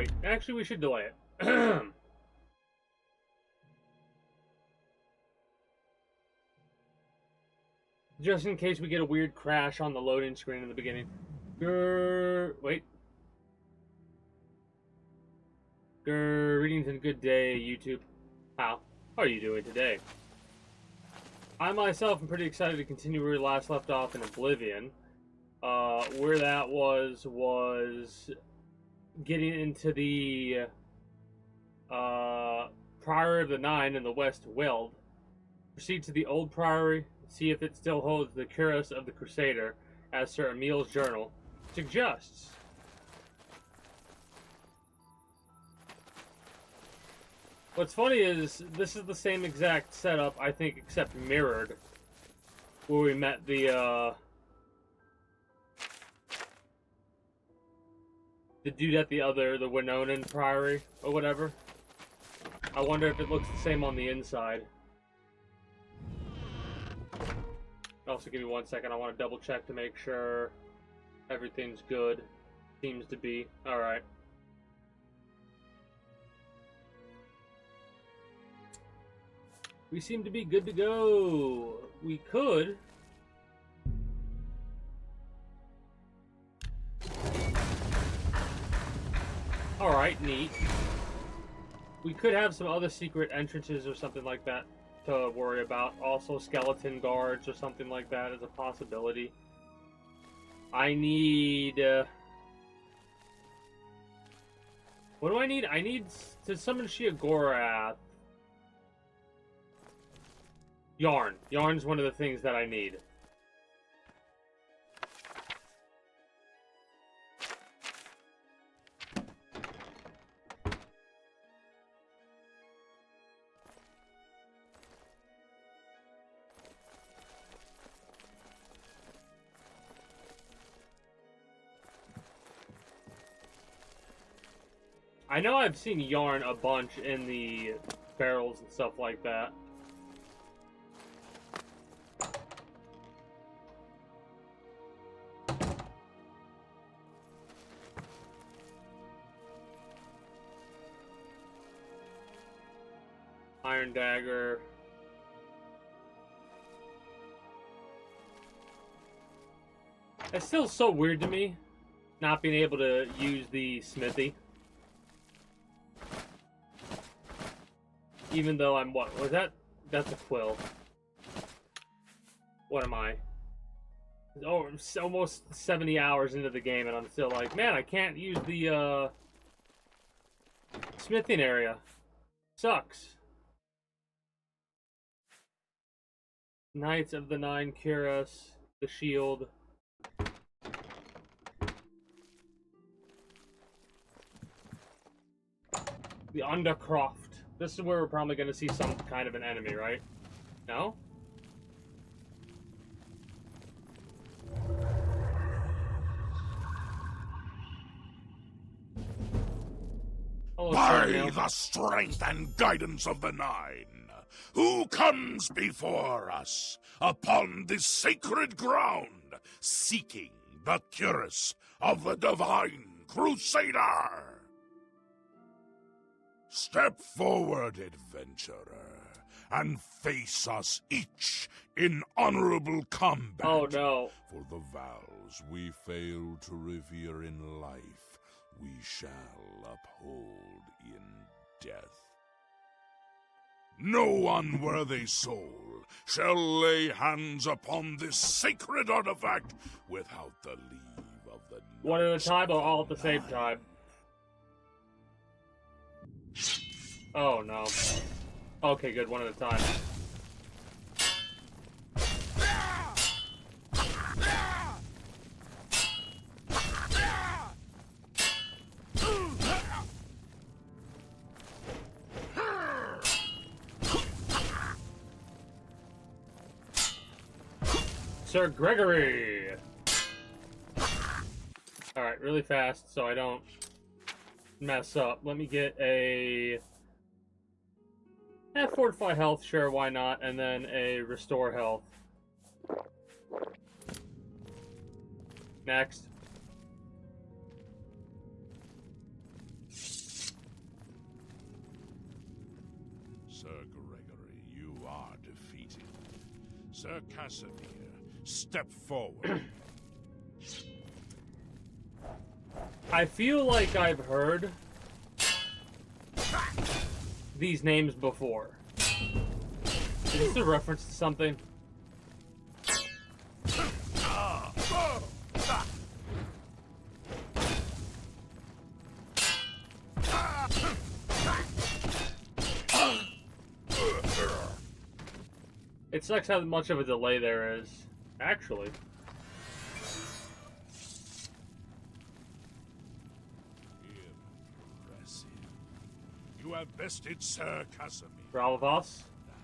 wait. Actually, we should delay it. Just in case we get a weird crash on the loading screen in the beginning. Wait. Greetings and good day, YouTube. How are you doing today? I myself am pretty excited to continue where we last left off in Oblivion. Where that was getting into the Priory of the Nine in the West Weald. Proceed to the old priory, see if it still holds the cuirass of the Crusader, as Sir Emil's journal suggests. What's funny is, this is the same exact setup, I think, except mirrored, where we met the dude at the Winonan Priory, or whatever. I wonder if it looks the same on the inside. Also, give me 1 second, I want to double check to make sure everything's good. Seems to be. Alright. We seem to be good to go. We could. Alright, neat. We could have some other secret entrances or something like that to worry about. Also, skeleton guards or something like that is a possibility. I need... what do I need? I need to summon Sheogorath. Yarn. Yarn's one of the things that I need. I know I've seen yarn a bunch in the barrels and stuff like that. Iron dagger. It's still so weird to me, not being able to use the smithy. Even though I'm, what was that? That's a quill. What am I? Oh, it's almost 70 hours into the game and I'm still like, man, I can't use the, smithing area. Sucks. Knights of the Nine Cuirass, the shield. The Undercroft. This is where we're probably going to see some kind of an enemy, right? No? Hello, By Sir the strength and guidance of the Nine, who comes before us upon this sacred ground, seeking the cuirass of the Divine Crusader? Step forward, adventurer, and face us each in honorable combat. Oh no. For the vows we fail to revere in life, we shall uphold in death. No unworthy soul shall lay hands upon this sacred artifact without the leave of the One at a Knights time or of all at the the same Nine. time? Oh no. Okay, good, one at a time. Sir Gregory! Alright, really fast so I don't mess up. Let me get a... fortify health, sure, why not? And then a restore health. Next. Sir Gregory, you are defeated. Sir Casimir, step forward. I feel like I've heard these names before. Is this a reference to something? It sucks how much of a delay there is, actually. Impressive. You have bested Sir Casimir. Ralvas? Now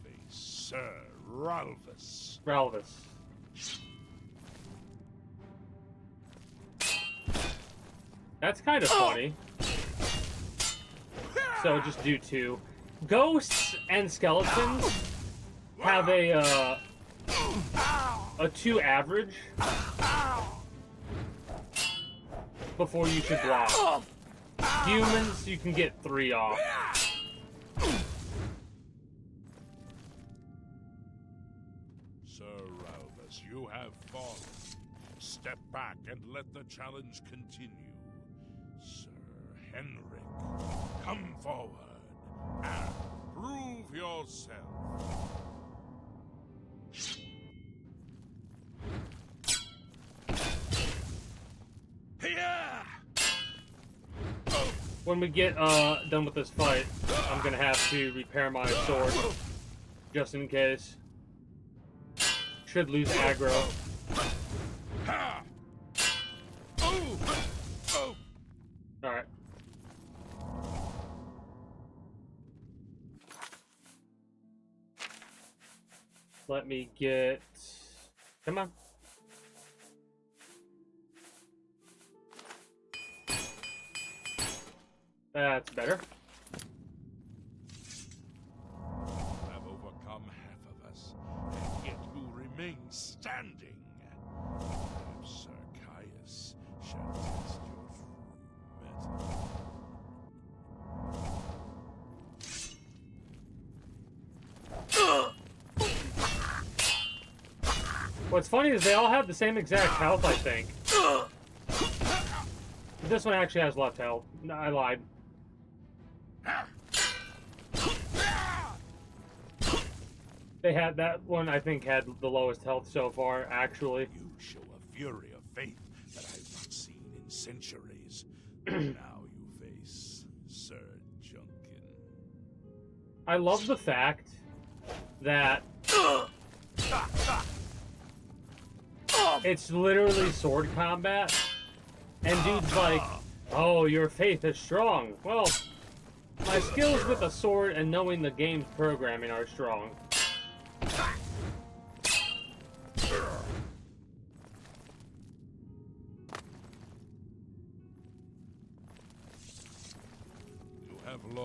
face Sir Ralvas. Ralvas. That's kind of funny. So just do 2. Ghosts and skeletons have a 2 average before you should block. Humans, you can get 3 off. Sir Ralvas, you have fallen. Step back and let the challenge continue. Sir Henrik, come forward and prove yourself. When we get done with this fight, I'm gonna have to repair my sword, just in case. Should lose aggro. Alright. Let me get... Come on. That's better. You have overcome half of us, and yet you remain standing. Perhaps Sir Caius shall test your true metal. What's funny is they all have the same exact health, I think. This one actually has left health. No, I lied. They had that one, I think, had the lowest health so far, actually. You show a fury of faith that I've not seen in centuries. Now you face Sir Junkin. I love the fact that it's literally sword combat, and dude's like, "Oh, your faith is strong." Well, my skills with a sword and knowing the game's programming are strong.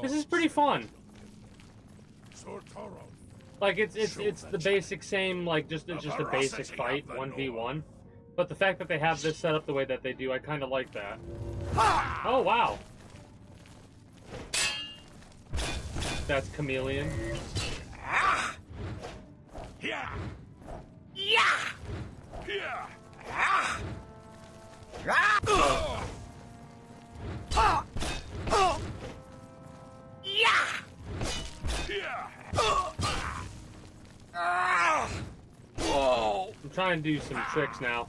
This is pretty fun. Like it's the basic same, like it's just a basic fight, 1v1. But the fact that they have this set up the way that they do, I kind of like that. Oh wow, that's Chameleon. Yeah. I'm trying to do some tricks now.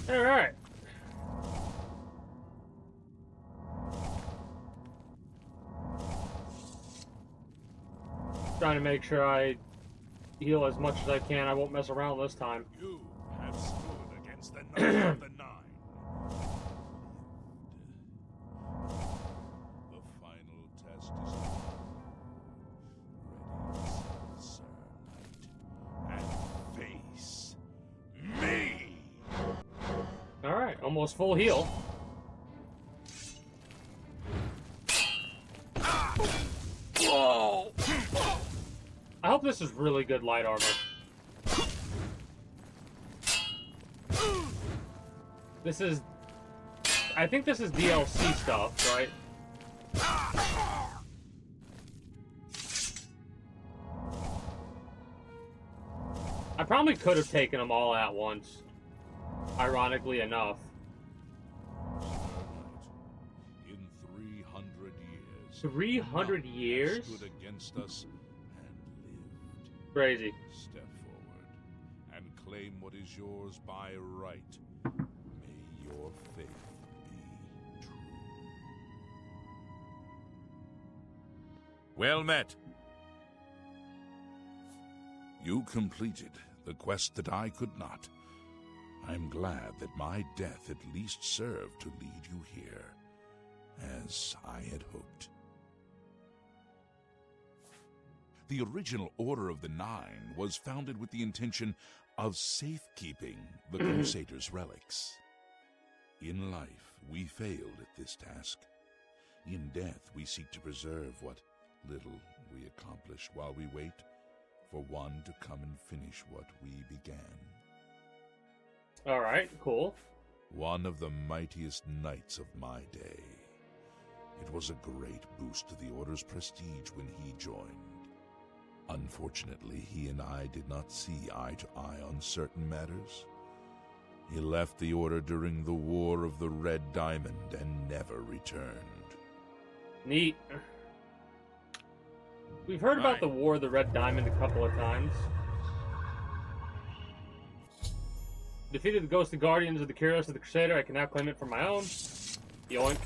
Alright. Trying to make sure I heal as much as I can. I won't mess around this time. You have stood against the Knight of the Nine. The final test is ready, Sir Knight, and face me. Alright, almost full heal. I hope this is really good light armor. This is... I think this is DLC stuff, right? I probably could have taken them all at once, ironically enough. In 300 years, 300 years? stood against us and lived. Crazy. Step forward and claim what is yours by right. May your faith be true. Well met. You completed the quest that I could not. I'm glad that my death at least served to lead you here, as I had hoped. The original Order of the Nine was founded with the intention of safekeeping the Crusaders' relics. In life, we failed at this task. In death, we seek to preserve what little we accomplish while we wait for one to come and finish what we began. Alright, cool. One of the mightiest knights of my day. It was a great boost to the Order's prestige when he joined. Unfortunately, he and I did not see eye to eye on certain matters. He left the Order during the War of the Red Diamond and never returned. Neat. We've heard about the War of the Red Diamond a couple of times. Defeated the Ghost of Guardians of the Kyros of the Crusader. I can now claim it for my own. Yoink.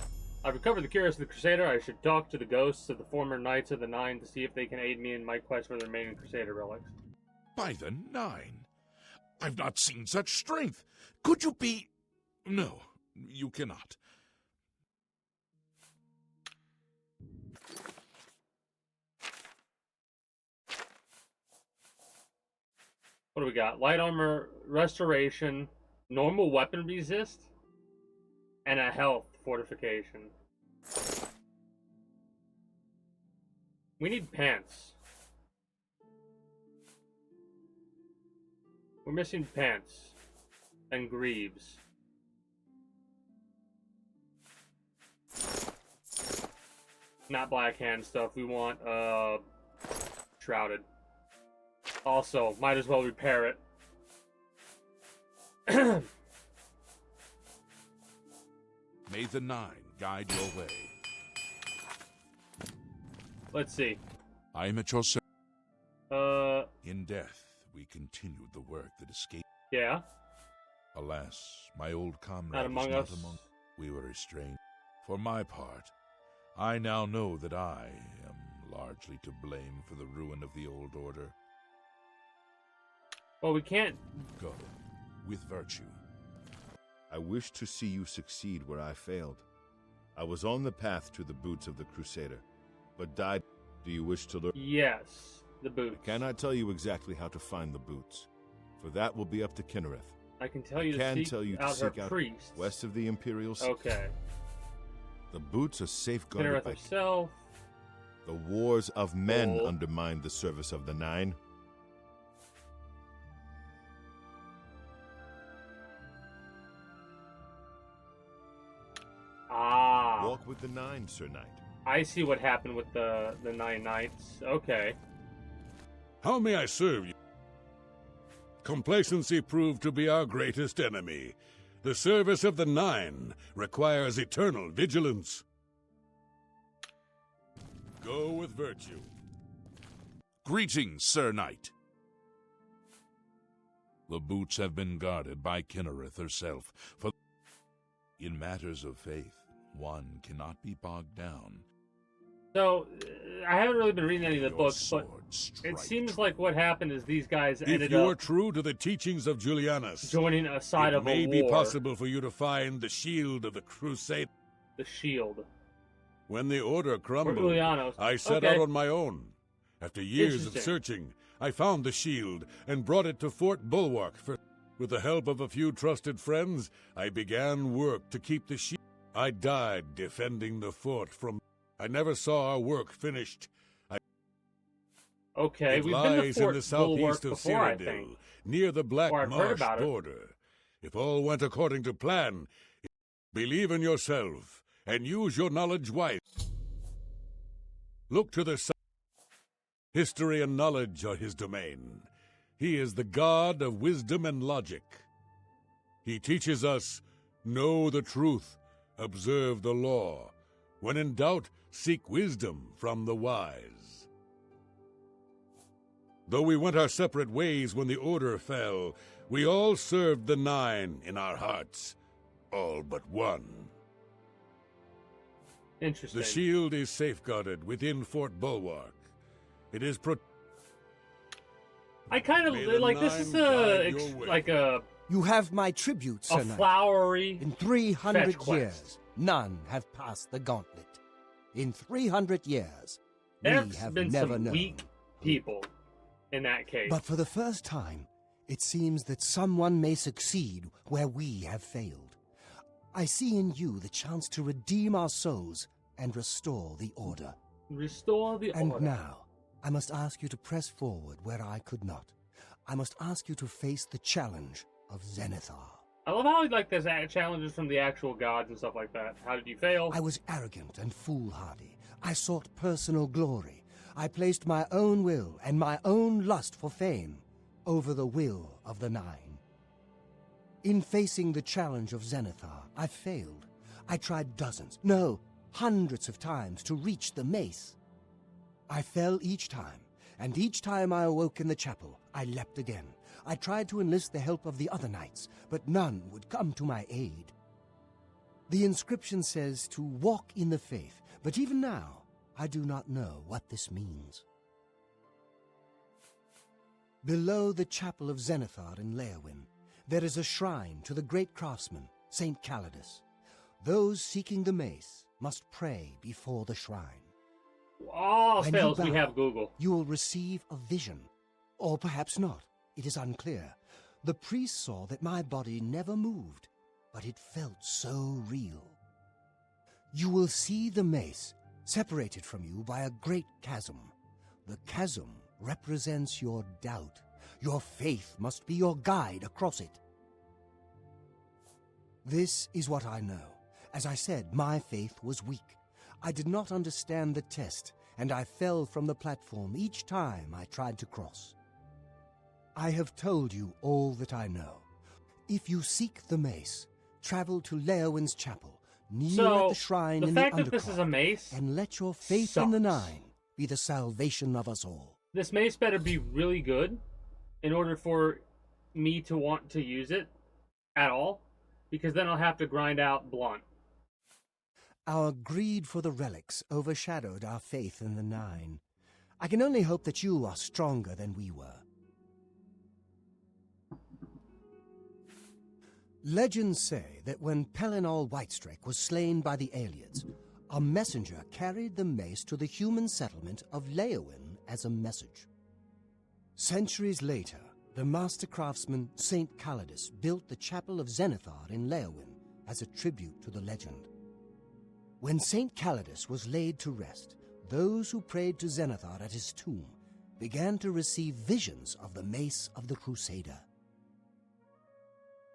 I've recovered the Kyros of the Crusader. I should talk to the ghosts of the former Knights of the Nine to see if they can aid me in my quest for the remaining Crusader relics. By the Nine? I've not seen such strength. Could you be... No, you cannot. What do we got? Light armor, restoration, normal weapon resist, and a health fortification. We need pants. We're missing pants and greaves. Not black hand stuff. We want shrouded. Also, might as well repair it. May the Nine guide your way. Let's see. I am at your service. In death, we continued the work that escaped. Yeah. Alas, my old comrade Not among was us. not among. We were estranged. For my part, I now know that I am largely to blame for the ruin of the old order. Well, we can't. Go with virtue. I wish to see you succeed where I failed. I was on the path to the boots of the Crusader, but died. Do you wish to learn? Yes, the boots. I cannot tell you exactly how to find the boots, for that will be up to Kinnereth. I can tell you I can to seek tell you to out her seek out priests. west of the Imperial City. Okay. The boots are safeguarded Kinnereth by herself. the wars of men Cool. undermined the service of the Nine. Ah. Walk with the Nine, Sir Knight. I see what happened with the Nine Knights. Okay. How may I serve you? Complacency proved to be our greatest enemy. The service of the Nine requires eternal vigilance. Go with virtue. Greetings, Sir Knight. The boots have been guarded by Kinnereth herself, for in matters of faith, one cannot be bogged down. So, I haven't really been reading any of the Your books, but sword it strike seems like what happened is these guys If ended you are up true to the teachings of Julianus, joining a side it of a may war. be possible for you to find the shield of the Crusade. The shield. When the order crumbled, Julianos. I set Okay. out on my own. After years of Interesting. searching, I found the shield and brought it to Fort Bulwark. With the help of a few trusted friends, I began work to keep the shield. I died defending the fort from... I never saw our work finished. Okay, It we've been to lies in Fort the Bulwark southeast of before, I Cyrodiil, think. near the Black Or I've heard Marsh about it. border. If all went according to plan, believe in yourself and use your knowledge wisely. Look to the sun. History and knowledge are his domain. He is the god of wisdom and logic. He teaches us, know the truth, observe the law. When in doubt, seek wisdom from the wise. Though we went our separate ways when the order fell, we all served the Nine in our hearts. All but one. Interesting. The shield is safeguarded within Fort Bulwark. It is I kind of May the like this Nine is guide your way. like a You have my tribute, Sir Knight. flowery. In 300 fetch quest. years, none have passed the gauntlet. In 300 years, we There's have been never some known. weak people in that case. But for the first time, it seems that someone may succeed where we have failed. I see in you the chance to redeem our souls and restore the order. Restore the And order. now, I must ask you to press forward where I could not. I must ask you to face the challenge of Zenithar. I love how like there's challenges from the actual gods and stuff like that. How did you fail? I was arrogant and foolhardy. I sought personal glory. I placed my own will and my own lust for fame over the will of the Nine. In facing the challenge of Zenithar, I failed. I tried dozens, no, hundreds of times to reach the mace. I fell each time, and each time I awoke in the chapel, I leapt again. I tried to enlist the help of the other knights, but none would come to my aid. The inscription says to walk in the faith, but even now, I do not know what this means. Below the chapel of Zenithar in Leowyn, there is a shrine to the great craftsman, Saint Calidus. Those seeking the mace must pray before the shrine. All When you fails, we bow, have Google. You will receive a vision, or perhaps not. It is unclear. The priest saw that my body never moved, but it felt so real. You will see the mace separated from you by a great chasm. The chasm represents your doubt. Your faith must be your guide across it. This is what I know. As I said, my faith was weak. I did not understand the test, and I fell from the platform each time I tried to cross. I have told you all that I know. If you seek the mace, travel to Leowyn's chapel, kneel at the shrine the in the fact that this is a undercroft, mace and let your faith in the sucks. Nine be the salvation of us all. This mace better be really good in order for me to want to use it at all, because then I'll have to grind out blunt. Our greed for the relics overshadowed our faith in the Nine. I can only hope that you are stronger than we were. Legends say that when Pellinol Whitestrake was slain by the Aelids, a messenger carried the mace to the human settlement of Leowyn as a message. Centuries later, the master craftsman Saint Calidus built the Chapel of Zenithar in Leowyn as a tribute to the legend. When Saint Calidus was laid to rest, those who prayed to Zenithar at his tomb began to receive visions of the mace of the Crusader.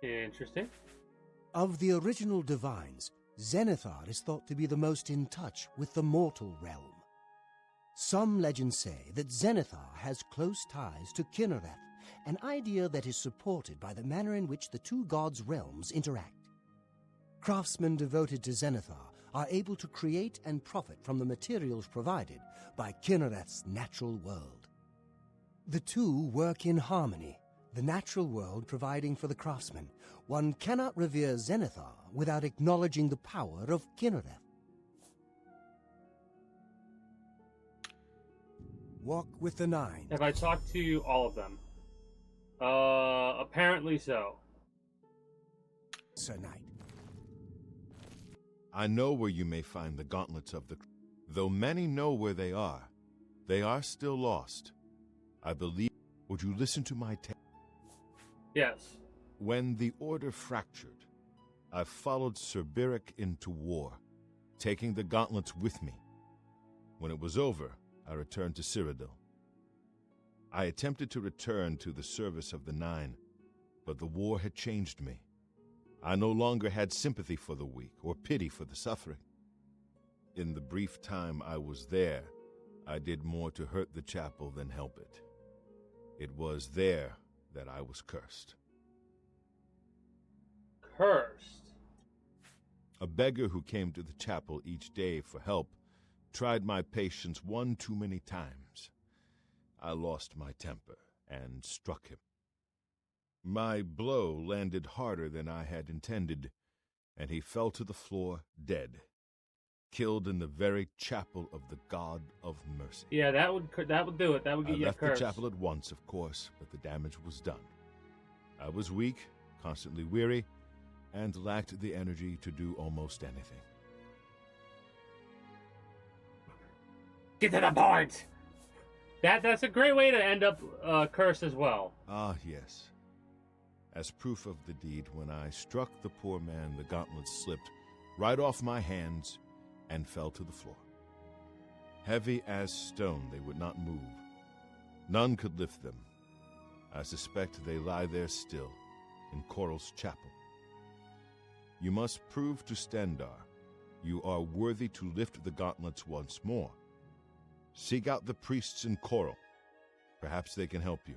Interesting. Of the original divines, Zenithar is thought to be the most in touch with the mortal realm. Some legends say that Zenithar has close ties to Kinnereth, an idea that is supported by the manner in which the two gods' realms interact. Craftsmen devoted to Zenithar are able to create and profit from the materials provided by Kinnereth's natural world. The two work in harmony, the natural world providing for the craftsman. One cannot revere Zenithar without acknowledging the power of Kinnereth. Walk with the Nine. Have I talked to all of them? Apparently so. Sir Knight. I know where you may find the gauntlets of the... Though many know where they are still lost. I believe... Would you listen to my tale? Yes. When the Order fractured, I followed Sir Beric into war, taking the gauntlets with me. When it was over, I returned to Cyrodiil. I attempted to return to the service of the Nine, but the war had changed me. I no longer had sympathy for the weak or pity for the suffering. In the brief time I was there, I did more to hurt the chapel than help it. It was there that I was cursed. Cursed? A beggar who came to the chapel each day for help tried my patience one too many times. I lost my temper and struck him. My blow landed harder than I had intended, and he fell to the floor dead, killed in the very chapel of the God of Mercy. Yeah, that would do it. That would get you I left cursed. the chapel at once, of course, but the damage was done. I was weak, constantly weary, and lacked the energy to do almost anything. Get to the point! That's a great way to end up cursed as well. Ah, yes. As proof of the deed, when I struck the poor man, the gauntlets slipped right off my hands and fell to the floor. Heavy as stone, they would not move. None could lift them. I suspect they lie there still, in Coral's chapel. You must prove to Stendarr you are worthy to lift the gauntlets once more. Seek out the priests in Coral. Perhaps they can help you.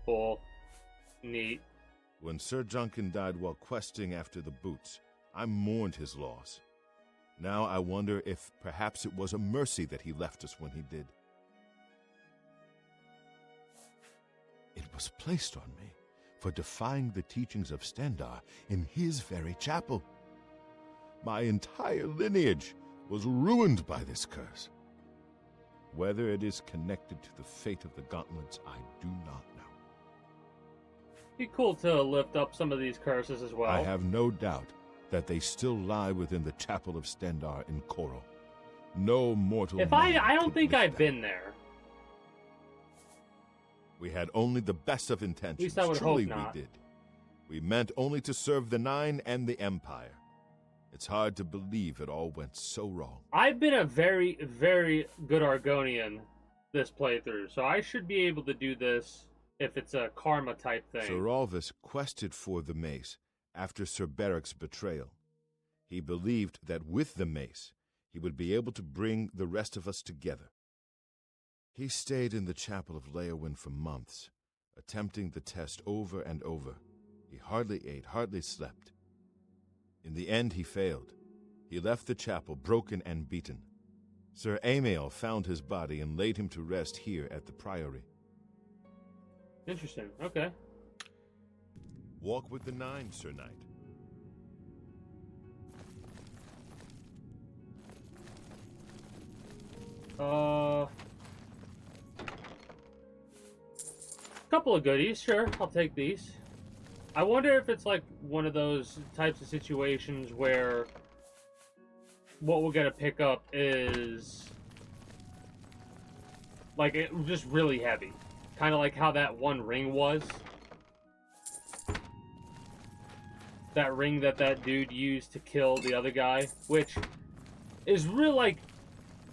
Cool. Neat. When Sir Juncan died while questing after the boots, I mourned his loss. Now I wonder if perhaps it was a mercy that he left us when he did. It was placed on me for defying the teachings of Stendarr in his very chapel. My entire lineage was ruined by this curse. Whether it is connected to the fate of the gauntlets, I do not know. Be cool to lift up some of these curses as well. I have no doubt that they still lie within the chapel of Stendarr in Coral. No mortal I don't could think lift I've them. been there. We had only the best of intentions. At least I would Truly hope not. we did. We meant only to serve the Nine and the Empire. It's hard to believe it all went so wrong. I've been a very, very good Argonian this playthrough, so I should be able to do this if it's a karma type thing. Sir Alvis quested for the mace after Sir Beric's betrayal. He believed that with the mace, he would be able to bring the rest of us together. He stayed in the chapel of Leowyn for months, attempting the test over and over. He hardly ate, hardly slept. In the end, he failed. He left the chapel broken and beaten. Sir Amael found his body and laid him to rest here at the priory. Interesting. Okay. Walk with the Nine, Sir Knight. Couple of goodies, sure. I'll take these. I wonder if it's like one of those types of situations where what we're gonna pick up is like it just really heavy, kind of like how that one ring was. That ring that dude used to kill the other guy, which is real. Like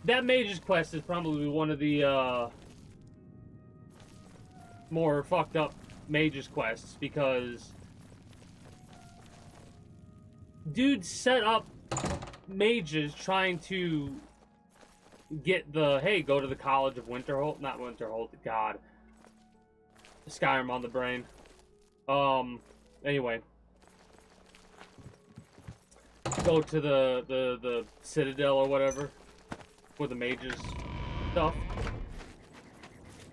that mage's quest is probably one of the more fucked up mage's quests, because dude set up mages trying to get the, hey, go to the College of Winterhold, not Winterhold, God, Skyrim on the brain. Anyway, go to the Citadel or whatever for the mages stuff.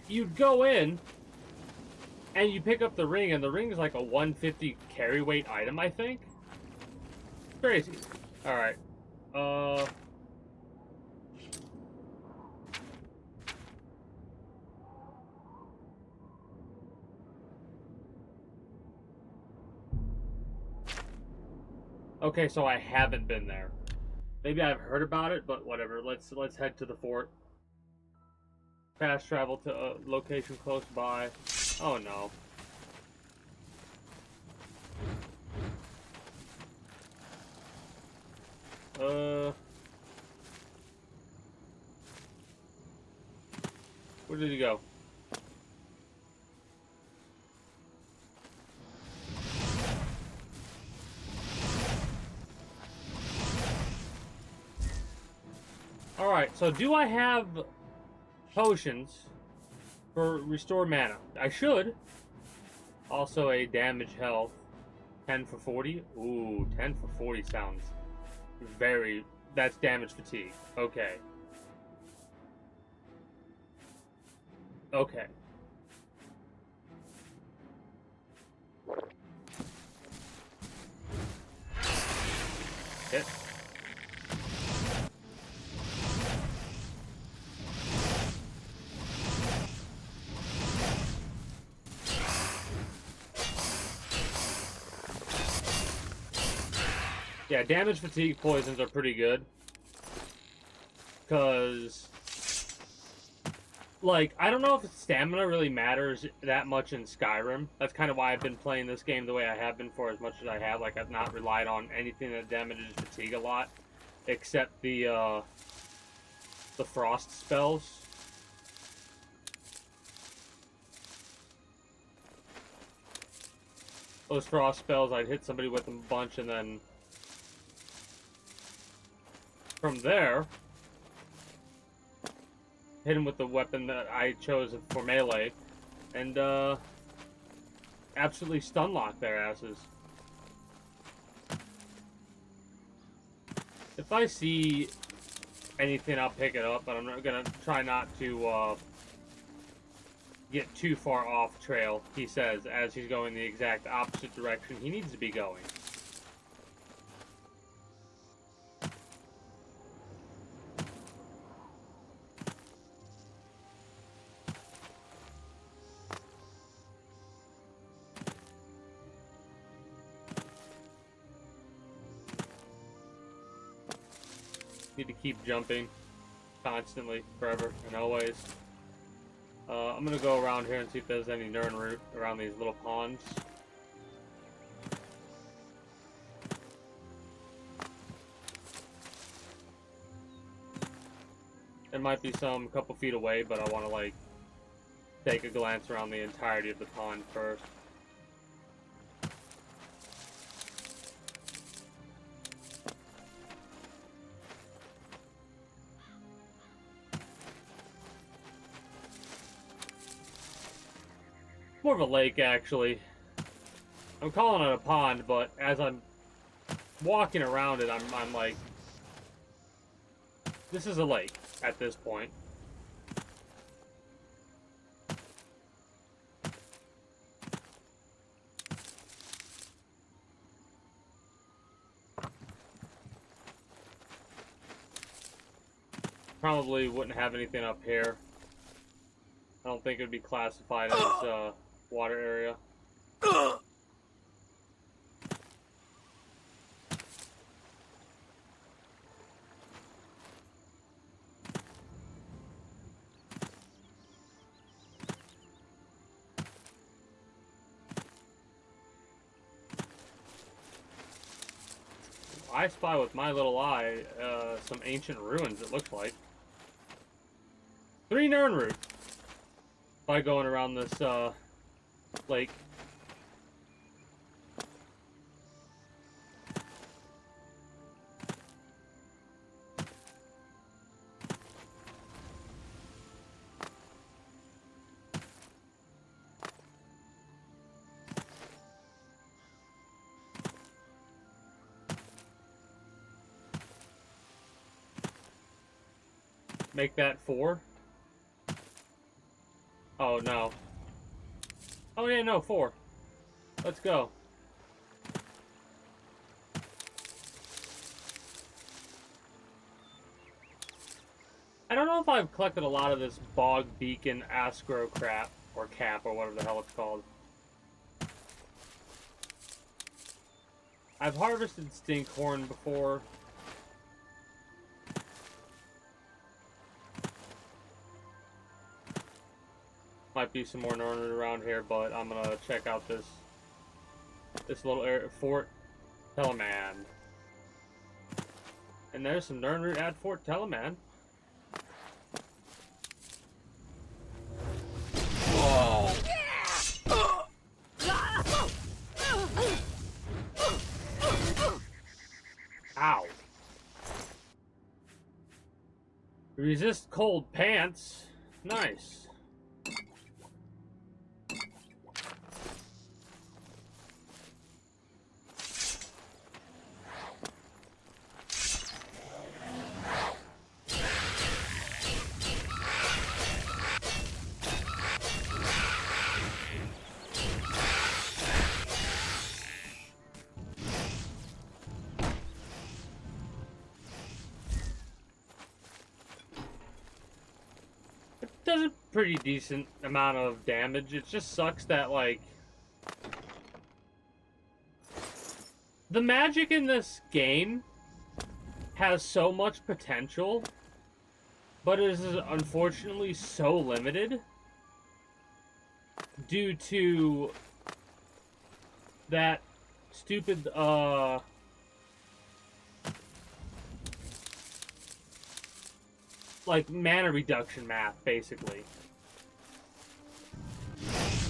You'd go in and you pick up the ring, and the ring is like a 150 carry weight item, I think. Crazy. Alright. Okay, so I haven't been there. Maybe I've heard about it, but whatever. Let's head to the fort. Fast travel to a location close by. Oh no. Where did he go? Alright, so do I have potions for restore mana? I should. Also a damage health. 10 for 40? Ooh, 10 for 40 sounds very... That's damage fatigue. Okay. Okay. Hit. Yeah, damage fatigue poisons are pretty good. Because, like, I don't know if stamina really matters that much in Skyrim. That's kind of why I've been playing this game the way I have been for as much as I have. Like, I've not relied on anything that damages fatigue a lot. Except the frost spells. Those frost spells, I'd hit somebody with them a bunch, and then from there, hit him with the weapon that I chose for melee, and absolutely stunlock their asses. If I see anything, I'll pick it up, but I'm gonna try not to get too far off trail, he says, as he's going the exact opposite direction he needs to be going. Need to keep jumping constantly, forever and always. I'm gonna go around here and see if there's any Nirnroot around these little ponds. There might be some a couple feet away, but I want to like take a glance around the entirety of the pond first. More of a lake, actually. I'm calling it a pond, but as I'm walking around it, I'm like, this is a lake at this point. Probably wouldn't have anything up here. I don't think it would be classified as water area. I spy with my little eye some ancient ruins, it looks like. 3 Nirnroot by going around this lake. Make that 4. Oh, no. Oh, yeah, no, 4. Let's go. I don't know if I've collected a lot of this bog beacon Ascro crap, or cap, or whatever the hell it's called. I've harvested stinkhorn before. Might be some more Nirnroot around here, but I'm gonna check out this little area, Fort Teleman. And there's some Nirnroot at Fort Teleman. Ow. Resist cold pants. Nice. Does a pretty decent amount of damage. It just sucks that, like, the magic in this game has so much potential, but it is unfortunately so limited due to that stupid, like, mana reduction math, basically.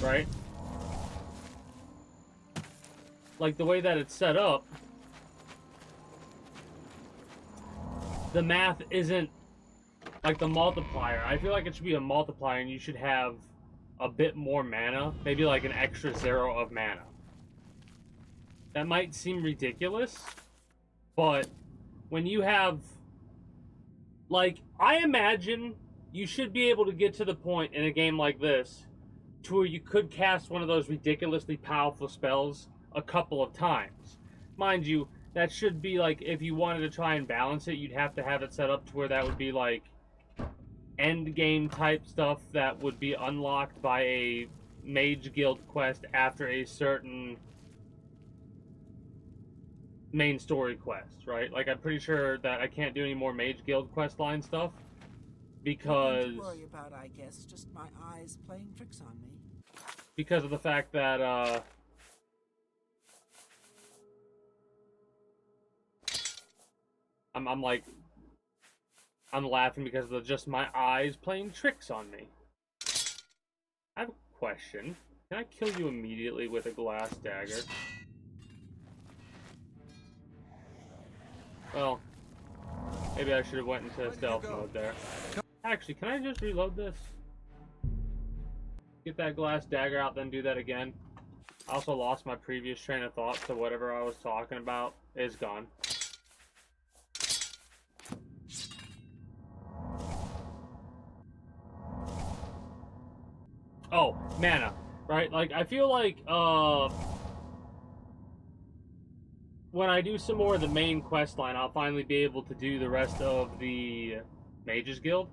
Right? Like, the way that it's set up, the math isn't like the multiplier. I feel like it should be a multiplier and you should have a bit more mana. Maybe like an extra 0 of mana. That might seem ridiculous, but when you have... Like, I imagine you should be able to get to the point in a game like this to where you could cast one of those ridiculously powerful spells a couple of times. Mind you, that should be like, if you wanted to try and balance it, you'd have to have it set up to where that would be like end game type stuff that would be unlocked by a Mage Guild quest after a certain main story quest, right? Like, I'm pretty sure that I can't do any more Mage Guild quest line stuff because... Nothing to worry about, I guess. Just my eyes playing tricks on me. Because of the fact that, I'm laughing because of just my eyes playing tricks on me. I have a question. Can I kill you immediately with a glass dagger? Well, maybe I should have went into stealth mode there. Actually, can I just reload this? Get that glass dagger out, then do that again. I also lost my previous train of thought, so whatever I was talking about is gone. Oh, mana, right? Like, I feel like, when I do some more of the main quest line, I'll finally be able to do the rest of the Mages Guild.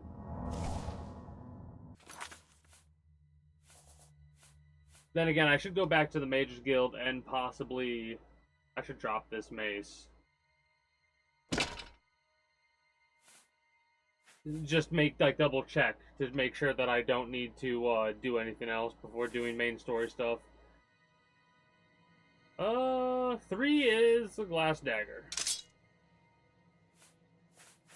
Then again, I should go back to the Mages Guild and possibly... I should drop this mace. Just make, like, double check to make sure that I don't need to do anything else before doing main story stuff. 3 is a glass dagger,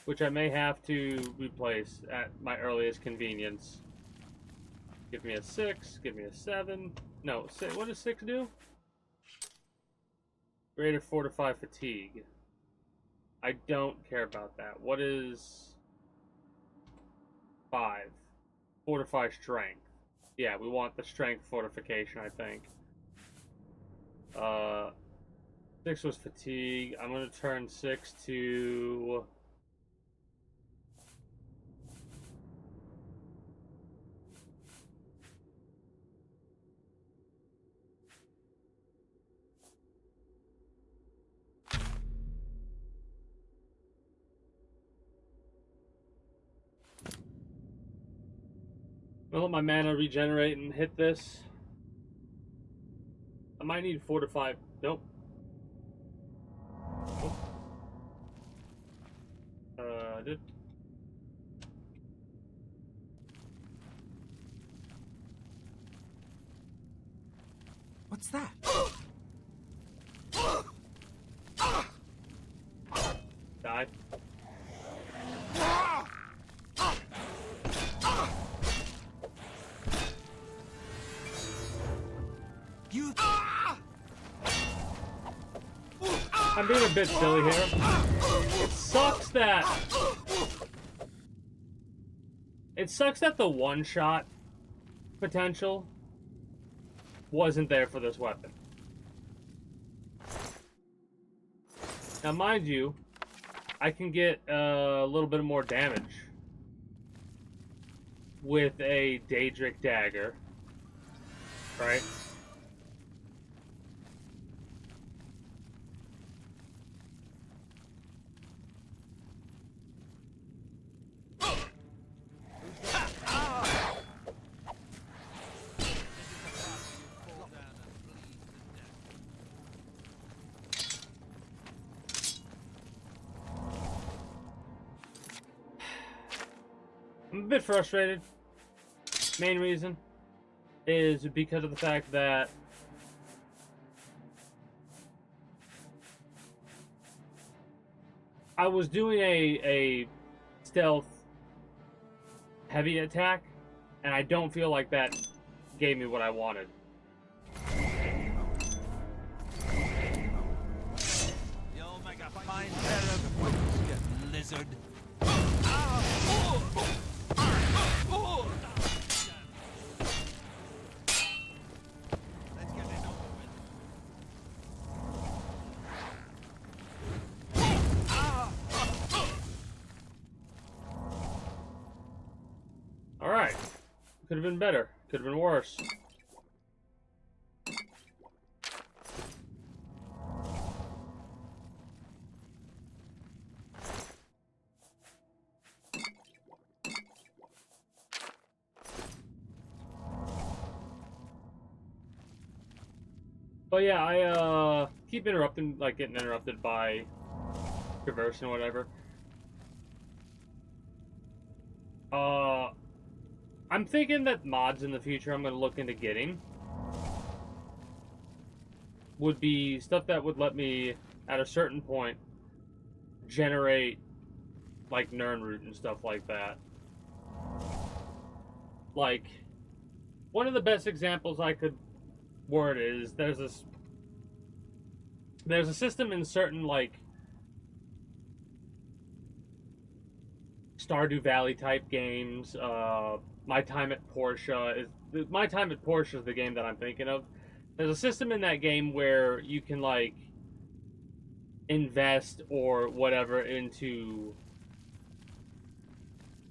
which I may have to replace at my earliest convenience. Give me a 6, give me a 7. No, what does 6 do? Greater fortify fatigue. I don't care about that. What is 5? Fortify strength. Yeah, we want the strength fortification, I think. 6 was fatigue. I'm gonna turn 6 to... I'll let my mana regenerate and hit this. I might need fortify. Nope. Did... What's that? Die. You... I'm being a bit silly here. It sucks that... It sucks that the one-shot potential wasn't there for this weapon. Now, mind you, I can get a little bit more damage with a Daedric dagger, right? I'm a bit frustrated. Main reason is because of the fact that I was doing a stealth heavy attack, and I don't feel like that gave me what I wanted. You'll make a fine pair of boots, you lizard. Let's get this over with. Alright. Could have been better. Could have been worse. But yeah, I keep interrupting, like getting interrupted by traverse and whatever. I'm thinking that mods in the future I'm going to look into getting would be stuff that would let me, at a certain point, generate, like, Nirnroot and stuff like that. Like, one of the best examples I could word is, there's a system in certain, like, Stardew Valley type games, My Time at Portia is the game that I'm thinking of. There's a system in that game where you can like invest or whatever into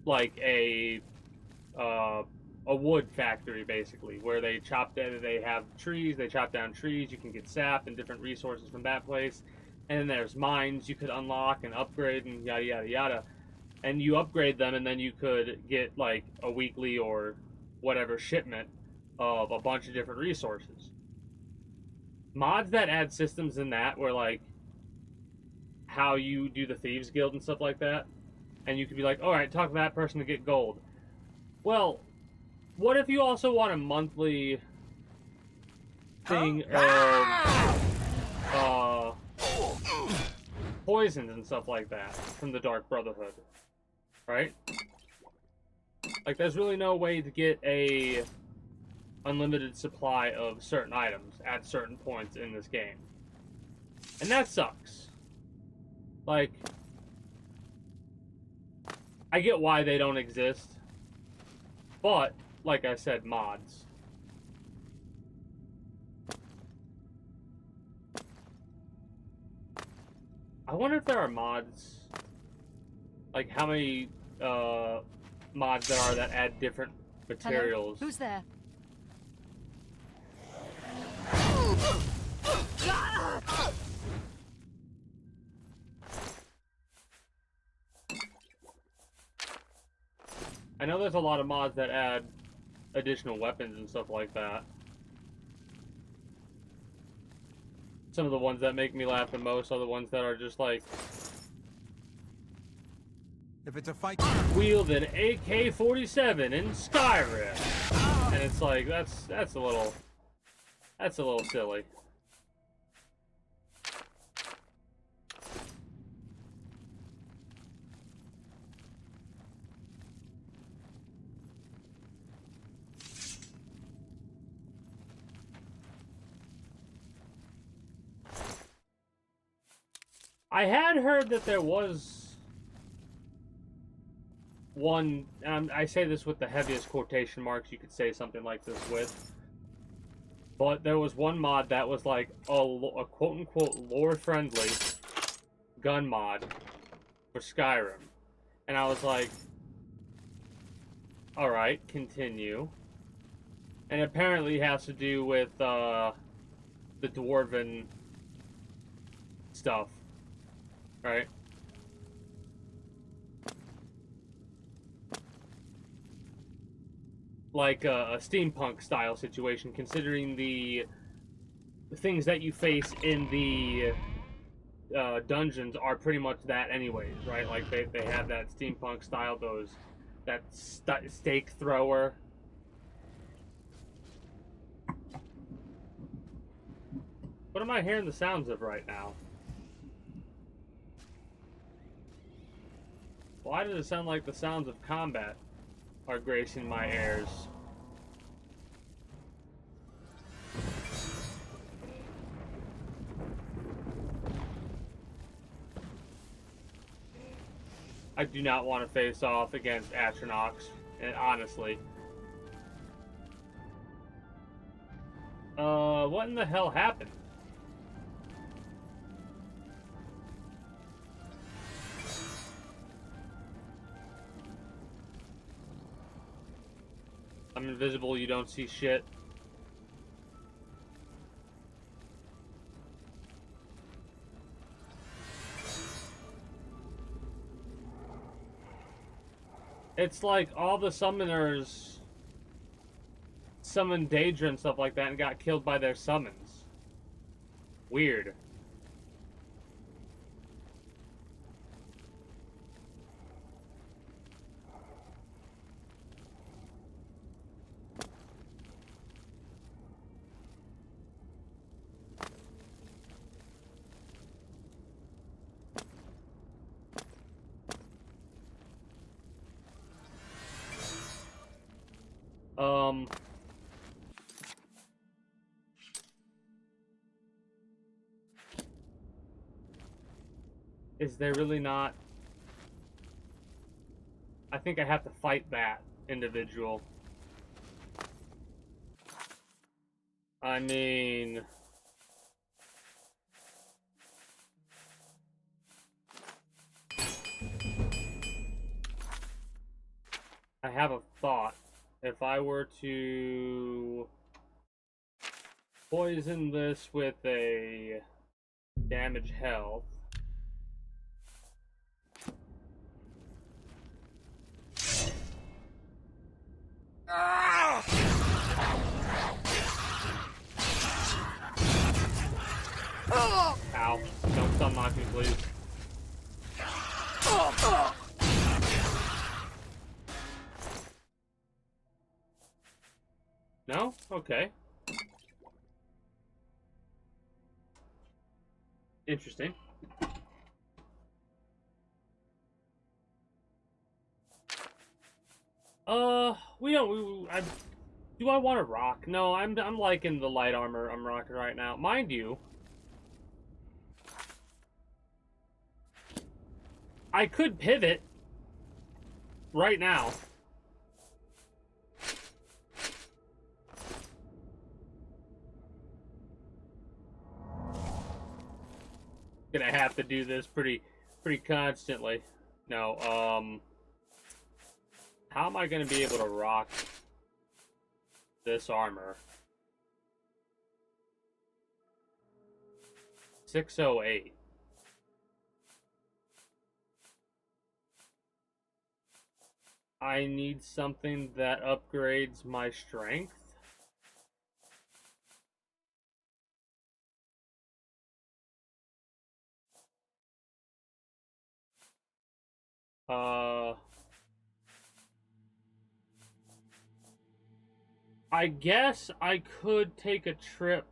like a wood factory, basically, where they have trees, they chop down trees, you can get sap and different resources from that place, and then there's mines you could unlock and upgrade and yada yada yada. And you upgrade them, and then you could get, like, a weekly or whatever shipment of a bunch of different resources. Mods that add systems in that, where, like, how you do the Thieves Guild and stuff like that, and you could be like, alright, talk to that person to get gold. Well, what if you also want a monthly thing of, poisons and stuff like that from the Dark Brotherhood? Right? Like, there's really no way to get a unlimited supply of certain items at certain points in this game. And that sucks. Like, I get why they don't exist, but, like I said, mods. I wonder if there are mods, like how many mods there are that add different materials. Hello? Who's there? I know there's a lot of mods that add additional weapons and stuff like that. Some of the ones that make me laugh the most are the ones that are just like, If it's a fight, wield an AK-47 in Skyrim, and it's like that's a little silly. I had heard that there was one, I say this with the heaviest quotation marks you could say something like this with, but there was one mod that was like a quote-unquote lore-friendly gun mod for Skyrim. And I was like, alright, continue. And apparently it has to do with the Dwarven stuff. Right? Like a steampunk style situation, considering the things that you face in the dungeons are pretty much that anyways, right? Like they have that steampunk style, that stake thrower. What am I hearing the sounds of right now? Why does it sound like the sounds of combat are gracing my ears? I do not want to face off against Atronach, and honestly. What in the hell happened? I'm invisible, you don't see shit. It's like all the summoners summoned Daedra and stuff like that and got killed by their summons. Weird. Is there really not? I think I have to fight that individual. I mean... I have a thought. If I were to poison this with a damage health, ow, don't stun knock me, please. No? Okay. Interesting. Do I want to rock? No, I'm liking the light armor I'm rocking right now. Mind you, I could pivot right now. Gonna have to do this pretty constantly. No, how am I gonna be able to rock this armor? 608. I need something that upgrades my strength. I guess I could take a trip.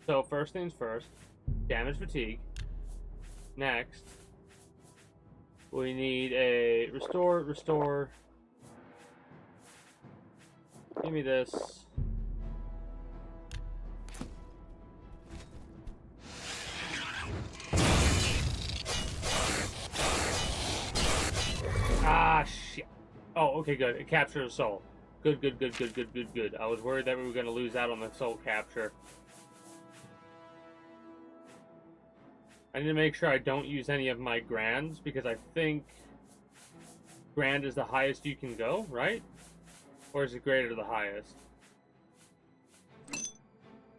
So first things first, damage fatigue. Next, we need a restore. Give me this. Ah, shit. Oh, okay, good. It captured a soul. Good. I was worried that we were going to lose out on the soul capture. I need to make sure I don't use any of my grands, because I think grand is the highest you can go, right? Or is it greater to the highest?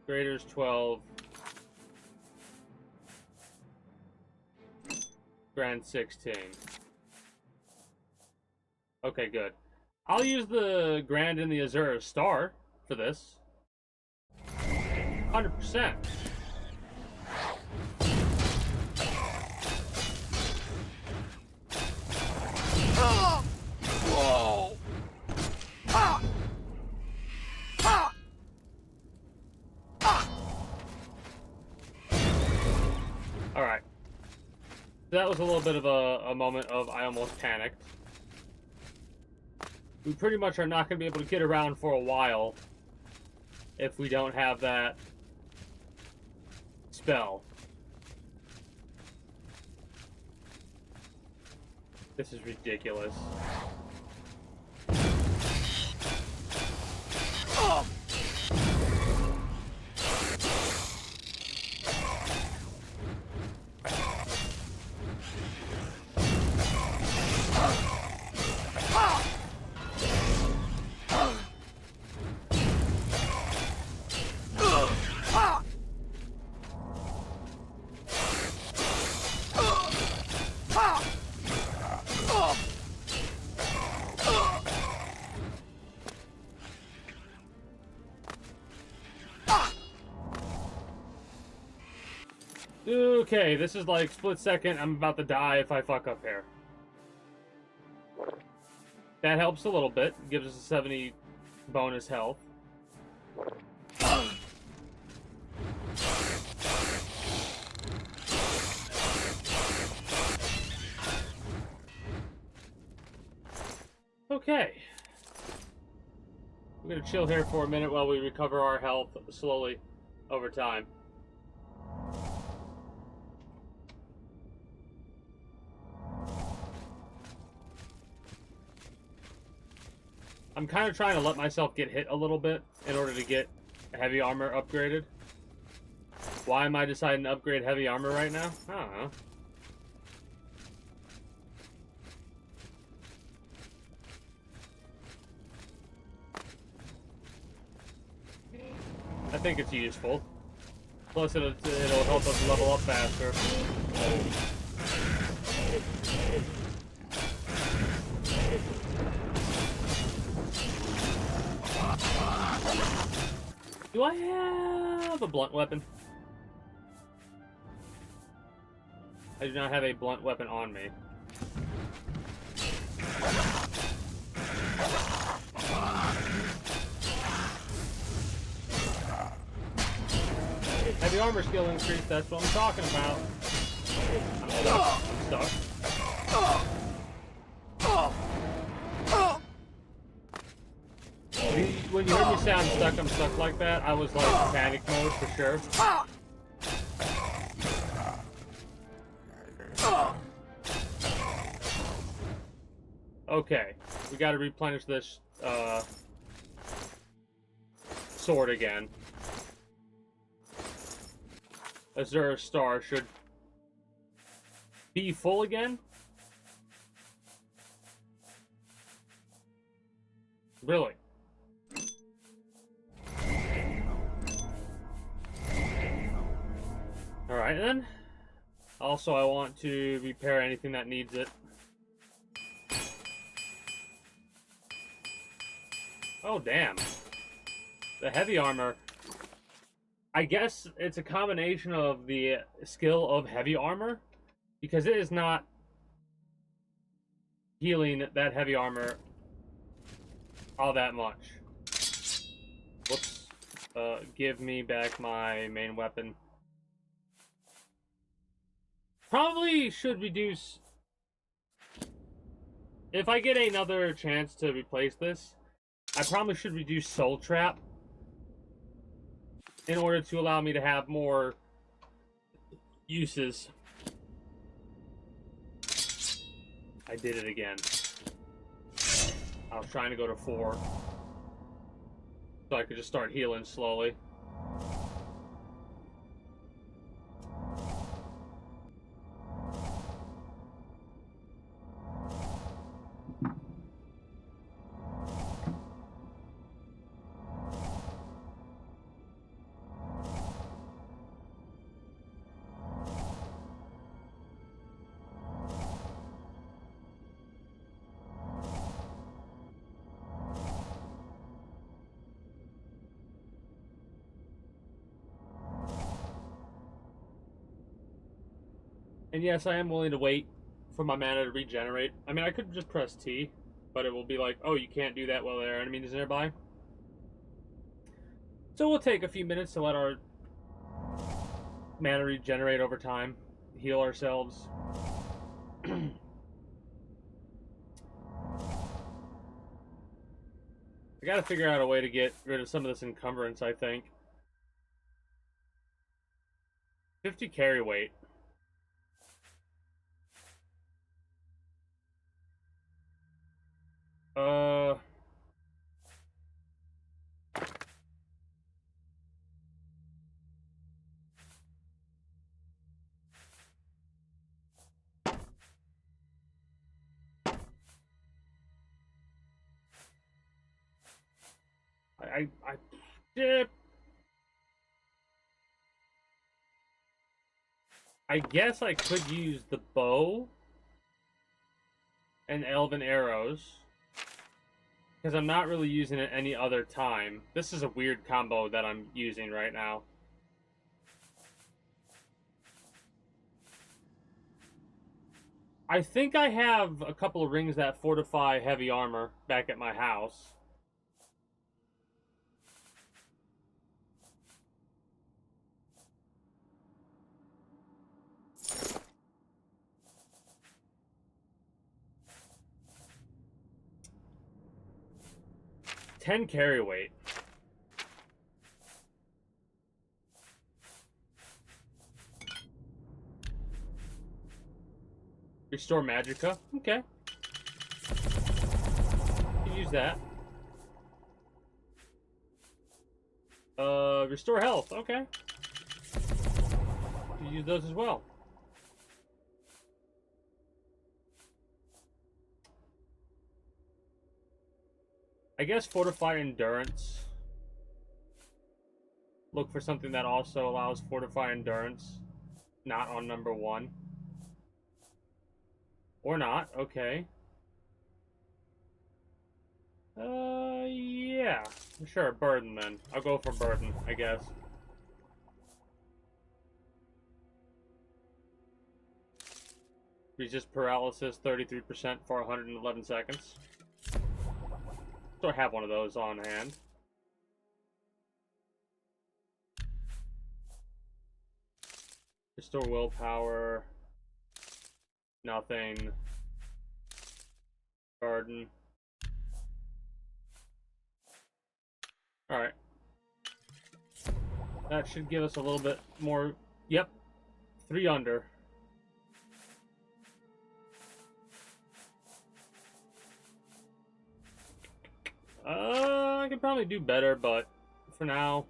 Greater is 12. Grand 16. Okay, good. I'll use the Grand and the Azure Star for this. 100%. Whoa! Alright. That was a little bit of a moment of I almost panicked. We pretty much are not going to be able to get around for a while if we don't have that spell. This is ridiculous. Okay, this is like split second. I'm about to die if I fuck up here. That helps a little bit. Gives us a 70 bonus health. Okay. We're gonna chill here for a minute while we recover our health slowly over time. I'm kind of trying to let myself get hit a little bit in order to get heavy armor upgraded. Why am I deciding to upgrade heavy armor right now? I don't know. I think it's useful. Plus, it'll help us level up faster. Do I have a blunt weapon? I do not have a blunt weapon on me. Heavy armor skill increase, that's what I'm talking about. I'm stuck. When you heard me sound stuck, I'm stuck like that, I was like panic mode for sure. Okay, we gotta replenish this sword again. Azure Star should be full again. Really? Alright then. Also, I want to repair anything that needs it. Oh, damn. The heavy armor. I guess it's a combination of the skill of heavy armor, because it is not healing that heavy armor all that much. Whoops. give me back my main weapon. Probably should reduce... If I get another chance to replace this, I probably should reduce Soul Trap in order to allow me to have more uses. I did it again. I was trying to go to 4. So I could just start healing slowly. And yes, I am willing to wait for my mana to regenerate. I mean, I could just press T, but it will be like, oh, you can't do that while there are enemies nearby. So we'll take a few minutes to let our mana regenerate over time, heal ourselves. I gotta figure out a way to get rid of some of this encumbrance, I think. 50 carry weight. I guess I could use the bow and elven arrows, because I'm not really using it any other time. This is a weird combo that I'm using right now. I think I have a couple of rings that fortify heavy armor back at my house. Ten carry weight. Restore Magicka. Okay. You can use that. Restore health. Okay. You can use those as well. I guess Fortify Endurance. Look for something that also allows Fortify Endurance. Not on number 1. Or not, okay. Yeah. Sure, Burden then. I'll go for Burden, I guess. Resist Paralysis 33% for 111 seconds. So I have one of those on hand. Restore Willpower. Nothing. Garden. Alright. That should give us a little bit more. Yep. 3 under. I could probably do better, but for now.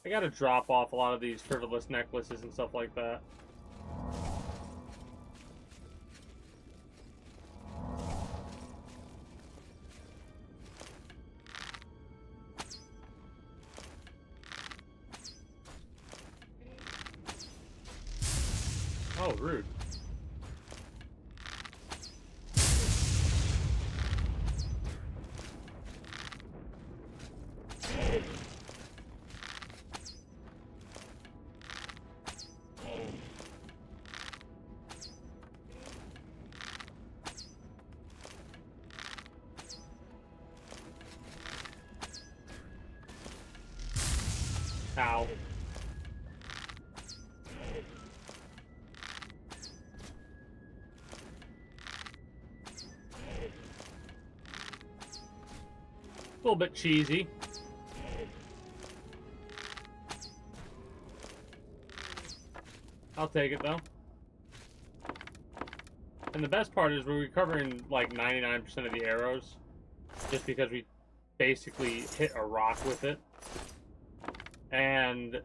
I gotta drop off a lot of these frivolous necklaces and stuff like that. Oh, rude. Ow. A little bit cheesy. I'll take it though. And the best part is we're recovering like 99% of the arrows just because we basically hit a rock with it. And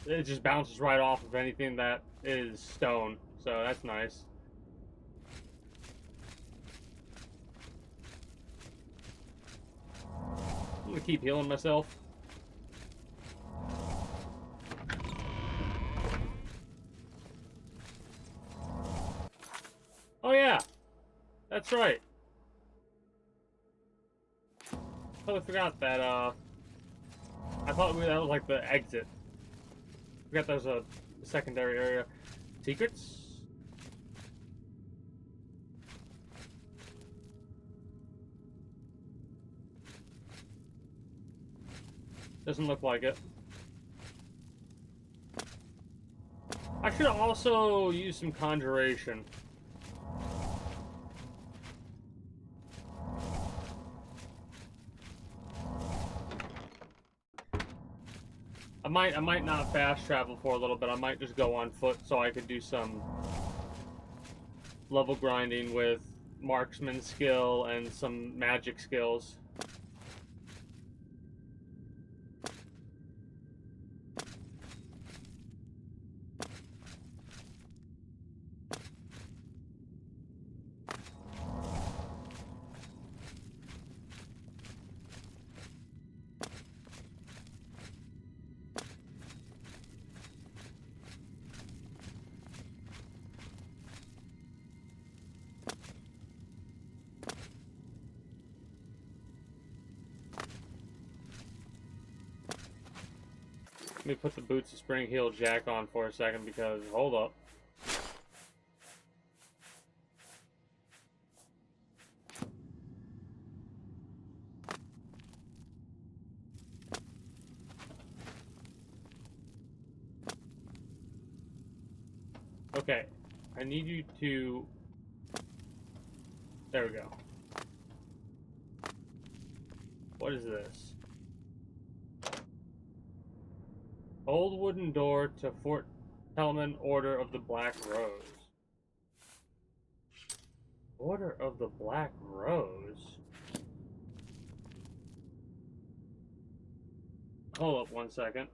it just bounces right off of anything that is stone. So that's nice. I'm gonna keep healing myself. Oh yeah, that's right. Totally forgot that. I thought that was like the exit. Forgot there was a secondary area. Secrets. Doesn't look like it. I should also use some conjuration. I might not fast travel for a little bit. I might just go on foot so I could do some level grinding with marksman skill and some magic skills. Let me put the Boots of Spring Heel Jack on for a second because, hold up. Okay, I need you to... There we go. What is this? Old wooden door to Fort Telman Order of the Black Rose. Order of the Black Rose? Hold up one second.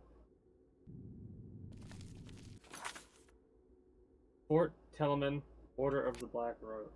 Fort Telman Order of the Black Rose.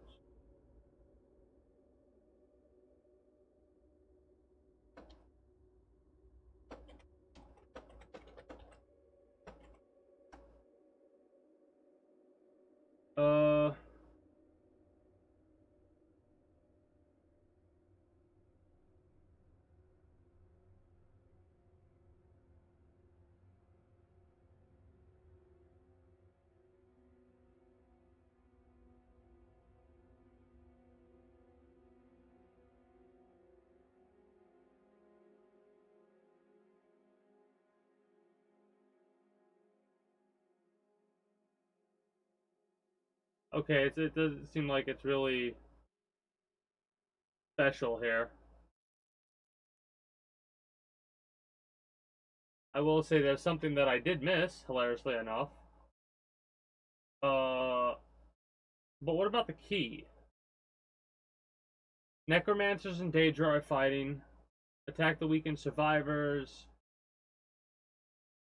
Okay, it doesn't seem like it's really special here. I will say there's something that I did miss, hilariously enough. But what about the key? Necromancers and Daedra are fighting. Attack the weakened survivors.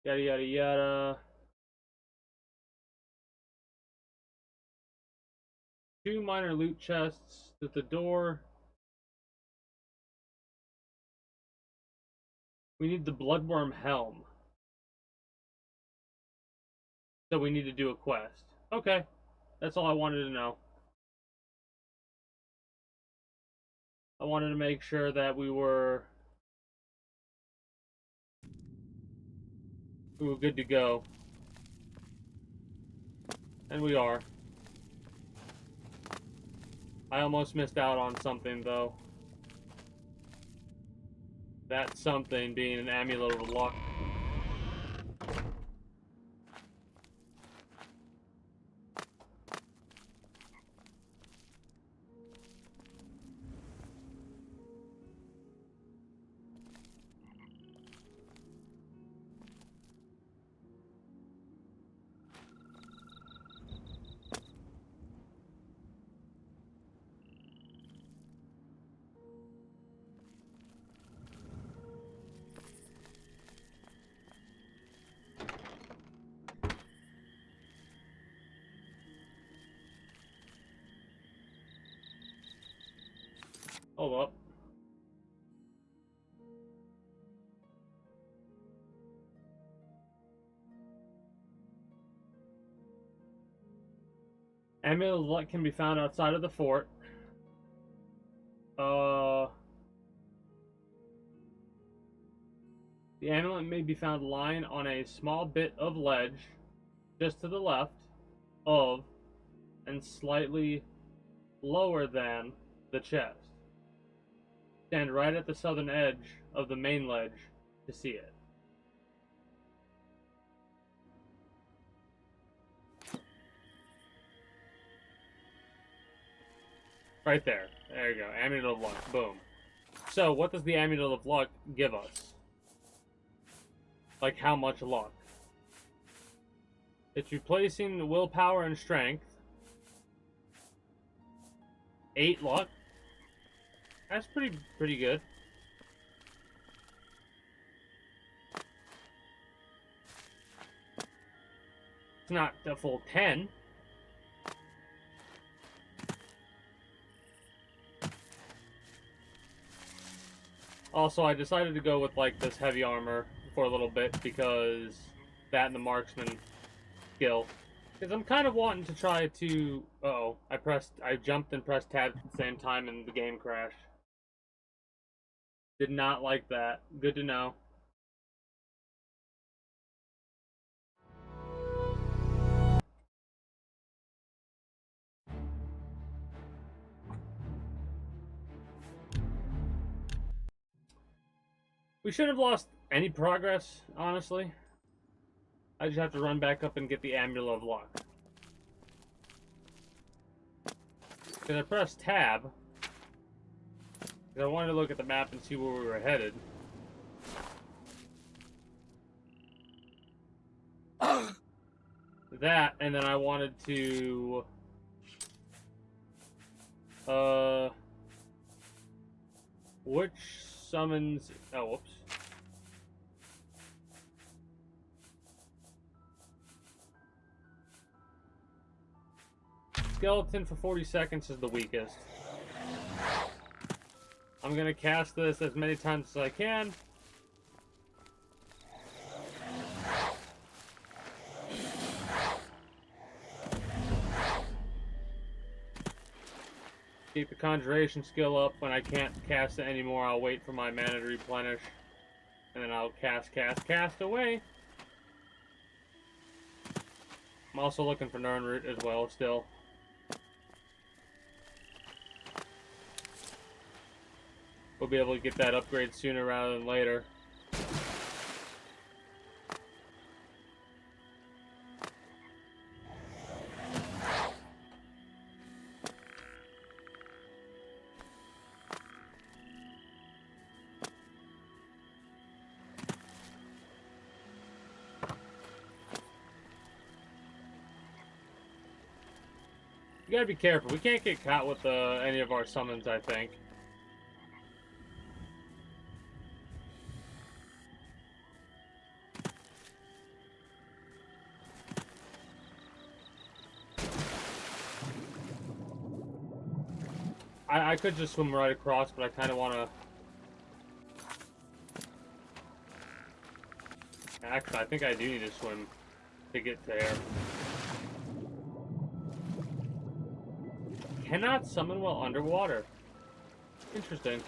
Yada yada yada. 2 minor loot chests at the door. We need the Bloodworm Helm. So we need to do a quest. Okay. That's all I wanted to know. I wanted to make sure that we were good to go. And we are. I almost missed out on something though. that something being an amulet of luck. Hold up. Amulet of luck can be found outside of the fort. The amulet may be found lying on a small bit of ledge just to the left of and slightly lower than the chest. Stand right at the southern edge of the main ledge to see it. Right there. There you go. Amulet of luck. Boom. So, what does the amulet of luck give us? Like, how much luck? It's replacing willpower and strength. 8 luck. That's pretty good. It's not the full 10. Also, I decided to go with like this heavy armor for a little bit because that and the marksman skill. Because I'm kind of wanting to try to. Uh-oh, I jumped and pressed tab at the same time and the game crashed. Did not like that. Good to know. We shouldn't have lost any progress, honestly. I just have to run back up and get the Amulet of Luck. Because I pressed tab. Because I wanted to look at the map and see where we were headed. That, and then I wanted to... Which summons... Oh, whoops. Skeleton for 40 seconds is the weakest. I'm gonna cast this as many times as I can. Keep the conjuration skill up. When I can't cast it anymore, I'll wait for my mana to replenish. And then I'll cast away. I'm also looking for Nirnroot as well, still. We'll be able to get that upgrade sooner rather than later. You gotta be careful. We can't get caught with any of our summons, I think. I could just swim right across, but I kind of want to... Actually, I think I do need to swim to get there. Cannot summon while underwater. Interesting.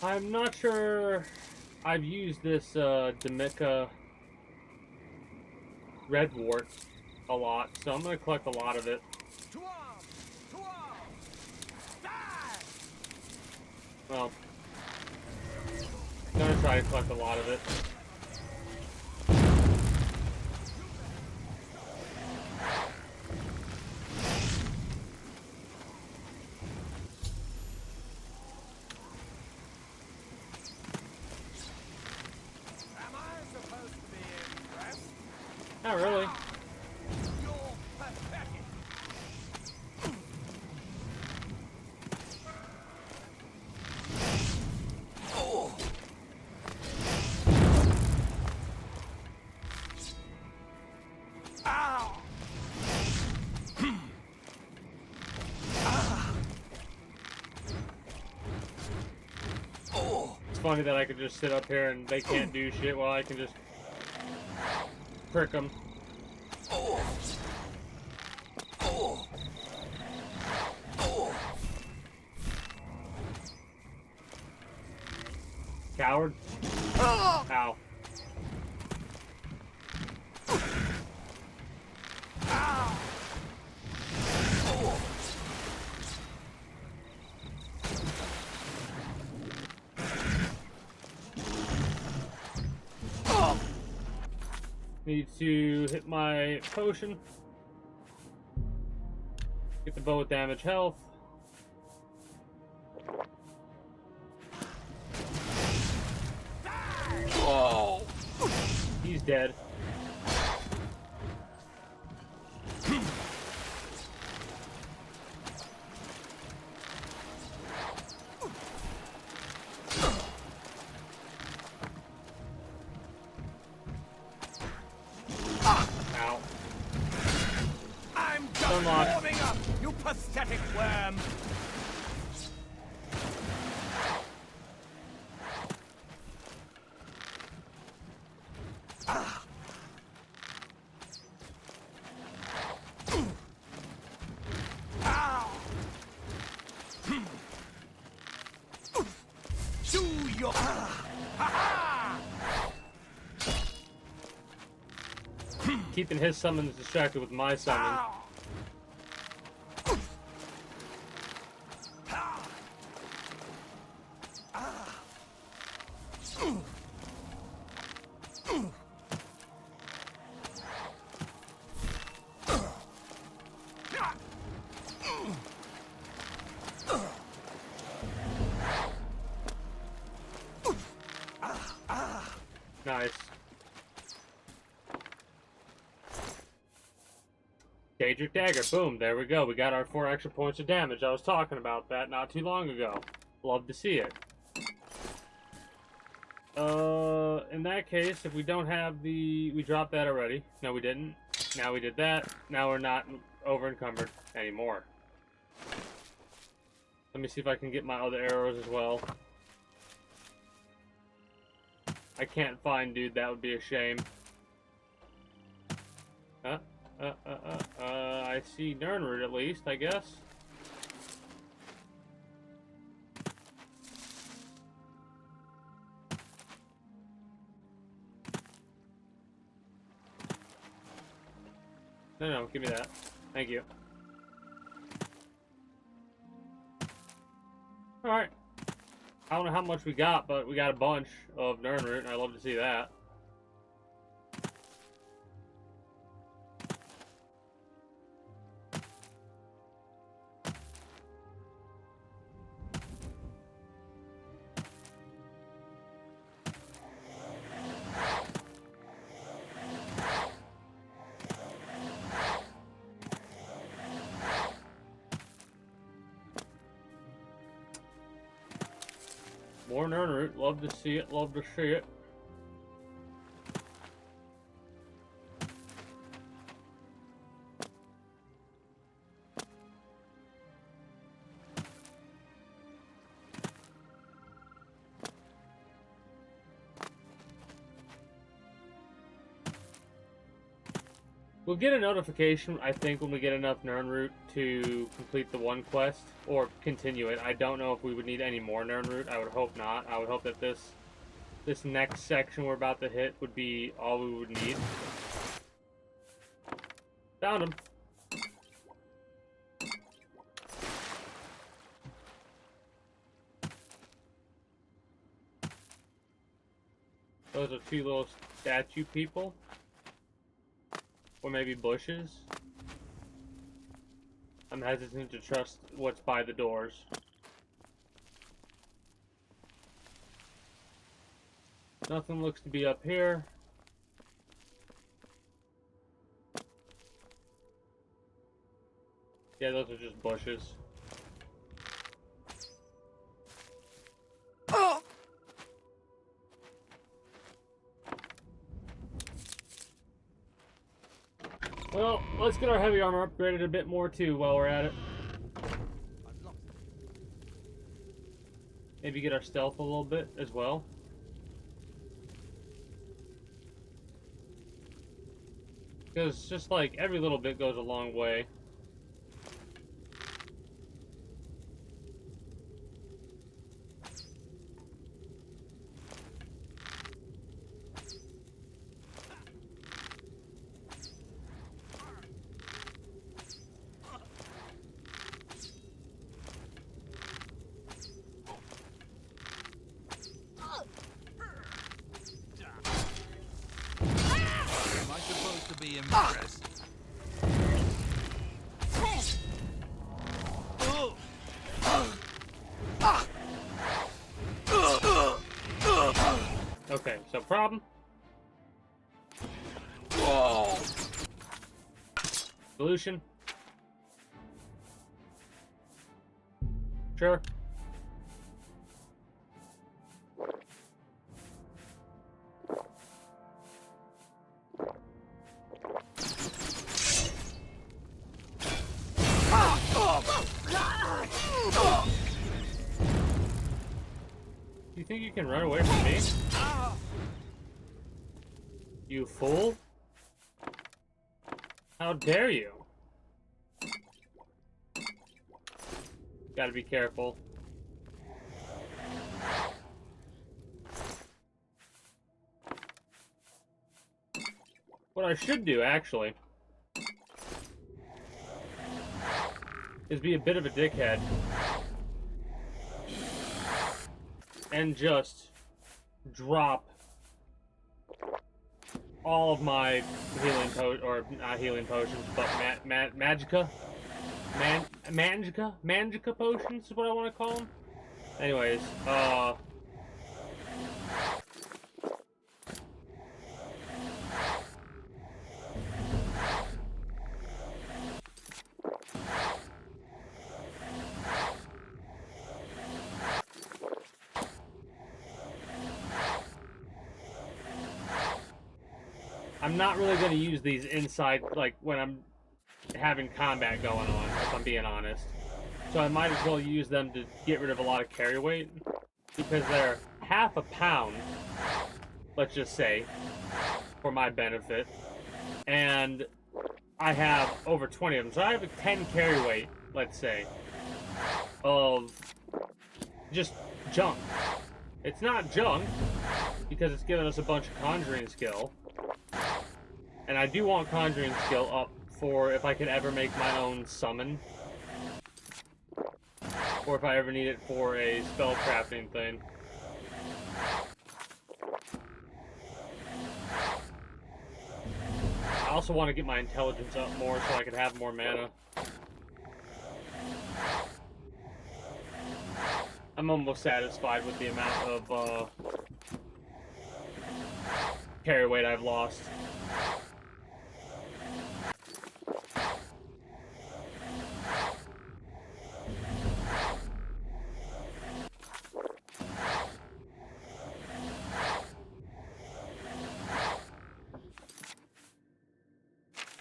I'm not sure I've used this Demica Redwart a lot, so I'm going to collect a lot of it. To arms! To arms! Die! Well, I'm going to try to collect a lot of it. Am I supposed to be impressed? Not really. You're pathetic! Ow! It's funny that I could just sit up here and they can't do shit while I can just prick them. Coward. Ow. Need to hit my potion. Get the bow with damage health. Oh! He's dead. Ow. I'm just Unlocked. warming up, you pathetic worm! Ow! Do your... Ha-ha! Keeping his summons distracted with my summon. Ow! Nice. Daedric Dagger. Boom. There we go. We got our 4 extra points of damage. I was talking about that not too long ago. Love to see it. In that case, if we don't have the... We dropped that already. No, we didn't. Now we did that. Now we're not over encumbered anymore. Let me see if I can get my other arrows as well. I can't find, dude. That would be a shame. I see Nernroot at least, I guess. No, give me that. Thank you. Alright. I don't know how much we got, but we got a bunch of Nernroot, and I love to see that. More Nernroot. Love to see it. Love to see it. We'll get a notification, I think, when we get enough Nirnroot to complete the one quest, or continue it. I don't know if we would need any more Nirnroot. I would hope not. I would hope that this next section we're about to hit would be all we would need. Found him. Those are two little statue people. Or maybe bushes. I'm hesitant to trust what's by the doors. Nothing looks to be up here. Yeah, those are just bushes. Well, let's get our heavy armor upgraded a bit more too while we're at it. Maybe get our stealth a little bit as well. Because just like every little bit goes a long way. Am I supposed to be impressed? Okay, so problem. Solution. Sure. You think you can run away from me? You fool! How dare you? Gotta be careful. What I should do, actually, is be a bit of a dickhead. And just drop all of my healing or not healing potions, but magica potions is what I want to call them. Anyways, I'm not really going to use these inside, like, when I'm having combat going on, if I'm being honest. So I might as well use them to get rid of a lot of carry weight, because they're half a pound, let's just say, for my benefit. And I have over 20 of them, so I have a 10 carry weight, let's say, of just junk. It's not junk, because it's giving us a bunch of conjuring skill. And I do want conjuring skill up for if I could ever make my own summon. Or if I ever need it for a spell crafting thing. I also want to get my intelligence up more so I can have more mana. I'm almost satisfied with the amount of carry weight I've lost.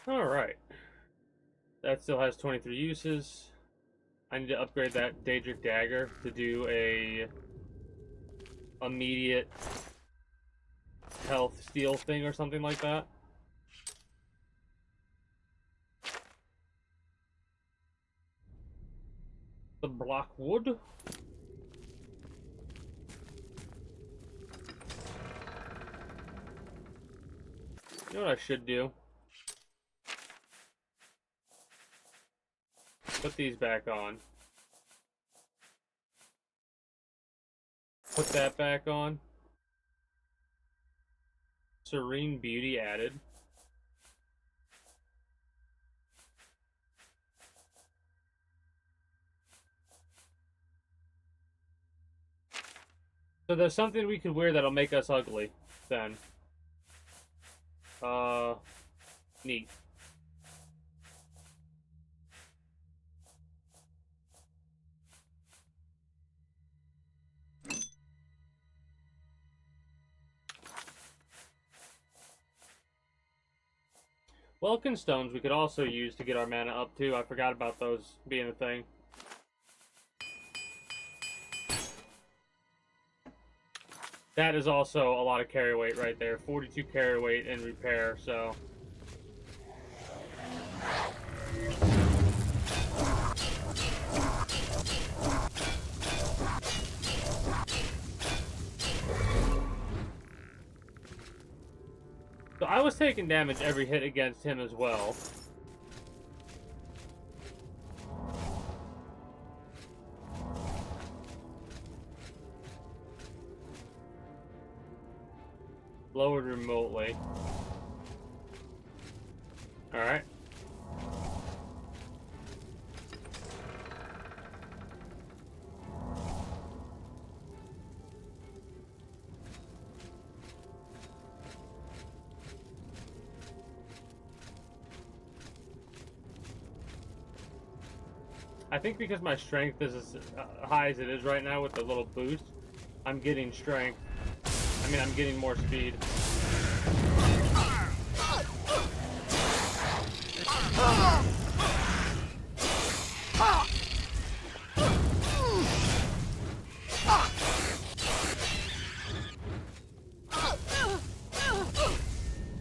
Alright. That still has 23 uses. I need to upgrade that Daedric Dagger to do a immediate health steal thing or something like that. the block wood. You know what I should do? Put these back on. Put that back on. Serene Beauty added. So there's something we could wear that'll make us ugly, then. Neat. Welkin stones we could also use to get our mana up too. I forgot about those being a thing. That is also a lot of carry weight right there. 42 carry weight in repair, so... So I was taking damage every hit against him as well. Lowered remotely. Alright. I think because my strength is as high as it is right now with the little boost, I'm getting strength. I mean, I'm getting more speed.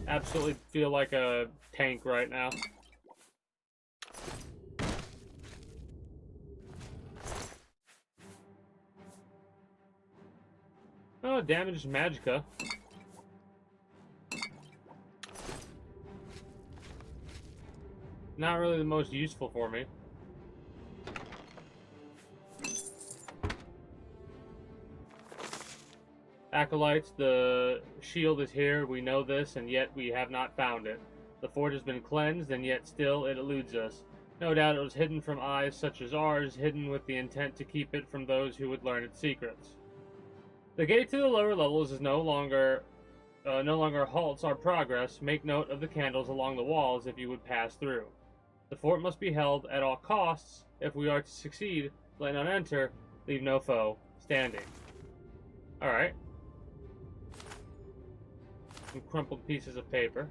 Absolutely feel like a tank right now. Oh, damaged magicka. Not really the most useful for me. Acolytes, the shield is here. We know this, and yet we have not found it. The fort has been cleansed, and yet still it eludes us. No doubt it was hidden from eyes such as ours, hidden with the intent to keep it from those who would learn its secrets. The gate to the lower levels is no longer halts our progress. Make note of the candles along the walls if you would pass through. The fort must be held at all costs. If we are to succeed, let none enter, leave no foe standing. Alright. Some crumpled pieces of paper.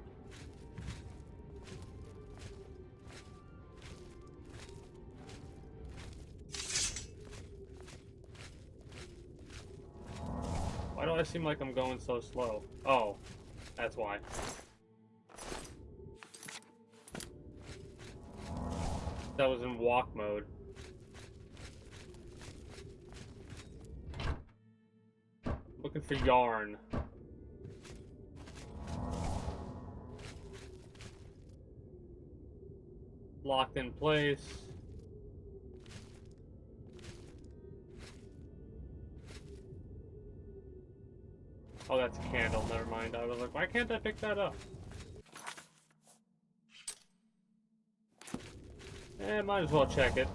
Why do I seem like I'm going so slow? Oh, that's why. That was in walk mode. Looking for yarn. Locked in place. Oh, that's a candle. Never mind. I was like, why can't I pick that up? Might as well check it.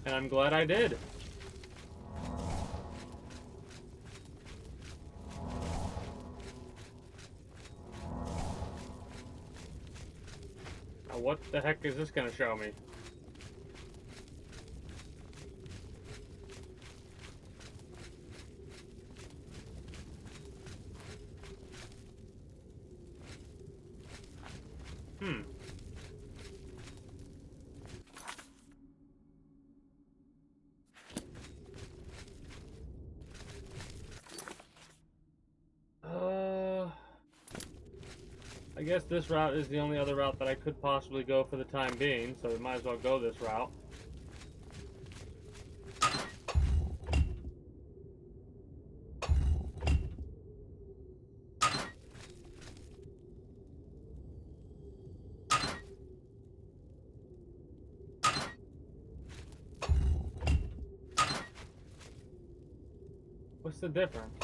And I'm glad I did. Now what the heck is this gonna show me? I guess this route is the only other route that I could possibly go for the time being, so we might as well go this route. What's the difference?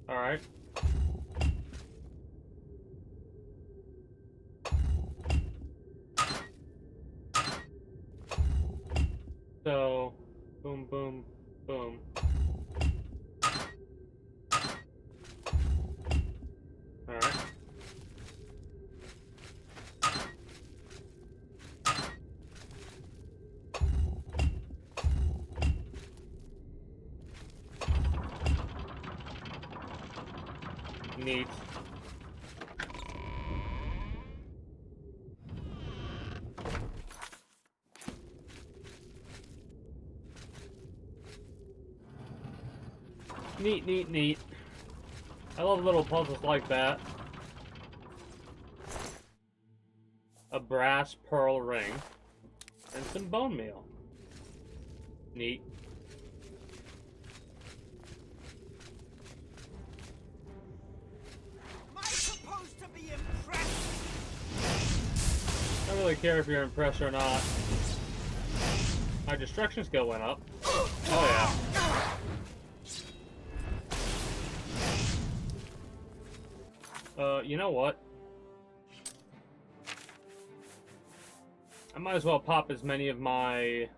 Alright. So, boom, boom, boom. Alright. Neat. Neat, neat, neat. I love little puzzles like that. A brass pearl ring. And some bone meal. Neat. Am I supposed to be impressed? I don't really care if you're impressed or not. My destruction skill went up. Oh yeah. You know what? I might as well pop as many of my...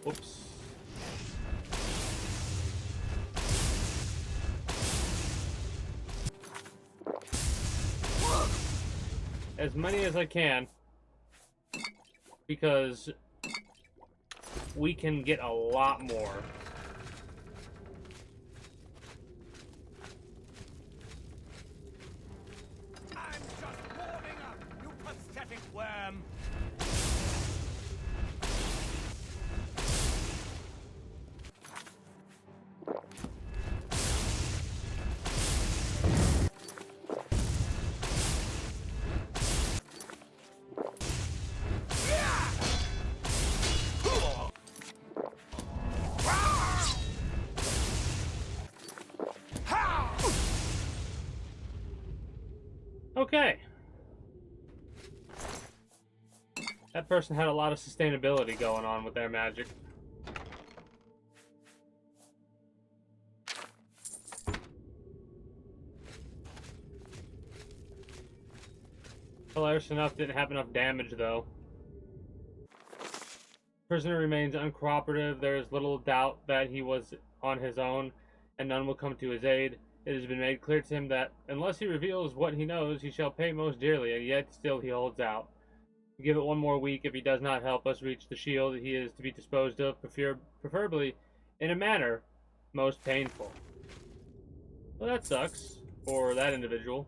Whoops. As many as I can. Because we can get a lot more. I'm just warming up, you pathetic worm. Okay. That person had a lot of sustainability going on with their magic. Hilarious enough, didn't have enough damage though. Prisoner remains uncooperative. There is little doubt that he was on his own, and none will come to his aid. It has been made clear to him that, unless he reveals what he knows, he shall pay most dearly, and yet still he holds out. Give it one more week. If he does not help us reach the shield, he is to be disposed of, preferably in a manner most painful. Well, that sucks for that individual.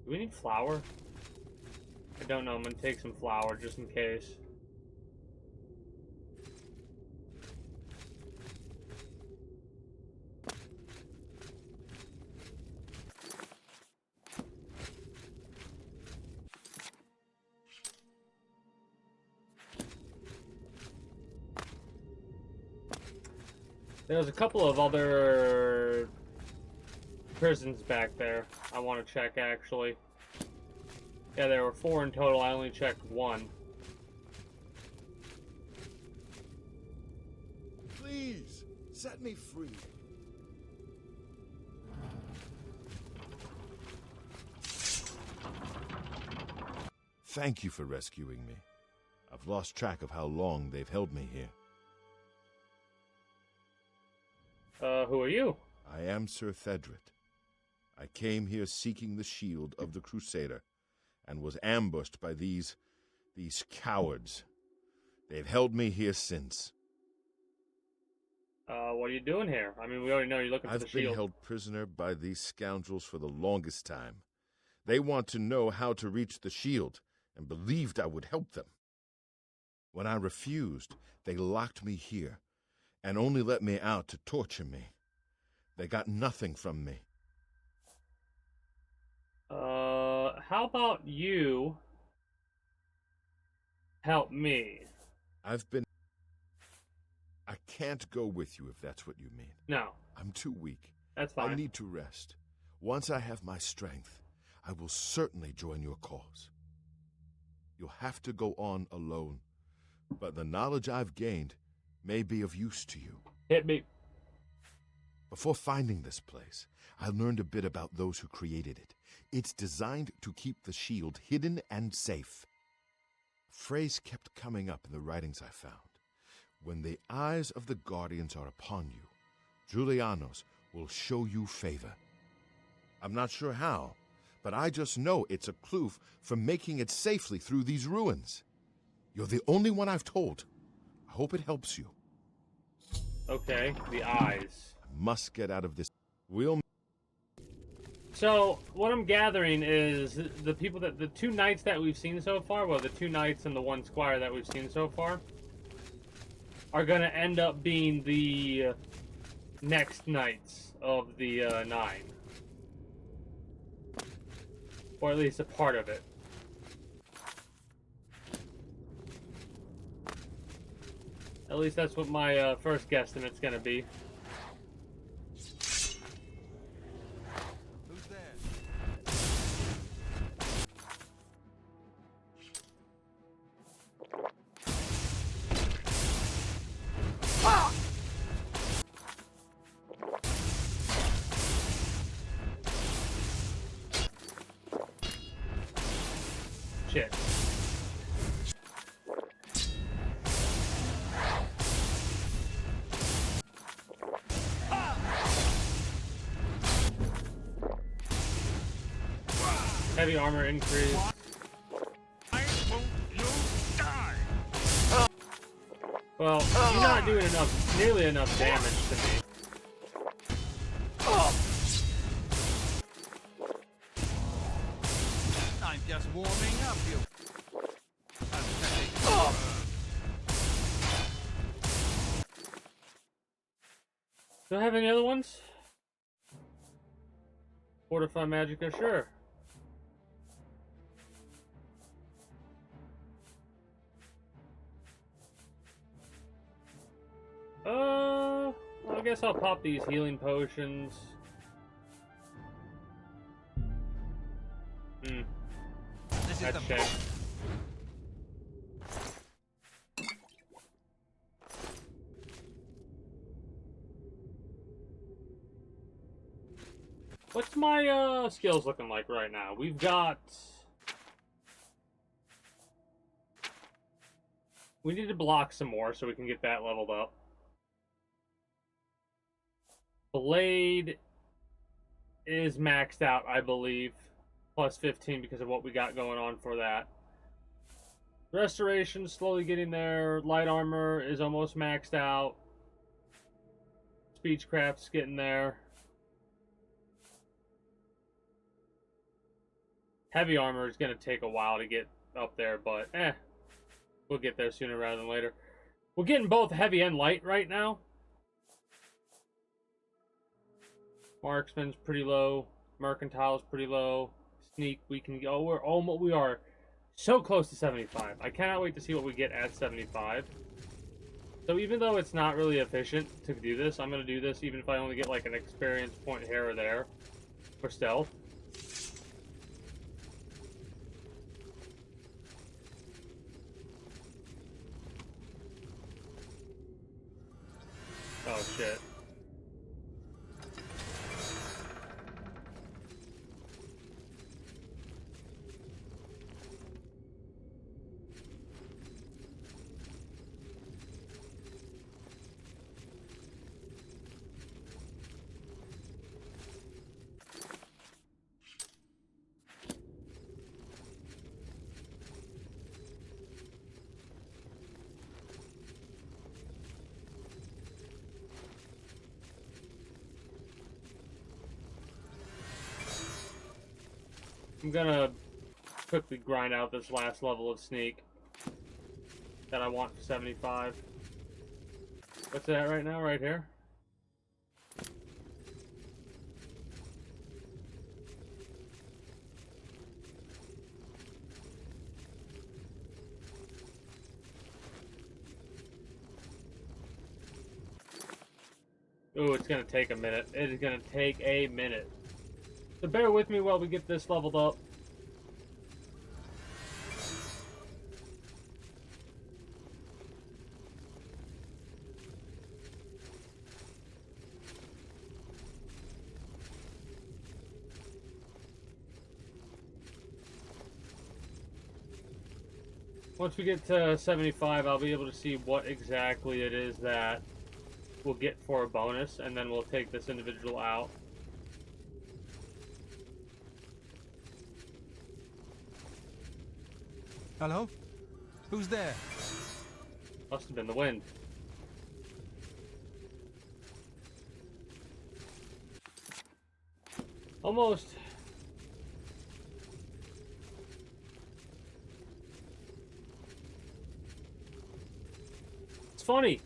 Do we need flour? I don't know. I'm gonna take some flour just in case. There's a couple of other prisons back there I want to check, actually. Yeah, there were 4 in total. I only checked 1. Please, set me free. Thank you for rescuing me. I've lost track of how long they've held me here. Who are you? I am Sir Thedret. I came here seeking the shield of the Crusader, and was ambushed by these cowards. They've held me here since. What are you doing here? I mean, we already know you're looking for the I've been shield. held prisoner by these scoundrels for the longest time. They want to know how to reach the shield, and believed I would help them. When I refused, they locked me here, and only let me out to torture me. They got nothing from me. How about you help me? I can't go with you if that's what you mean. No, I'm too weak. that's fine. I need to rest. Once I have my strength, I will certainly join your cause. You'll have to go on alone, but the knowledge I've gained may be of use to you. Hit me. Before finding this place, I learned a bit about those who created it. It's designed to keep the shield hidden and safe. A phrase kept coming up in the writings I found. When the eyes of the Guardians are upon you, Julianos will show you favor. I'm not sure how, but I just know it's a clue for making it safely through these ruins. You're the only one I've told. I hope it helps you. Okay, the eyes. I must get out of this. So, what I'm gathering is the two knights that we've seen so far, well, the two knights and the one squire that we've seen so far, are going to end up being the next knights of the 9. Or at least a part of it. At least that's what my first guesstimate's going to be. Who's there? Shit. Heavy armor increase. Why won't you die? Well, you're not doing nearly enough damage to me. I'm just warming up, you. Pathetic. Do I have any other ones? Fortify Magicka, sure. I guess I'll pop these healing potions. This is That's the shame. What's my skills looking like right now? We've got... We need to block some more so we can get that leveled up. Blade is maxed out, I believe. Plus 15 because of what we got going on for that. Restoration, slowly getting there. Light armor is almost maxed out. Speechcraft's getting there. Heavy armor is going to take a while to get up there, but we'll get there sooner rather than later. We're getting both heavy and light right now. Marksman's pretty low. Mercantile's pretty low. Sneak, we can go. We are so close to 75. I cannot wait to see what we get at 75. So even though it's not really efficient to do this, I'm going to do this even if I only get like an experience point here or there for stealth. Oh shit. I'm gonna quickly grind out this last level of sneak that I want for 75. What's that right now? Right here? Ooh, it's gonna take a minute. It is gonna take a minute. So bear with me while we get this leveled up. Once we get to 75, I'll be able to see what exactly it is that we'll get for a bonus, and then we'll take this individual out. Hello? Who's there? Must have been the wind. Almost. It's funny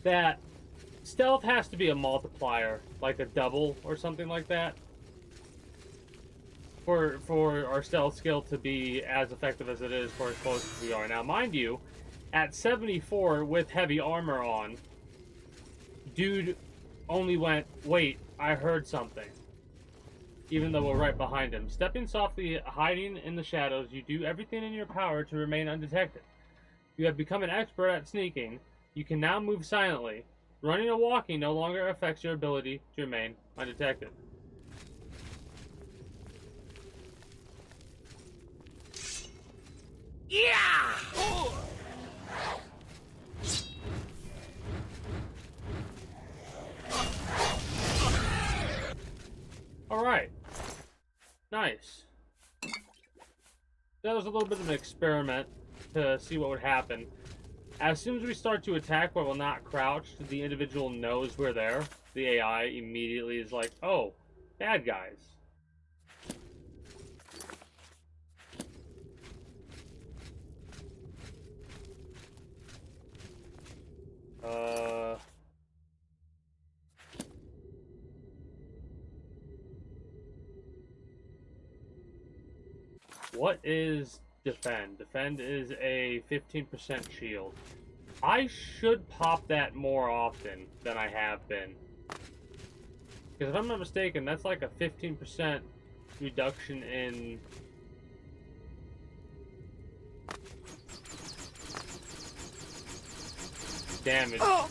that stealth has to be a multiplier, like a double or something like that, for our stealth skill to be as effective as it is for as close as we are. Now, mind you, at 74 with heavy armor on, dude only went, wait, I heard something. Even though we're right behind him. Stepping softly, hiding in the shadows, you do everything in your power to remain undetected. You have become an expert at sneaking. You can now move silently. Running or walking no longer affects your ability to remain undetected. Yeah! Alright. Nice. That was a little bit of an experiment to see what would happen. As soon as we start to attack where we're not crouched, the individual knows we're there. The AI immediately is like, oh, bad guys. What is defend? Defend is a 15% shield. I should pop that more often than I have been. Because if I'm not mistaken, that's like a 15% reduction in... damage. Oh!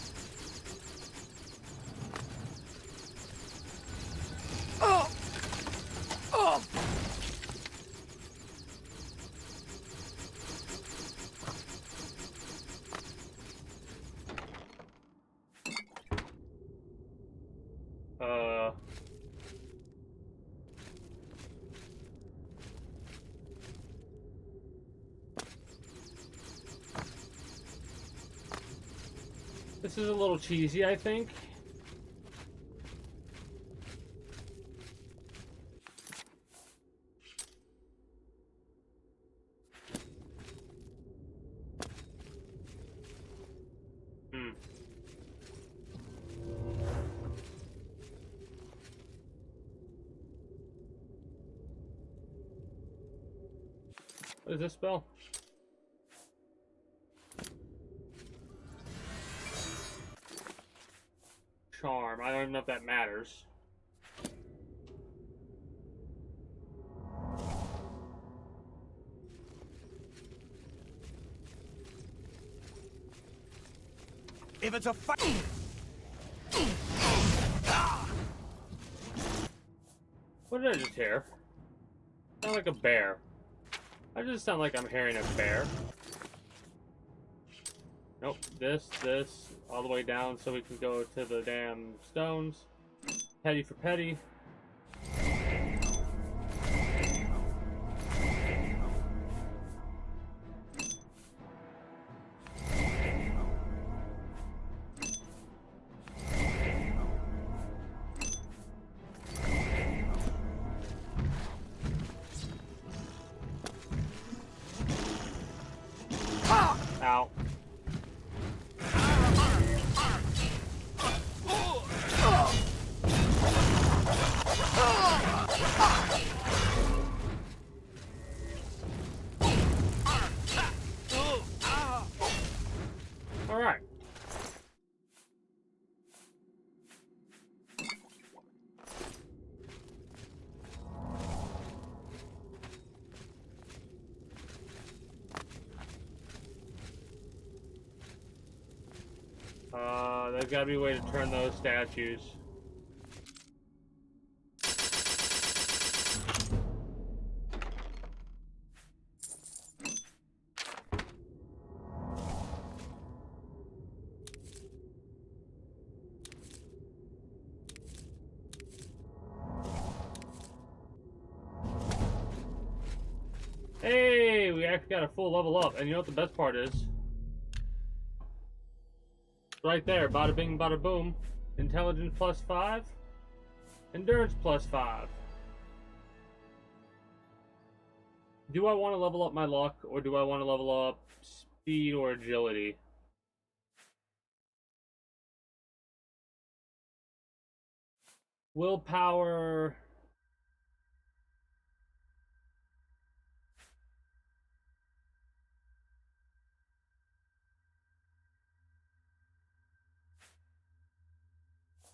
Oh! Oh! This is a little cheesy, I think. What is this spell? Charm. I don't even know if that matters. If it's a fight. What did I just hear? Sound like a bear. I just sound like I'm hearing a bear. Nope, this, all the way down so we can go to the damn stones. Petty for petty. Ow. got to be a way to turn those statues. Hey, we actually got a full level up, and you know what the best part is? Right there, bada bing, bada boom. Intelligence +5, endurance +5. Do I want to level up my luck, or do I want to level up speed or agility? Willpower.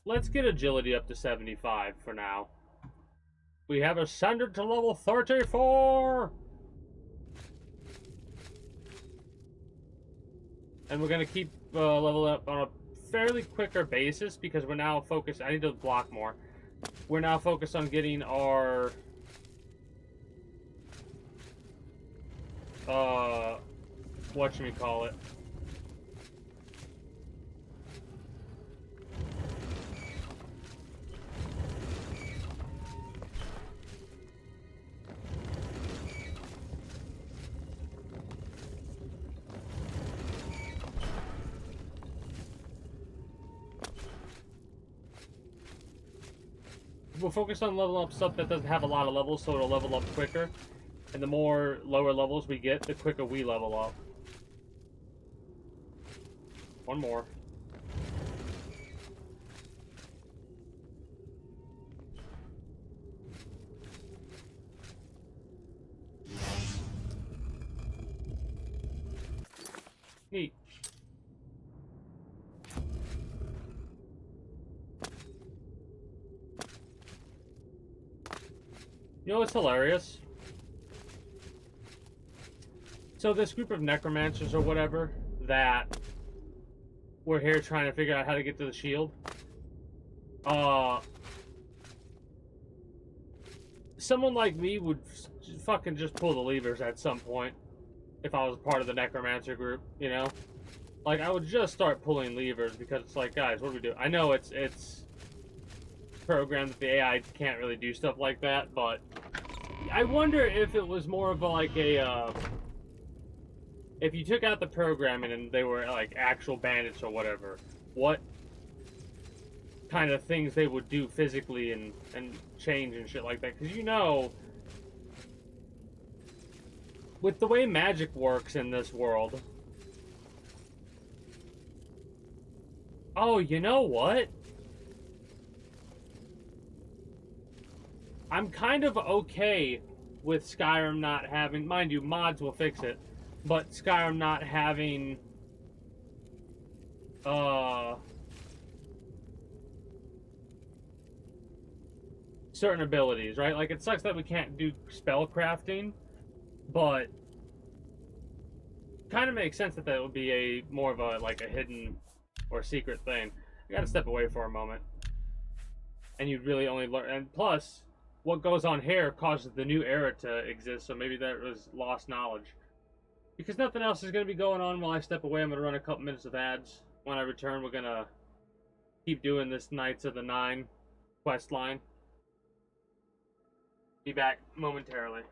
Let's get agility up to 75 for now. We have ascended to level 34! And we're going to keep leveling up on a fairly quicker basis because we're now focused... I need to block more. We're now focused on getting our... whatchamacallit. We're focused on leveling up stuff that doesn't have a lot of levels, so it'll level up quicker. And the more lower levels we get, the quicker we level up. One more. Neat. You know what's hilarious? So this group of necromancers or whatever that were here trying to figure out how to get to the shield. Someone like me would fucking just pull the levers at some point if I was part of the necromancer group, you know? Like, I would just start pulling levers because it's like, guys, what do we do? I know it's programmed that the AI can't really do stuff like that, but I wonder if it was more of like a, if you took out the programming and they were like actual bandits or whatever, what kind of things they would do physically and change and shit like that. Because you know, with the way magic works in this world... Oh, you know what? I'm kind of okay with Skyrim not having... Mind you, mods will fix it. But Skyrim not having... certain abilities, right? Like, it sucks that we can't do spell crafting, but kind of makes sense that that would be a more of a, like, a hidden or secret thing. I gotta step away for a moment. And you'd really only learn... And plus, what goes on here causes the new era to exist, so maybe that was lost knowledge. Because nothing else is going to be going on while I step away. I'm going to run a couple minutes of ads. When I return, we're going to keep doing this Knights of the Nine quest line. Be back momentarily.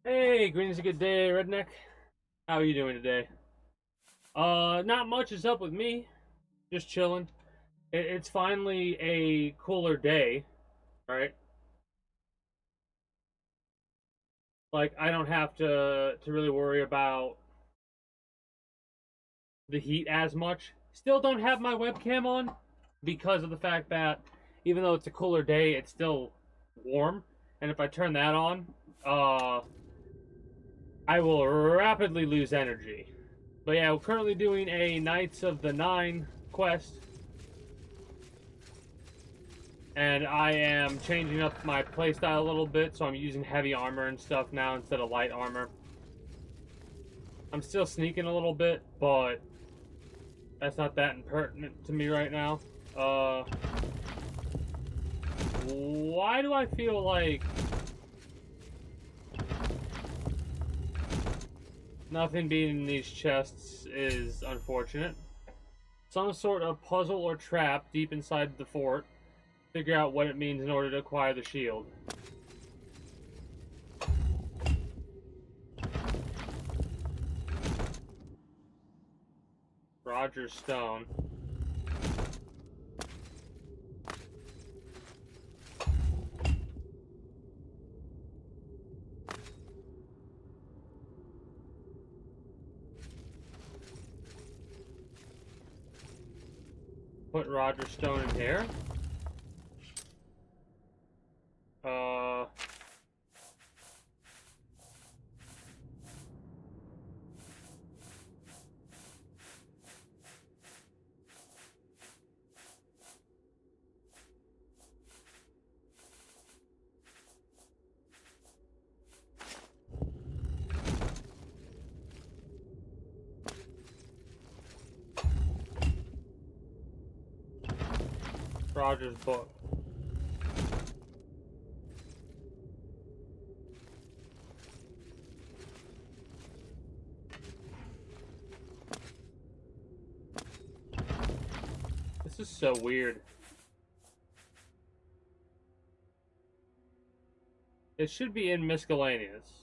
Hey, greetings, a good day, redneck. How are you doing today? Not much is up with me. Just chilling. It's finally a cooler day, right? Like I don't have to really worry about the heat as much. Still don't have my webcam on because of the fact that even though it's a cooler day, it's still warm. And if I turn that on, uh, I will rapidly lose energy. But yeah, we're currently doing a Knights of the Nine quest. And I am changing up my playstyle a little bit, so I'm using heavy armor and stuff now instead of light armor. I'm still sneaking a little bit, but that's not that impertinent to me right now. Why do I feel like nothing being in these chests is unfortunate? Some sort of puzzle or trap deep inside the fort. Figure out what it means in order to acquire the shield. Roger Stone. Put Roger Stone in here. Roger's book. This is so weird. It should be in miscellaneous.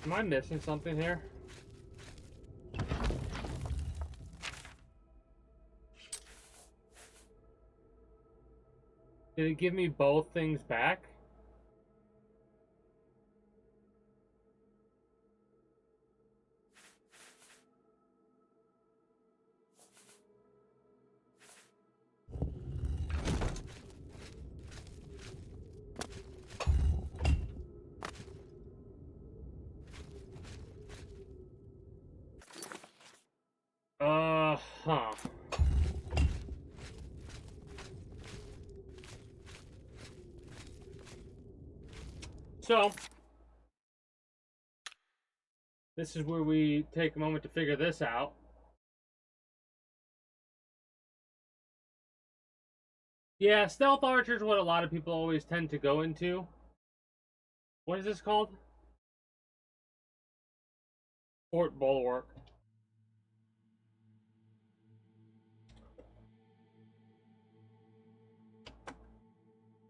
Am I missing something here? Did it give me both things back? Huh. So, this is where we take a moment to figure this out. Yeah, stealth archer is what a lot of people always tend to go into. What is this called? Fort Bulwark.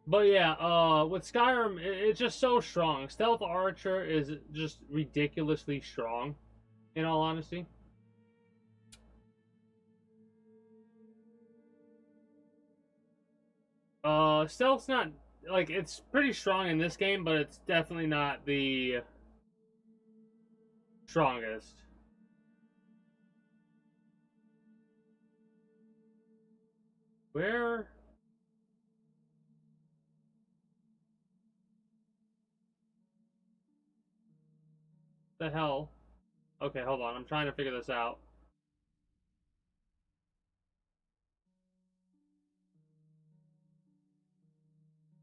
But yeah, with Skyrim, it's just so strong. Stealth Archer is just ridiculously strong, in all honesty. Stealth's not, like, it's pretty strong in this game, but it's definitely not the strongest. Where? The hell? Okay, hold on. I'm trying to figure this out.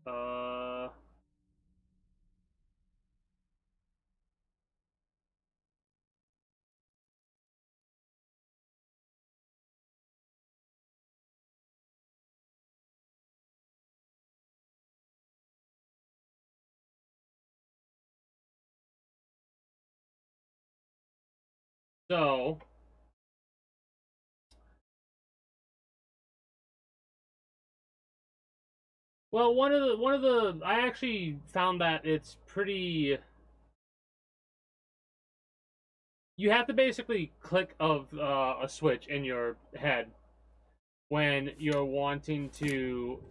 Uh... So... Well, I actually found that it's pretty. You have to basically click a switch in your head when you're wanting to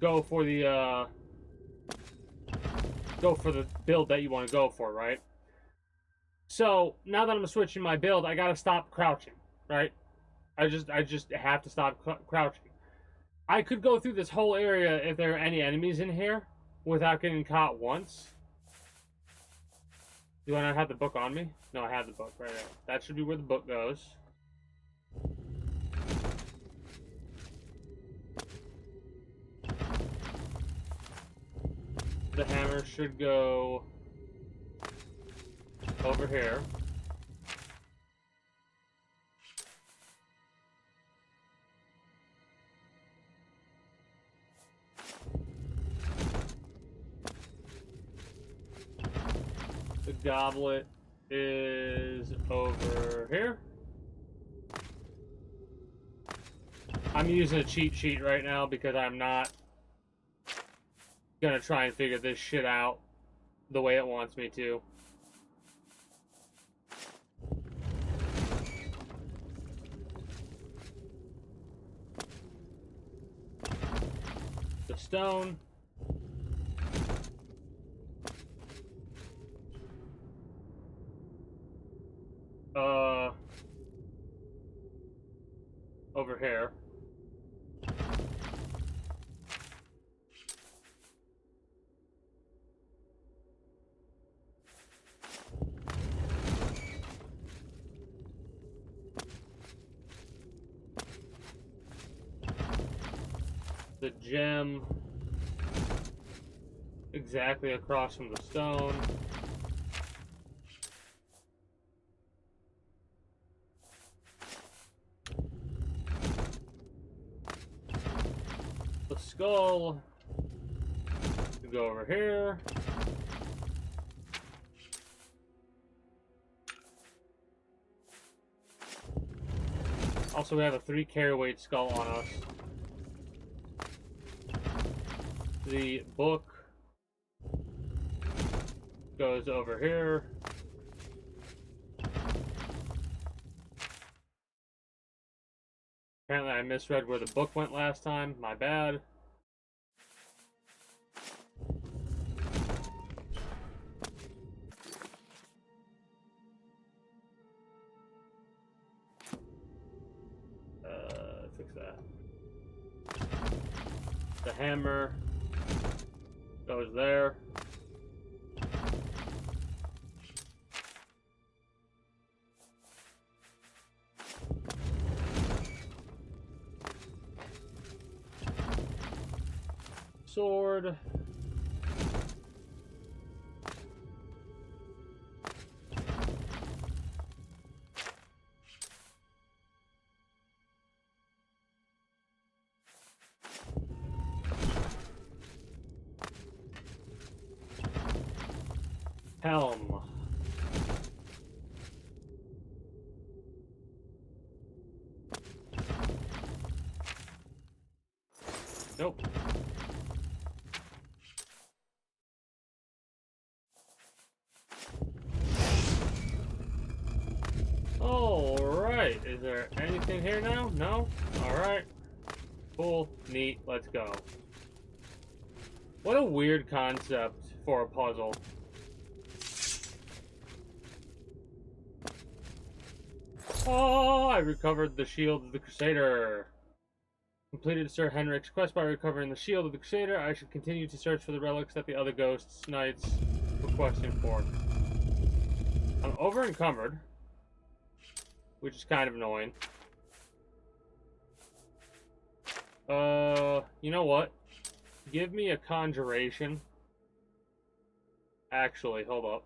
go for the build that you want to go for, right? So now that I'm switching my build, I gotta stop crouching, right? I just have to stop crouching. I could go through this whole area if there are any enemies in here without getting caught once. Do I not have the book on me? No, I have the book right there. That should be where the book goes. The hammer should go over here. The goblet is over here. I'm using a cheat sheet right now because I'm not gonna try and figure this shit out the way it wants me to. The stone. Over here. The gem exactly across from the stone. The skull can go over here. Also, we have a 3 carry weight skull on us. The book goes over here. Apparently I misread where the book went last time. My bad. Fix that. The hammer goes there. Sword. Helm. Nope. Alright, is there anything here now? No? Alright. Cool. Neat. Let's go. What a weird concept for a puzzle. Oh, I recovered the shield of the Crusader. Completed Sir Henrik's quest by recovering the shield of the Crusader. I should continue to search for the relics that the other ghosts, knights, requesting for. I'm over encumbered, which is kind of annoying. You know what? Give me a conjuration. Actually, hold up.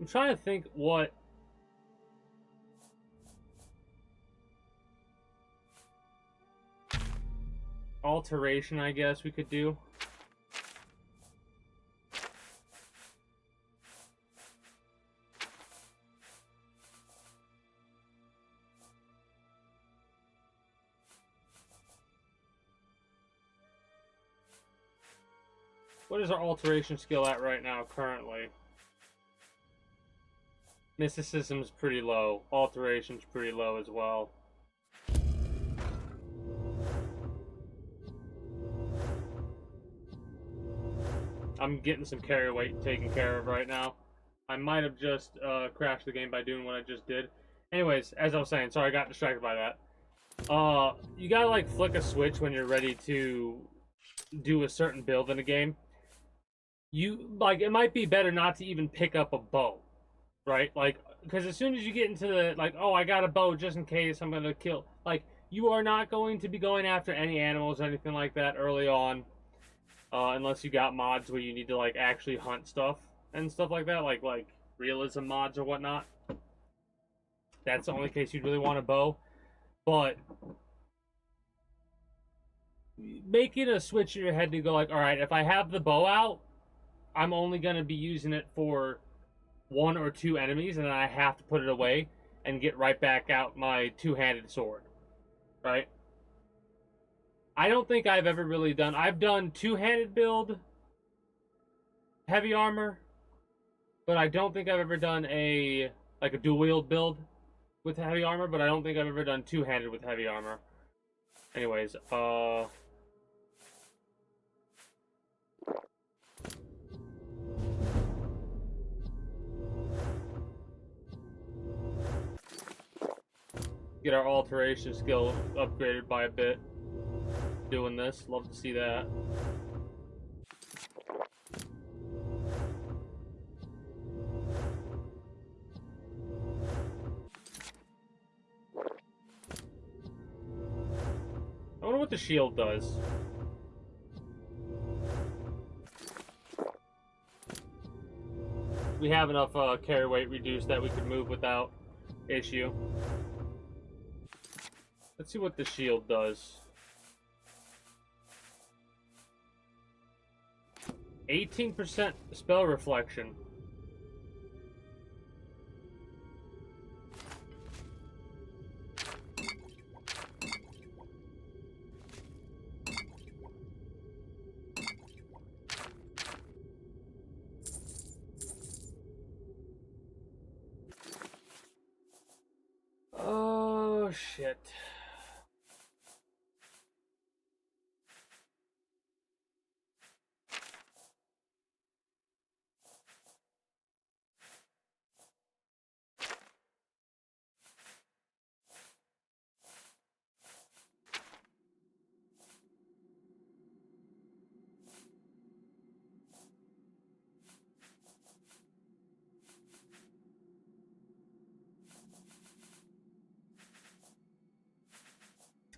I'm trying to think what alteration I guess we could do. What is our alteration skill at right now currently? Mysticism's pretty low. Alteration's pretty low as well. I'm getting some carry weight taken care of right now. I might have just crashed the game by doing what I just did. Anyways, as I was saying, sorry I got distracted by that. You gotta like flick a switch when you're ready to do a certain build in a game. You like it might be better not to even pick up a bow, right? Like because as soon as you get into the like, oh, I got a bow just in case I'm gonna kill. Like you are not going to be going after any animals or anything like that early on, unless you got mods where you need to like actually hunt stuff and stuff like that, like realism mods or whatnot. That's the only case you'd really want a bow, but making a switch in your head to go like, all right, if I have the bow out, I'm only going to be using it for 1 or 2 enemies, and then I have to put it away and get right back out my two-handed sword, right? I don't think I've ever really done... I've done two-handed build, heavy armor, but I don't think I've ever done a dual-wield build with heavy armor, but I don't think I've ever done two-handed with heavy armor. Anyways, get our alteration skill upgraded by a bit doing this. Love to see that. I wonder what the shield does. We have enough carry weight reduced that we could move without issue. Let's see what the shield does. 18% spell reflection. Oh, shit.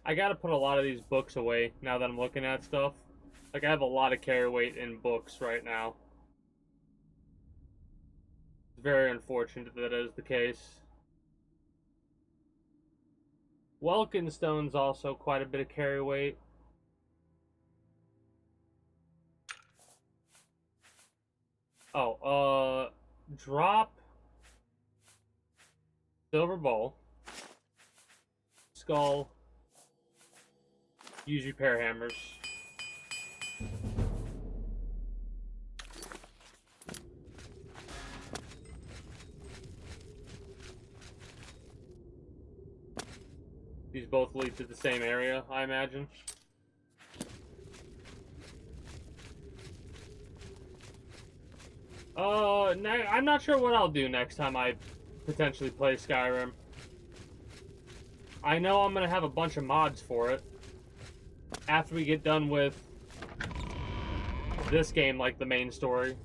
I gotta put a lot of these books away now that I'm looking at stuff. Like, I have a lot of carry weight in books right now. It's very unfortunate that is the case. Welkin Stone's also quite a bit of carry weight. Oh, drop Silver Bowl. skull. Use repair hammers. These both lead to the same area, I imagine. I'm not sure what I'll do next time I potentially play Skyrim. I know I'm gonna have a bunch of mods for it. After we get done with this game, like the main story.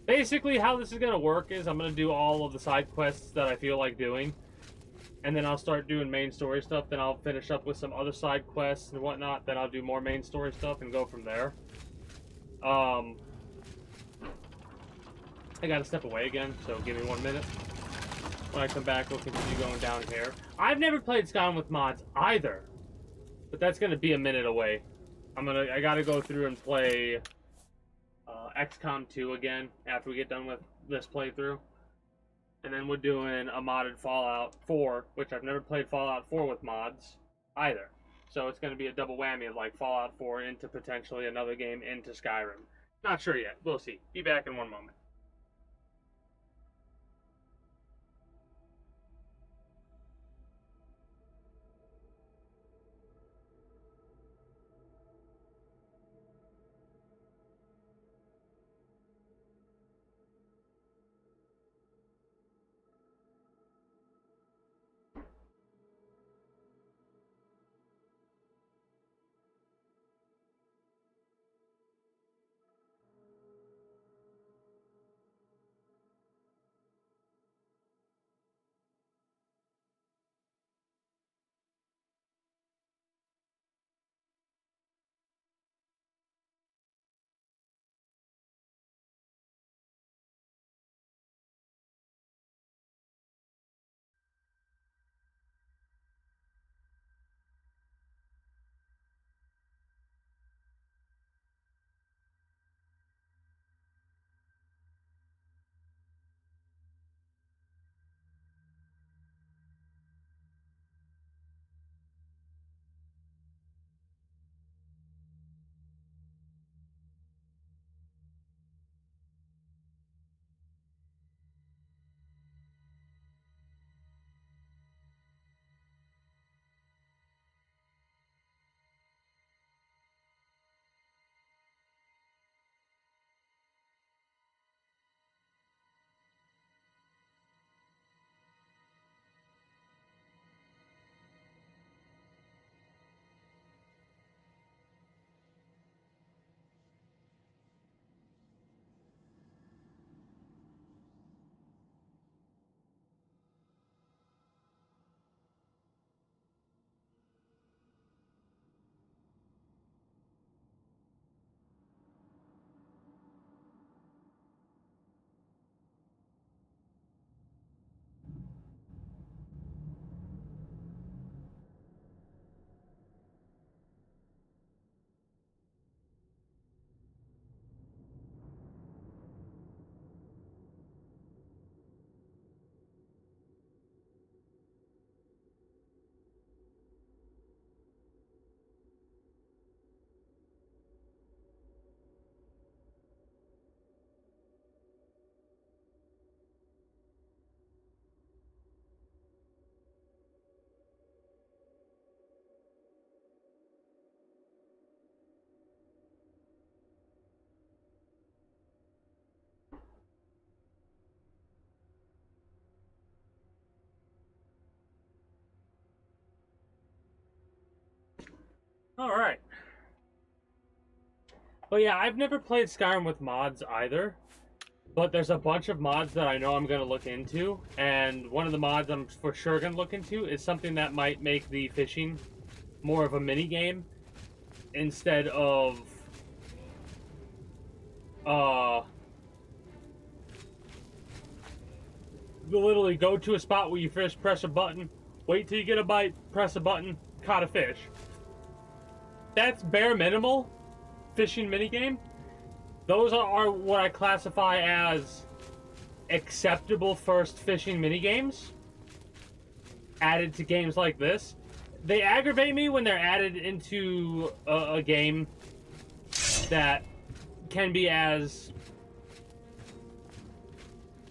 Basically, how this is gonna work is I'm gonna do all of the side quests that I feel like doing. And then I'll start doing main story stuff, then I'll finish up with some other side quests and whatnot, then I'll do more main story stuff and go from there. I gotta step away again, so give me 1 minute. When I come back, we'll continue going down here. I've never played Skyrim with mods either, but that's gonna be a minute away. I gotta go through and play XCOM 2 again after we get done with this playthrough. And then we're doing a modded Fallout 4, which I've never played Fallout 4 with mods either. So it's going to be a double whammy of like Fallout 4 into potentially another game into Skyrim. Not sure yet. We'll see. Be back in 1 moment. Alright. But yeah, I've never played Skyrim with mods either. But there's a bunch of mods that I know I'm going to look into. And one of the mods I'm for sure going to look into is something that might make the fishing more of a mini game instead of literally go to a spot where you fish, press a button, wait till you get a bite, press a button, caught a fish. That's bare minimal fishing minigame. Those are what I classify as acceptable first fishing minigames. added to games like this. They aggravate me when they're added into a game that can be as,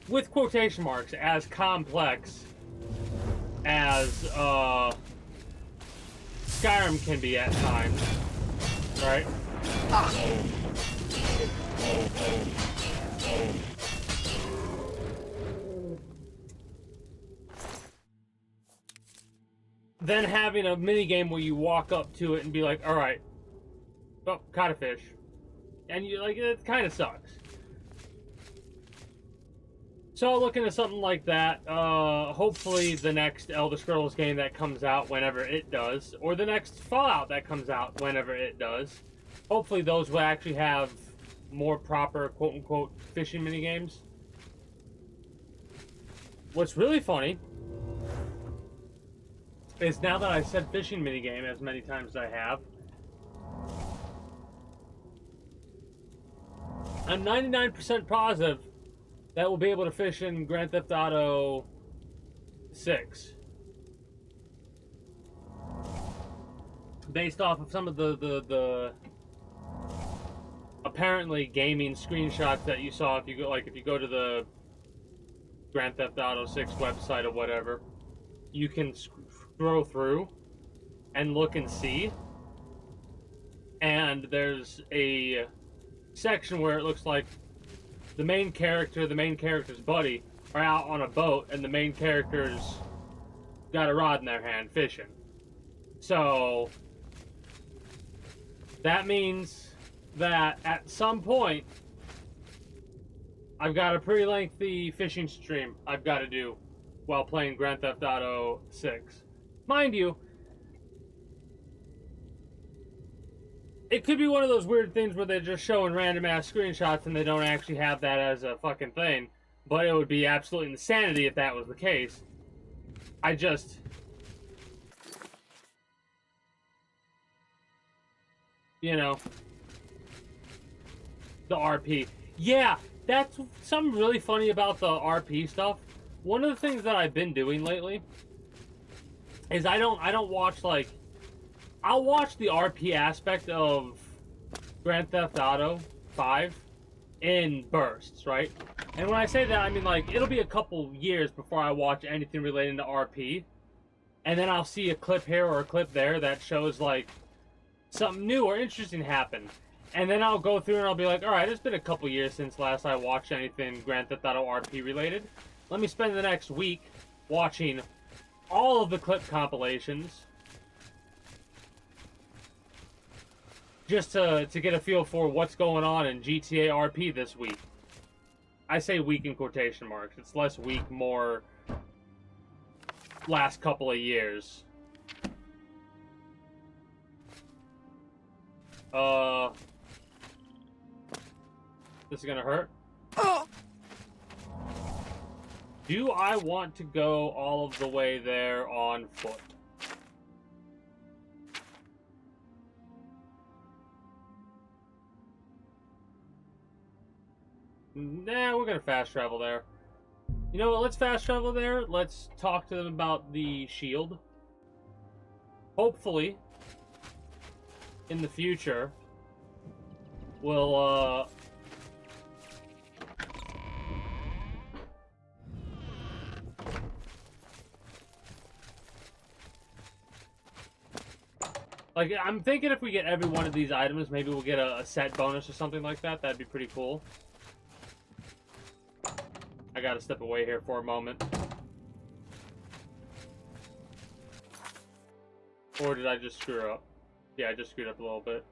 with quotation marks, as complex as Skyrim can be at times, right? Then having a mini game where you walk up to it and be like, all right, oh, caught a fish. And you like, it kind of sucks. So looking at something like that, hopefully the next Elder Scrolls game that comes out whenever it does, or the next Fallout that comes out whenever it does, hopefully those will actually have more proper quote-unquote fishing minigames. What's really funny is now that I've said fishing minigame as many times as I have, I'm 99% positive that we'll be able to fish in Grand Theft Auto 6. Based off of some of the apparently gaming screenshots that you saw, if you go to the Grand Theft Auto 6 website or whatever, you can scroll through and look and see. And there's a section where it looks like the main character's buddy are out on a boat, and the main character's got a rod in their hand fishing. So that means that at some point I've got a pretty lengthy fishing stream I've got to do while playing Grand Theft Auto 6. Mind you, it could be one of those weird things where they're just showing random ass screenshots and they don't actually have that as a fucking thing. But it would be absolute insanity if that was the case. I just... You know. The RP. Yeah, that's something really funny about the RP stuff. One of the things that I've been doing lately is I don't watch, like... I'll watch the RP aspect of Grand Theft Auto 5 in bursts, right? And when I say that, I mean, like, it'll be a couple years before I watch anything relating to RP. And then I'll see a clip here or a clip there that shows, like, something new or interesting happened. And then I'll go through and I'll be like, alright, it's been a couple years since last I watched anything Grand Theft Auto RP related. Let me spend the next week watching all of the clip compilations, just to get a feel for what's going on in GTA RP this week. I say week in quotation marks. It's less week, more last couple of years. This is gonna hurt. Do I want to go all of the way there on foot? Nah, we're gonna fast travel there. You know what, let's fast travel there. Let's talk to them about the shield. Hopefully, in the future, we'll, like, I'm thinking if we get every one of these items, maybe we'll get a set bonus or something like that. That'd be pretty cool. I gotta step away here for a moment. Or did I just screw up? Yeah, I just screwed up a little bit.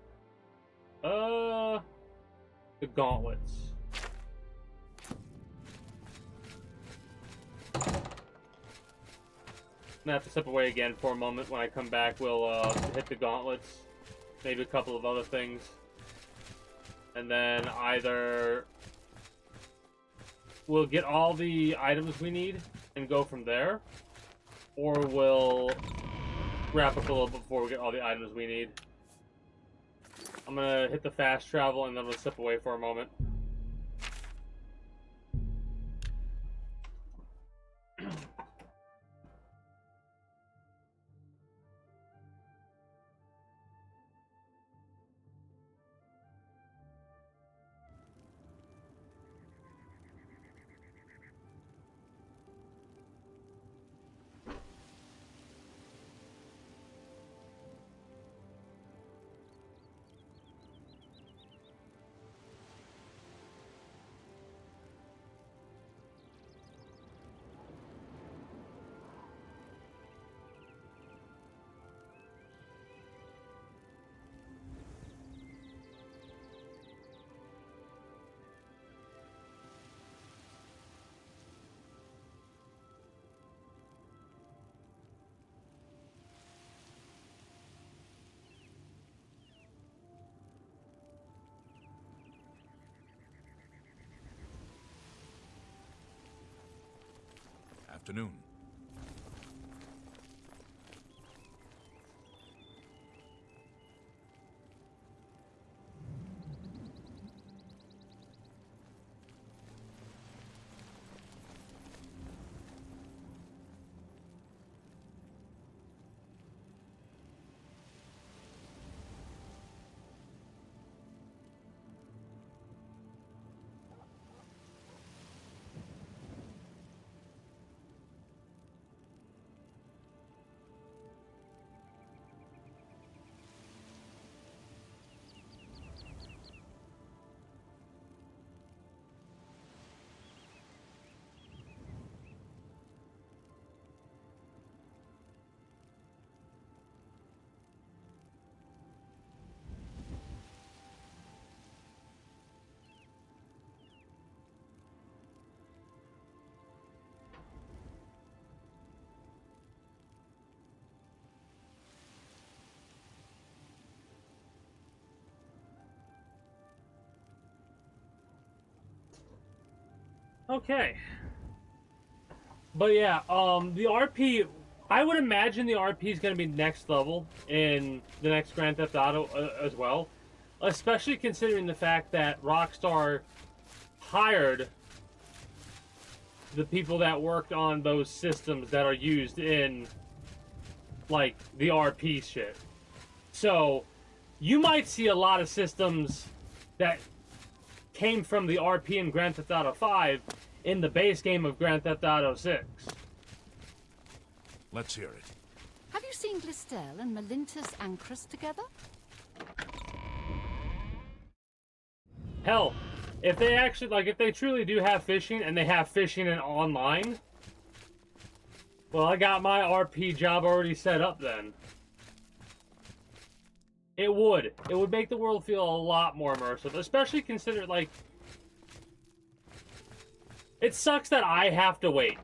The gauntlets. I'm gonna have to step away again for a moment. When I come back, we'll hit the gauntlets. Maybe a couple of other things. And then either we'll get all the items we need and go from there, or we'll wrap up a little bit before we get all the items we need. I'm gonna hit the fast travel and then we'll step away for a moment. afternoon. Okay. But yeah, the RP, I would imagine the RP is going to be next level in the next Grand Theft Auto as well. Especially considering the fact that Rockstar hired the people that worked on those systems that are used in, like, the RP shit. So, you might see a lot of systems that came from the RP in Grand Theft Auto 5 in the base game of Grand Theft Auto 6. Let's hear it. Have you seen Glistel and Melintus Ancrus together? Hell, if they actually, like, if they truly do have fishing, and they have fishing in online, well, I got my RP job already set up then. It would. It would make the world feel a lot more immersive, especially consider, like, it sucks that I have to wait,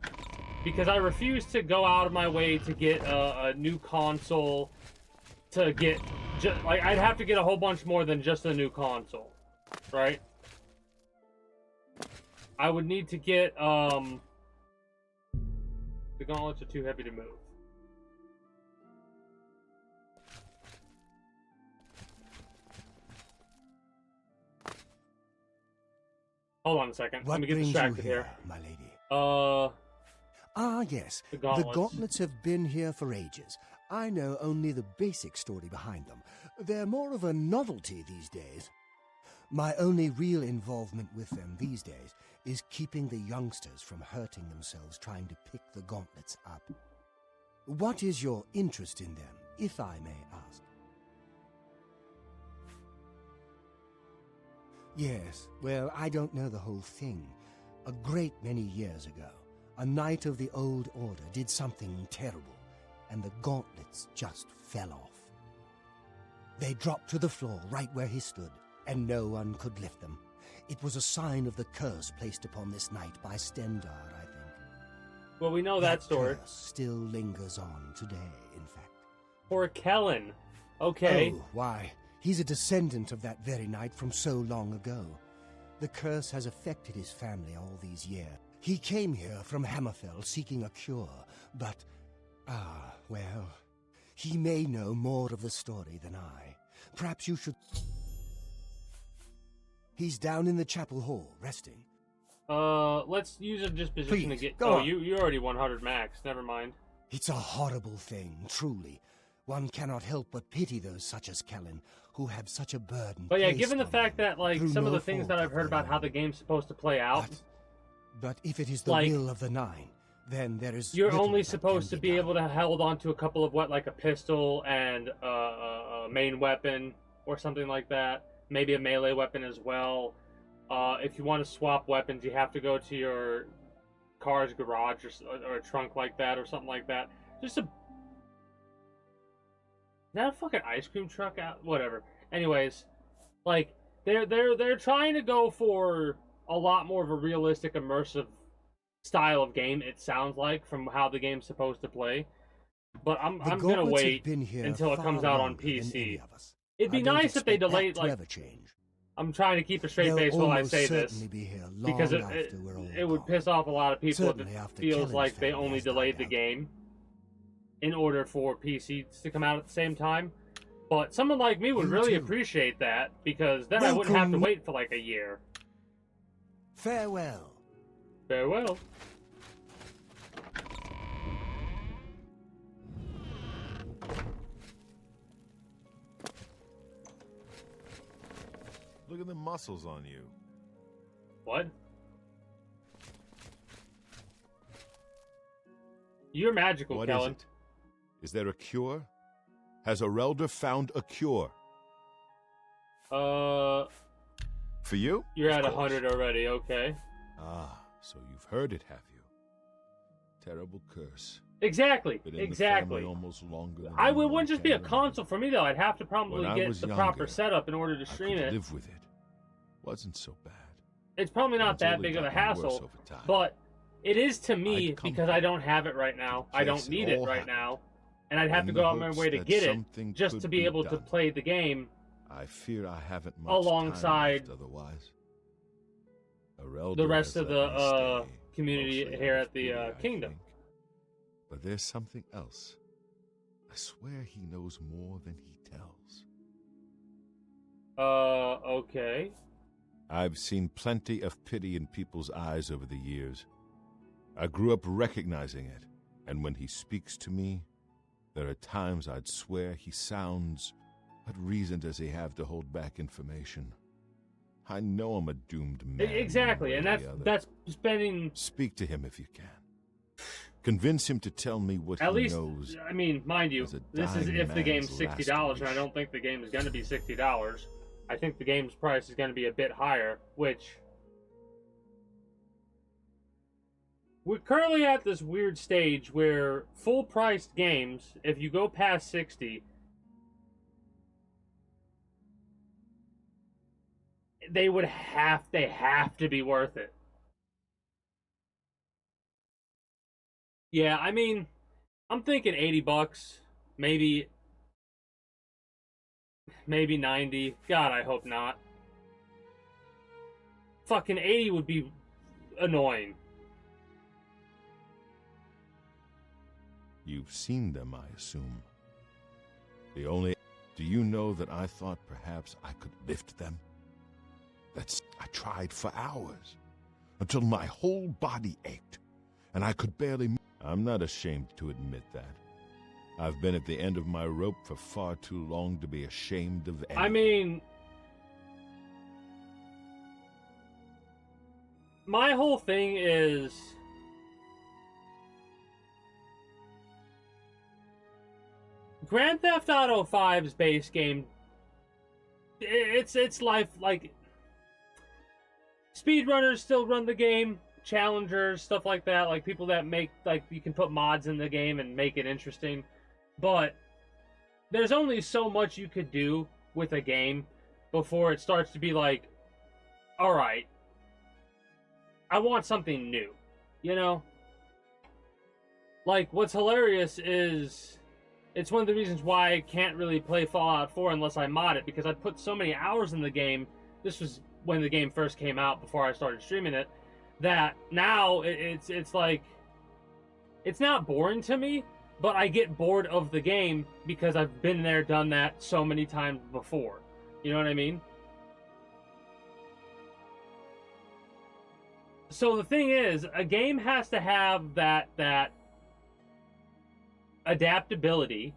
because I refuse to go out of my way to get a new console, to get, like, I'd have to get a whole bunch more than just a new console, right? I would need to get, the gauntlets are too heavy to move. Hold on a second. What Let me get brings distracted you here. my lady? Ah, yes. The gauntlets. The gauntlets have been here for ages. I know only the basic story behind them. They're more of a novelty these days. My only real involvement with them these days is keeping the youngsters from hurting themselves trying to pick the gauntlets up. What is your interest in them, if I may ask? Yes, well, I don't know the whole thing. A great many years ago, a knight of the old order did something terrible, and the gauntlets just fell off. They dropped to the floor right where he stood, and no one could lift them. It was a sign of the curse placed upon this knight by Stendar, I think. well, we know that story. Curse still lingers on today, in fact. Or Kellen. Okay. Oh, why? He's a descendant of that very knight from so long ago. The curse has affected his family all these years. He came here from Hammerfell seeking a cure, but, well, he may know more of the story than I. Perhaps you should... He's down in the chapel hall, resting. Let's use a disposition to Please, get... go Oh, on. you already 100 max. Never mind. It's a horrible thing, truly. One cannot help but pity those such as Kellen, who have such a burden. But yeah, placed given the on fact them that, like, through some of no the things fault that I've heard of their about how own. the game's supposed to play out, But if it is the like, will of the Nine, then there is you're little only that supposed to can be done. able to hold on to a couple of, what, like a pistol and a main weapon or something like that. Maybe a melee weapon as well. If you want to swap weapons, you have to go to your car's garage or a trunk like that or something like that. Just a... Is that a fucking ice cream truck out? Whatever. Anyways, like, they're trying to go for a lot more of a realistic, immersive style of game, it sounds like, from how the game's supposed to play. But I'm gonna gauntlets have wait been here until it far comes out on longer than PC. any of us. It'd be I don't nice if they expect that delayed, to like... ever change. I'm trying to keep a straight They'll face while I almost say this, certainly be here long because after we're all it would gone. piss off a lot of people if Certainly it after feels Kellen's like they family only has delayed died the out. game in order for PCs to come out at the same time. But someone like me would You really too. appreciate that, because then I wouldn't have to Welcome. wait for like a year. Farewell. Farewell. Look at the muscles on you. What? You're magical, What is Kellen. it? Is there a cure? Has Orelder found a cure? Uh, For you? you're Of at course. 100 already, okay. Ah, so you've heard it, have you? Terrible curse. Exactly, Been in the exactly. family almost longer than It anyone wouldn't just be a can remember. console for me, though. I'd have to probably When I get was the younger, proper setup in order to I stream could it. live with it. Wasn't so bad. It's probably not It's that only big of a gotten worse hassle, over time. but it is to me I'd come because I don't have it right now. I don't place it need it all right happened, now. And I'd have in to the go out my hopes way to that get it something just could to be be able to done. play the game. I fear I haven't much Alongside time left otherwise. Orelder the rest has of let me the stay, community mostly here out at of the pity, I kingdom. think. But there's something else. I swear he knows more than he tells. Okay. I've seen plenty of pity in people's eyes over the years. I grew up recognizing it, and when he speaks to me, there are times I'd swear he sounds. What reason does he have to hold back information? I know I'm a doomed man. Exactly, one and way or the other. that's spending Speak to him if you can. Convince him to tell me what at he least. knows. I mean, mind you, as a this is dying if the game's man's $60, last and I wish. don't think the game is going to be $60. I think the game's price is going to be a bit higher, which we're currently at this weird stage where full-priced games, if you go past 60, they have to be worth it. Yeah, I mean, I'm thinking $80, maybe 90. God, I hope not. Fucking 80 would be annoying. You've seen them, I assume. The only... Do you know that I thought perhaps I could lift them? I tried for hours, until my whole body ached, and I could barely move. I'm not ashamed to admit that. I've been at the end of my rope for far too long to be ashamed of anything. I mean, my whole thing is Grand Theft Auto 5's base game. It's life, like speedrunners still run the game, challengers, stuff like that, like people that make, like, you can put mods in the game and make it interesting. But there's only so much you could do with a game before it starts to be like, all right, I want something new, you know? Like, what's hilarious is it's one of the reasons why I can't really play Fallout 4 unless I mod it, because I put so many hours in the game. This was when the game first came out, before I started streaming it, that now it's like, it's not boring to me, but I get bored of the game because I've been there, done that so many times before. You know what I mean? So the thing is, a game has to have that adaptability,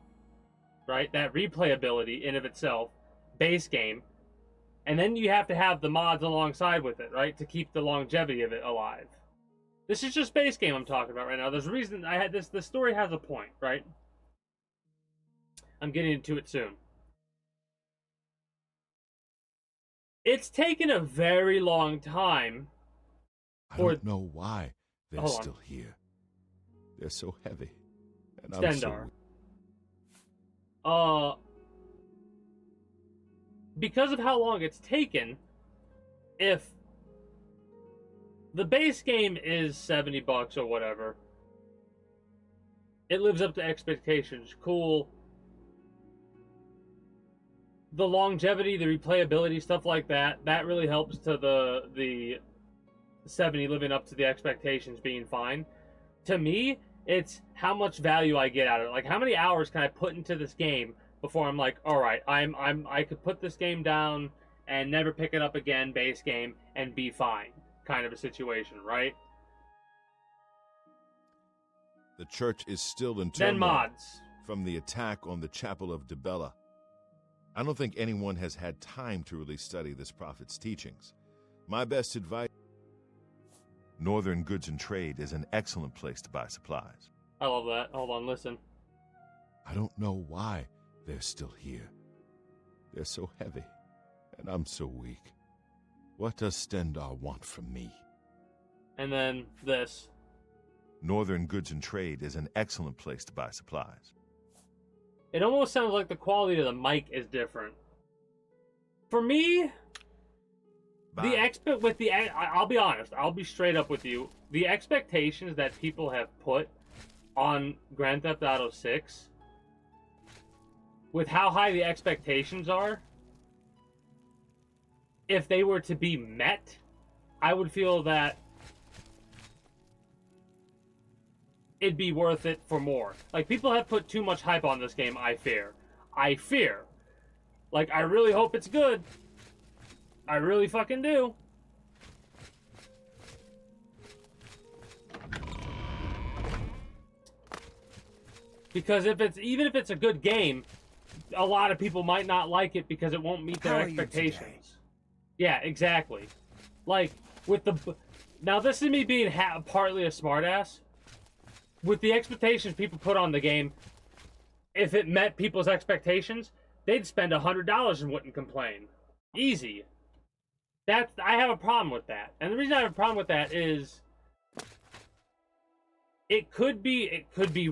right? That replayability in of itself, base game. And then you have to have the mods alongside with it, right? To keep the longevity of it alive. This is just base game I'm talking about right now. There's a reason I had this. The story has a point, right? I'm getting into it soon. It's taken a very long time. I don't know why they're Hold on. still here. They're so heavy. And I'm so Stendar. Because of how long it's taken, if the base game is $70 or whatever, it lives up to expectations. Cool. the longevity, the replayability, stuff like that, that really helps to the 70 living up to the expectations being fine. To me, it's how much value I get out of it. Like, how many hours can I put into this game before I'm like, all right, I could put this game down and never pick it up again, base game, and be fine, kind of a situation, right? The church is still in Then turmoil mods. from the attack on the Chapel of Dibella. I don't think anyone has had time to really study this prophet's teachings. My best advice: Northern Goods and Trade is an excellent place to buy supplies. I love that. Hold on, listen. I don't know why they're still here. They're so heavy, and I'm so weak. What does Stendar want from me? And then this. Northern Goods and Trade is an excellent place to buy supplies. It almost sounds like the quality of the mic is different. For me, I'll be honest, I'll be straight up with you. The expectations that people have put on Grand Theft Auto 6, with how high the expectations are, if they were to be met, I would feel that it'd be worth it for more. Like, people have put too much hype on this game, I fear. Like, I really hope it's good. I really fucking do. Because even if it's a good game, a lot of people might not like it because it won't meet their How are you expectations. today? Yeah, exactly. Like, with the... Now, this is me being partly a smartass. With the expectations people put on the game, if it met people's expectations, they'd spend $100 and wouldn't complain. Easy. I have a problem with that. And the reason I have a problem with that is it could be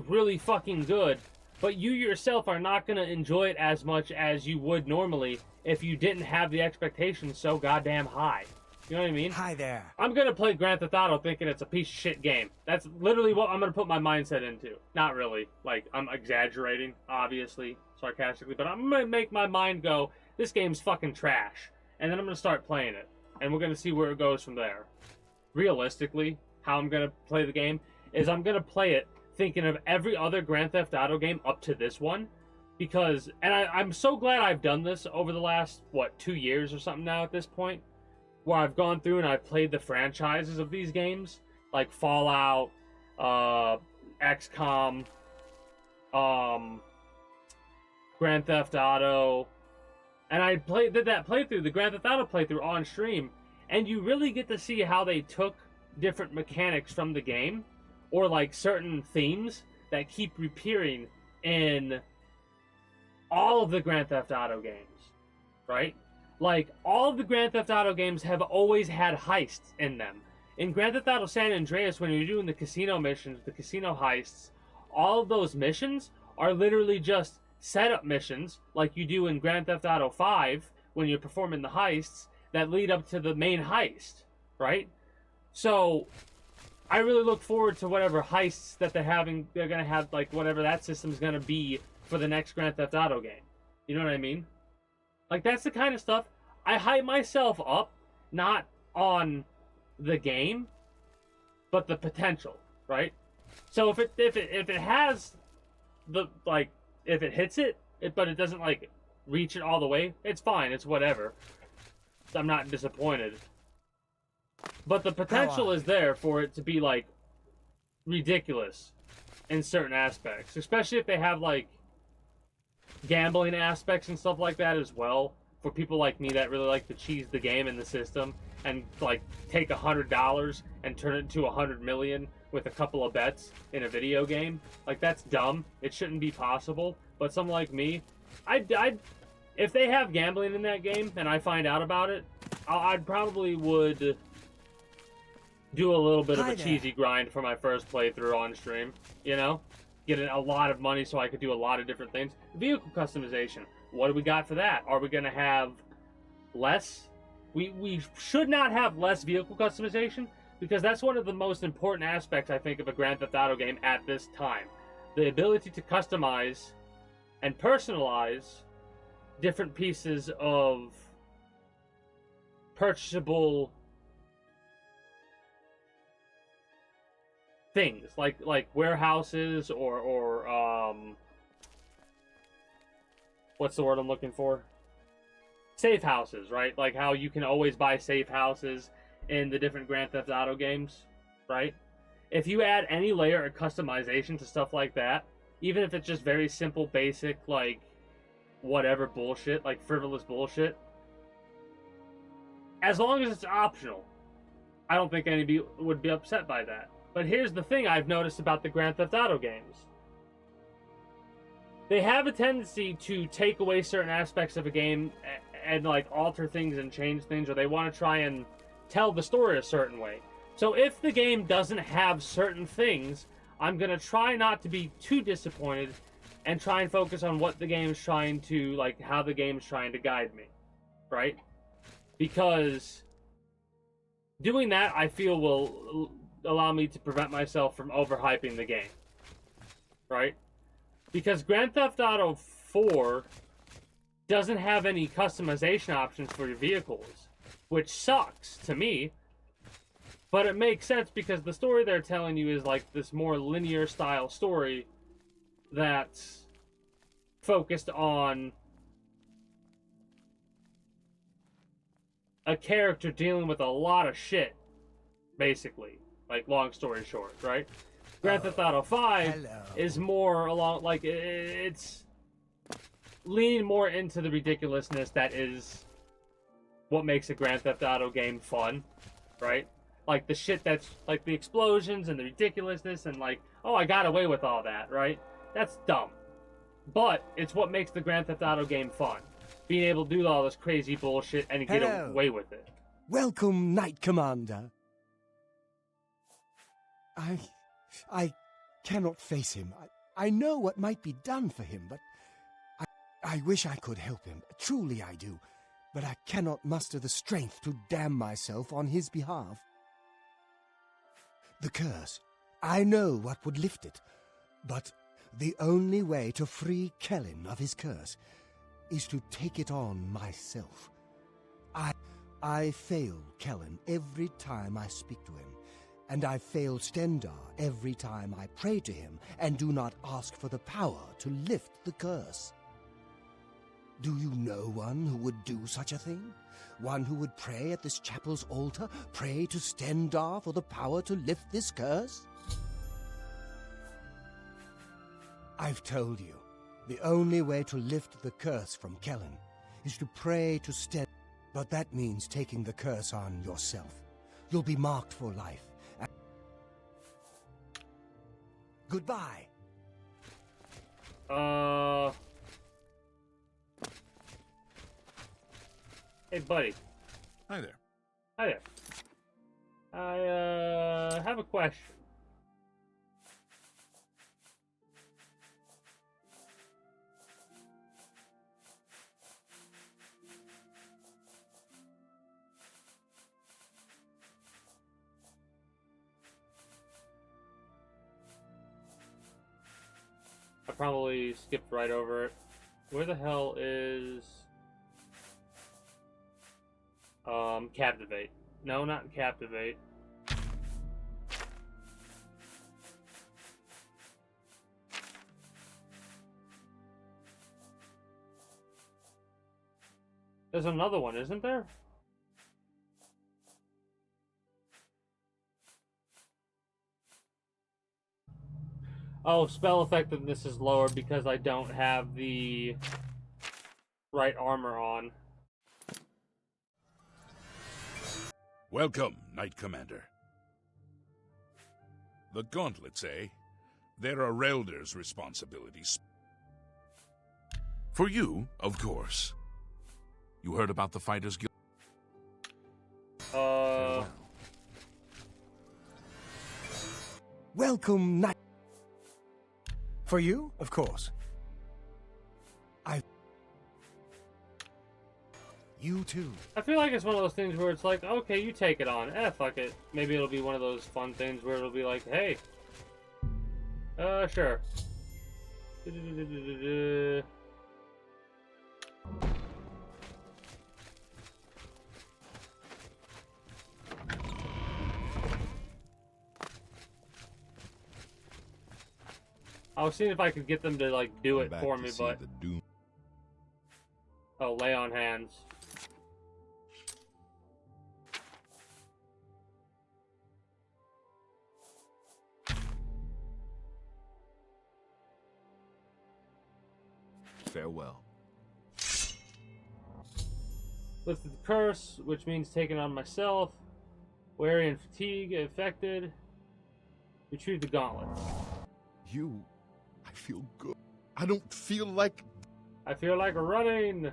really fucking good, but you yourself are not going to enjoy it as much as you would normally if you didn't have the expectations so goddamn high. You know what I mean? Hi there. I'm going to play Grand Theft Auto thinking it's a piece of shit game. That's literally what I'm going to put my mindset into. Not really. Like, I'm exaggerating, obviously, sarcastically, but I'm going to make my mind go, this game's fucking trash. And then I'm going to start playing it. And we're going to see where it goes from there. Realistically, how I'm going to play the game is I'm going to play it thinking of every other Grand Theft Auto game up to this one. Because, and I'm so glad I've done this over the last, 2 years or something now at this point, where I've gone through and I've played the franchises of these games, like Fallout, XCOM, Grand Theft Auto, and I did that playthrough, the Grand Theft Auto playthrough on stream, and you really get to see how they took different mechanics from the game, or like certain themes that keep reappearing in all of the Grand Theft Auto games, right? Like, all of the Grand Theft Auto games have always had heists in them. In Grand Theft Auto San Andreas, when you're doing the casino missions, the casino heists, all of those missions are literally just setup missions, like you do in Grand Theft Auto 5, when you're performing the heists, that lead up to the main heist, right? So, I really look forward to whatever heists that they're going to have, like, whatever that system's going to be for the next Grand Theft Auto game. You know what I mean? Like, that's the kind of stuff I hype myself up, not on the game, but the potential, right? So if it has the, like, if it hits it, but it doesn't, like, reach it all the way, it's fine, it's whatever. I'm not disappointed. But the potential is there for it to be, like, ridiculous in certain aspects, especially if they have, like, gambling aspects and stuff like that as well, for people like me that really like to cheese the game and the system and like take $100 and turn it into 100 million with a couple of bets in a video game. Like, that's dumb. It shouldn't be possible. But someone like me, I'd if they have gambling in that game and I find out about it, I probably would do a little bit of a cheesy grind for my first playthrough on stream, you know? Get a lot of money so I could do a lot of different things. Vehicle customization. What do we got for that? Are we going to have less? We should not have less vehicle customization, because that's one of the most important aspects, I think, of a Grand Theft Auto game at this time. The ability to customize and personalize different pieces of purchasable things, like warehouses or what's the word I'm looking for? Safe houses, right? Like how you can always buy safe houses in the different Grand Theft Auto games, right? If you add any layer of customization to stuff like that, even if it's just very simple, basic, like whatever bullshit, like frivolous bullshit, as long as it's optional, I don't think anybody would be upset by that. But here's the thing I've noticed about the Grand Theft Auto games. They have a tendency to take away certain aspects of a game and like alter things and change things, or they want to try and tell the story a certain way. So if the game doesn't have certain things, I'm going to try not to be too disappointed and try and focus on what the game's trying to, like, how the game's trying to guide me, right? Because doing that, I feel, will allow me to prevent myself from overhyping the game, right? Because Grand Theft Auto 4 doesn't have any customization options for your vehicles, which sucks to me. But it makes sense because the story they're telling you is like this more linear style story that's focused on a character dealing with a lot of shit, basically. Like, long story short, right? Grand Theft Auto 5 is more along, like, it's leaning more into the ridiculousness that is what makes a Grand Theft Auto game fun, right? Like, the shit that's, like, the explosions and the ridiculousness and, like, oh, I got away with all that, right? That's dumb. But it's what makes the Grand Theft Auto game fun. Being able to do all this crazy bullshit and get away with it. Welcome, Knight Commander. I cannot face him. I know what might be done for him, but I wish I could help him. Truly I do. But I cannot muster the strength to damn myself on his behalf. The curse. I know what would lift it, but the only way to free Kellen of his curse is to take it on myself. I fail Kellen every time I speak to him, and I fail Stendar every time I pray to him and do not ask for the power to lift the curse. Do you know one who would do such a thing? One who would pray at this chapel's altar, pray to Stendar for the power to lift this curse? I've told you, the only way to lift the curse from Kellen is to pray to Stendar, but that means taking the curse on yourself. You'll be marked for life. Goodbye. Hey, buddy. Hi there. Hi there. I have a question. I probably skipped right over it. Where the hell is Captivate? No, not Captivate. There's another one, isn't there? Oh, spell effectiveness is lower because I don't have the right armor on. Welcome, Knight Commander. The gauntlets, eh? They're a Relder's responsibilities. For you, of course. You heard about the Fighters Guild? Welcome, Knight. For you, of course. You too. I feel like it's one of those things where it's like, okay, you take it on. Fuck it. Maybe it'll be one of those fun things where it'll be like, hey. Sure. I was seeing if I could get them to like do I'm it back for to me, see but the doom. oh, lay on hands. Farewell. Lifted the curse, which means taking on myself. Weary and fatigue affected. Retrieve the gauntlets. I feel good. I don't feel like... I feel like running.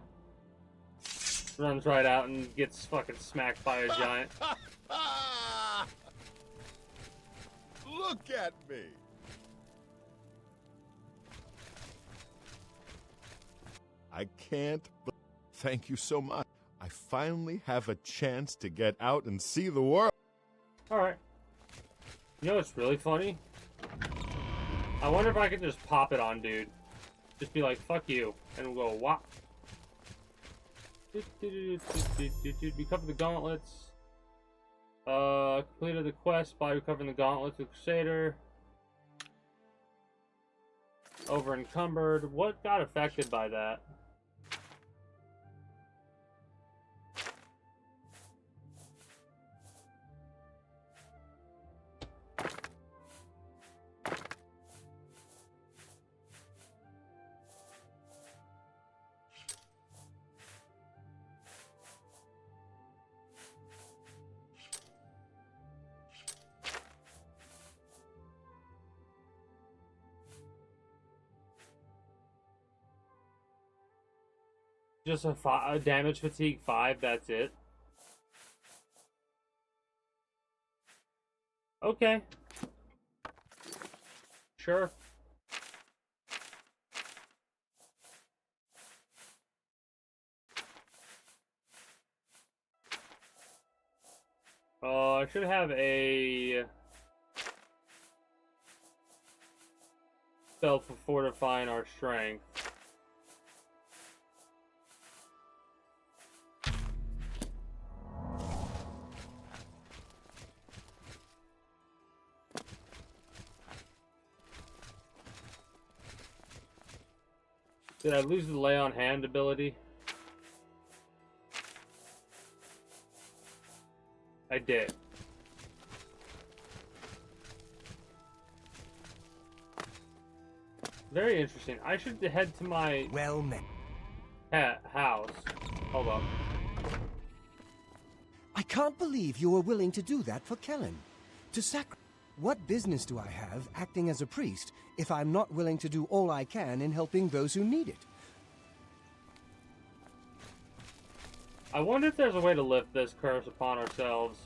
Runs right out and gets fucking smacked by a giant. Look at me. I can't... Thank you so much. I finally have a chance to get out and see the world. Alright. You know what's really funny? I wonder if I could just pop it on dude. Just be like, fuck you. And we'll go, wop. Recover the gauntlets. Completed the quest by recovering the gauntlets of Crusader. Over encumbered. What got affected by that? Just a damage fatigue 5, that's it. Okay. Sure. I should have a spell for fortifying our strength. Did I lose the lay on hand ability? I did. Very interesting. I should head to my Well met. house. Hold up. I can't believe you were willing to do that for Kellen. To sacrifice. What business do I have acting as a priest if I'm not willing to do all I can in helping those who need it? I wonder if there's a way to lift this curse upon ourselves.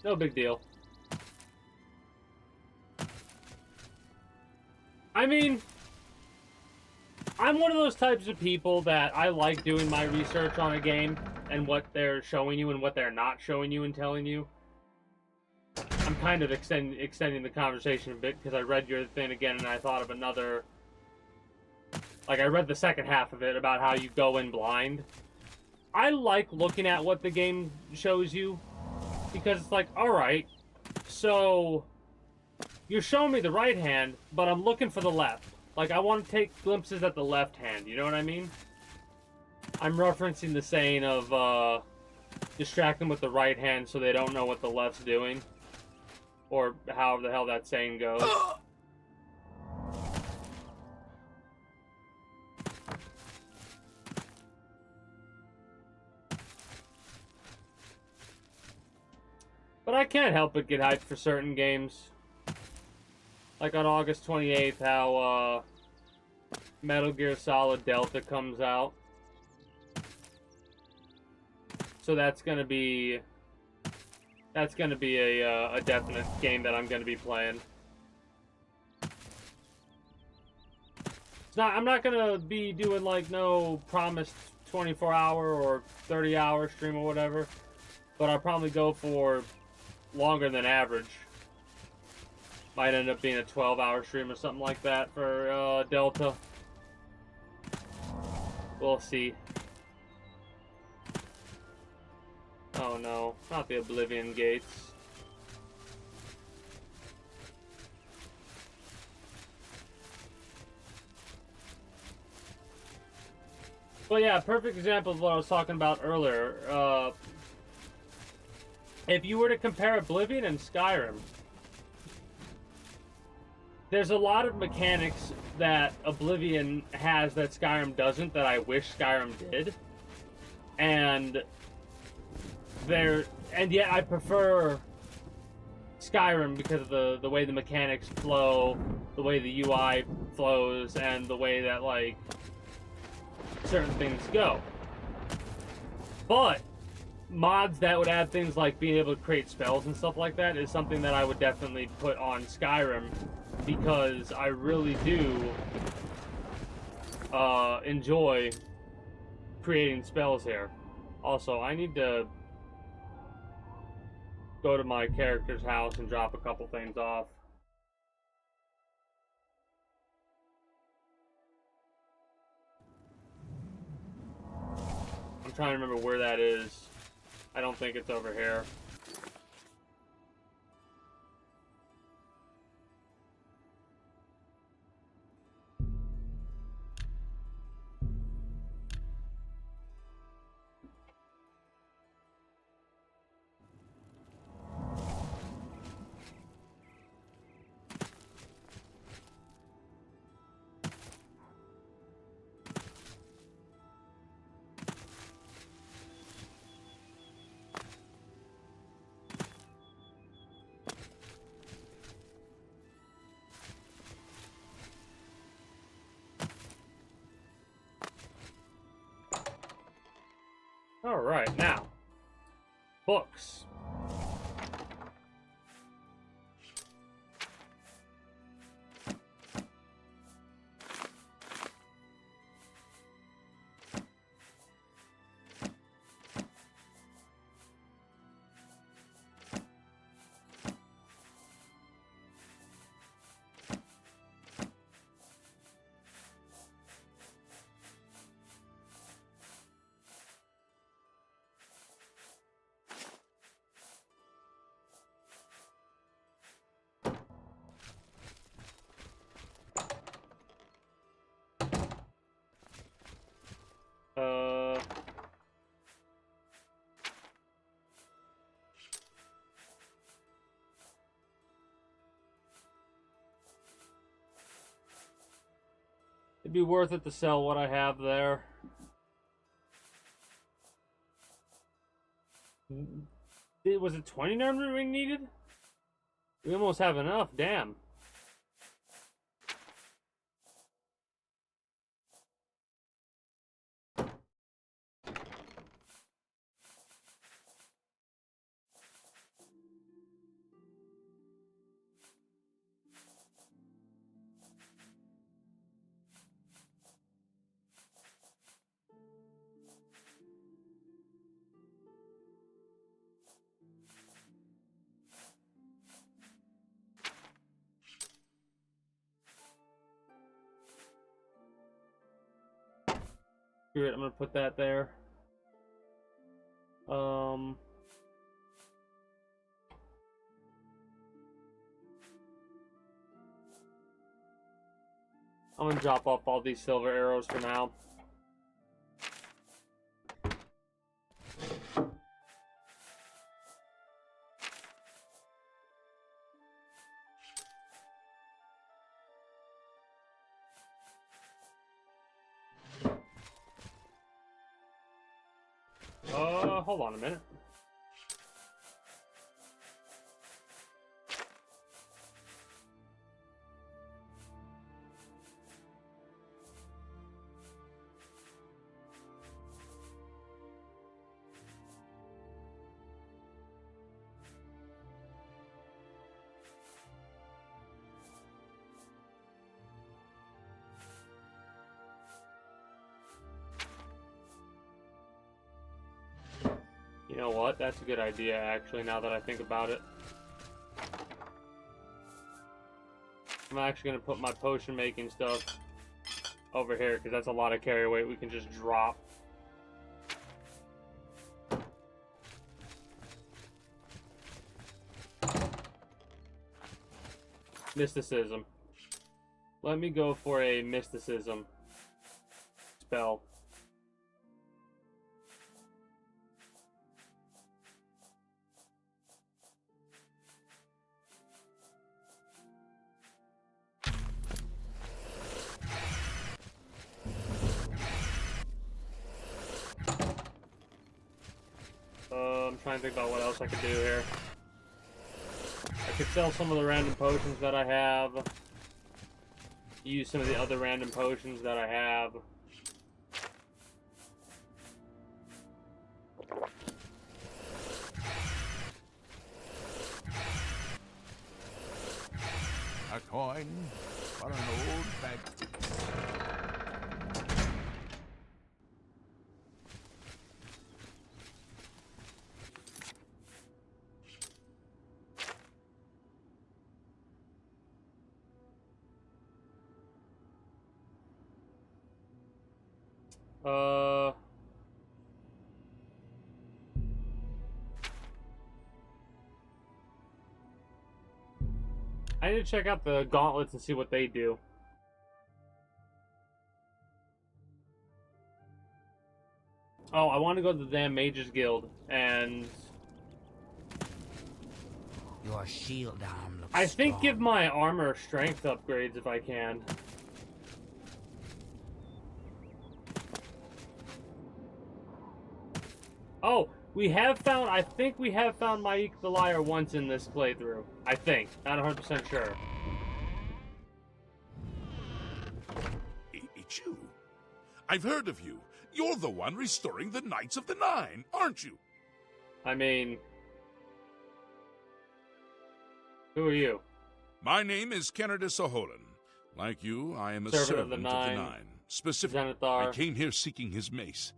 No big deal. I mean, I'm one of those types of people that I like doing my research on a game and what they're showing you and what they're not showing you and telling you. I'm kind of extending the conversation a bit because I read your thing again and I thought of another... Like, I read the second half of it about how you go in blind. I like looking at what the game shows you because it's like, alright, so you're showing me the right hand, but I'm looking for the left. Like, I want to take glimpses at the left hand, you know what I mean? I'm referencing the saying of, distract them with the right hand so they don't know what the left's doing. Or however the hell that saying goes. But I can't help but get hyped for certain games. Like on August 28th, how, Metal Gear Solid Delta comes out. So that's gonna be a definite game that I'm gonna be playing. I'm not gonna be doing like no promised 24-hour or 30-hour stream or whatever, but I'll probably go for longer than average. Might end up being a 12-hour stream or something like that for Delta. We'll see. Oh no, not the Oblivion gates. But yeah, perfect example of what I was talking about earlier. If you were to compare Oblivion and Skyrim, there's a lot of mechanics that Oblivion has that Skyrim doesn't, that I wish Skyrim did. And yet I prefer Skyrim because of the way the mechanics flow, the way the UI flows, and the way that, like, certain things go. But mods that would add things like being able to create spells and stuff like that is something that I would definitely put on Skyrim, because I really do enjoy creating spells here. Also, I need to go to my character's house and drop a couple things off. I'm trying to remember where that is. I don't think it's over here. Alright, now. Books. It'd be worth it to sell what I have there. Was it 20 Nuremberg ring needed? We almost have enough, damn. Screw it, I'm gonna put that there. I'm gonna drop off all these silver arrows for now. Hold on a minute. You know what? That's a good idea, actually, now that I think about it. I'm actually going to put my potion making stuff over here, because that's a lot of carry weight we can just drop. Mysticism. Let me go for a mysticism spell. trying to think about what else I could do here. I could sell some of the random potions that I have. Use some of the other random potions that I have. A coin for an old bag. I need to check out the gauntlets and see what they do. Oh, I want to go to the damn Mages Guild, and Your shield arm looks I think strong. give my armor strength upgrades if I can. Oh, I think we have found Maik the Liar once in this playthrough. I think. Not 100% sure. It's you. I've heard of you. You're the one restoring the Knights of the Nine, aren't you? I mean... Who are you? My name is Kennardus O'Holan. Like you, I am a Servant servant of the Nine. Specifically, Xanathar. I came here seeking his mace.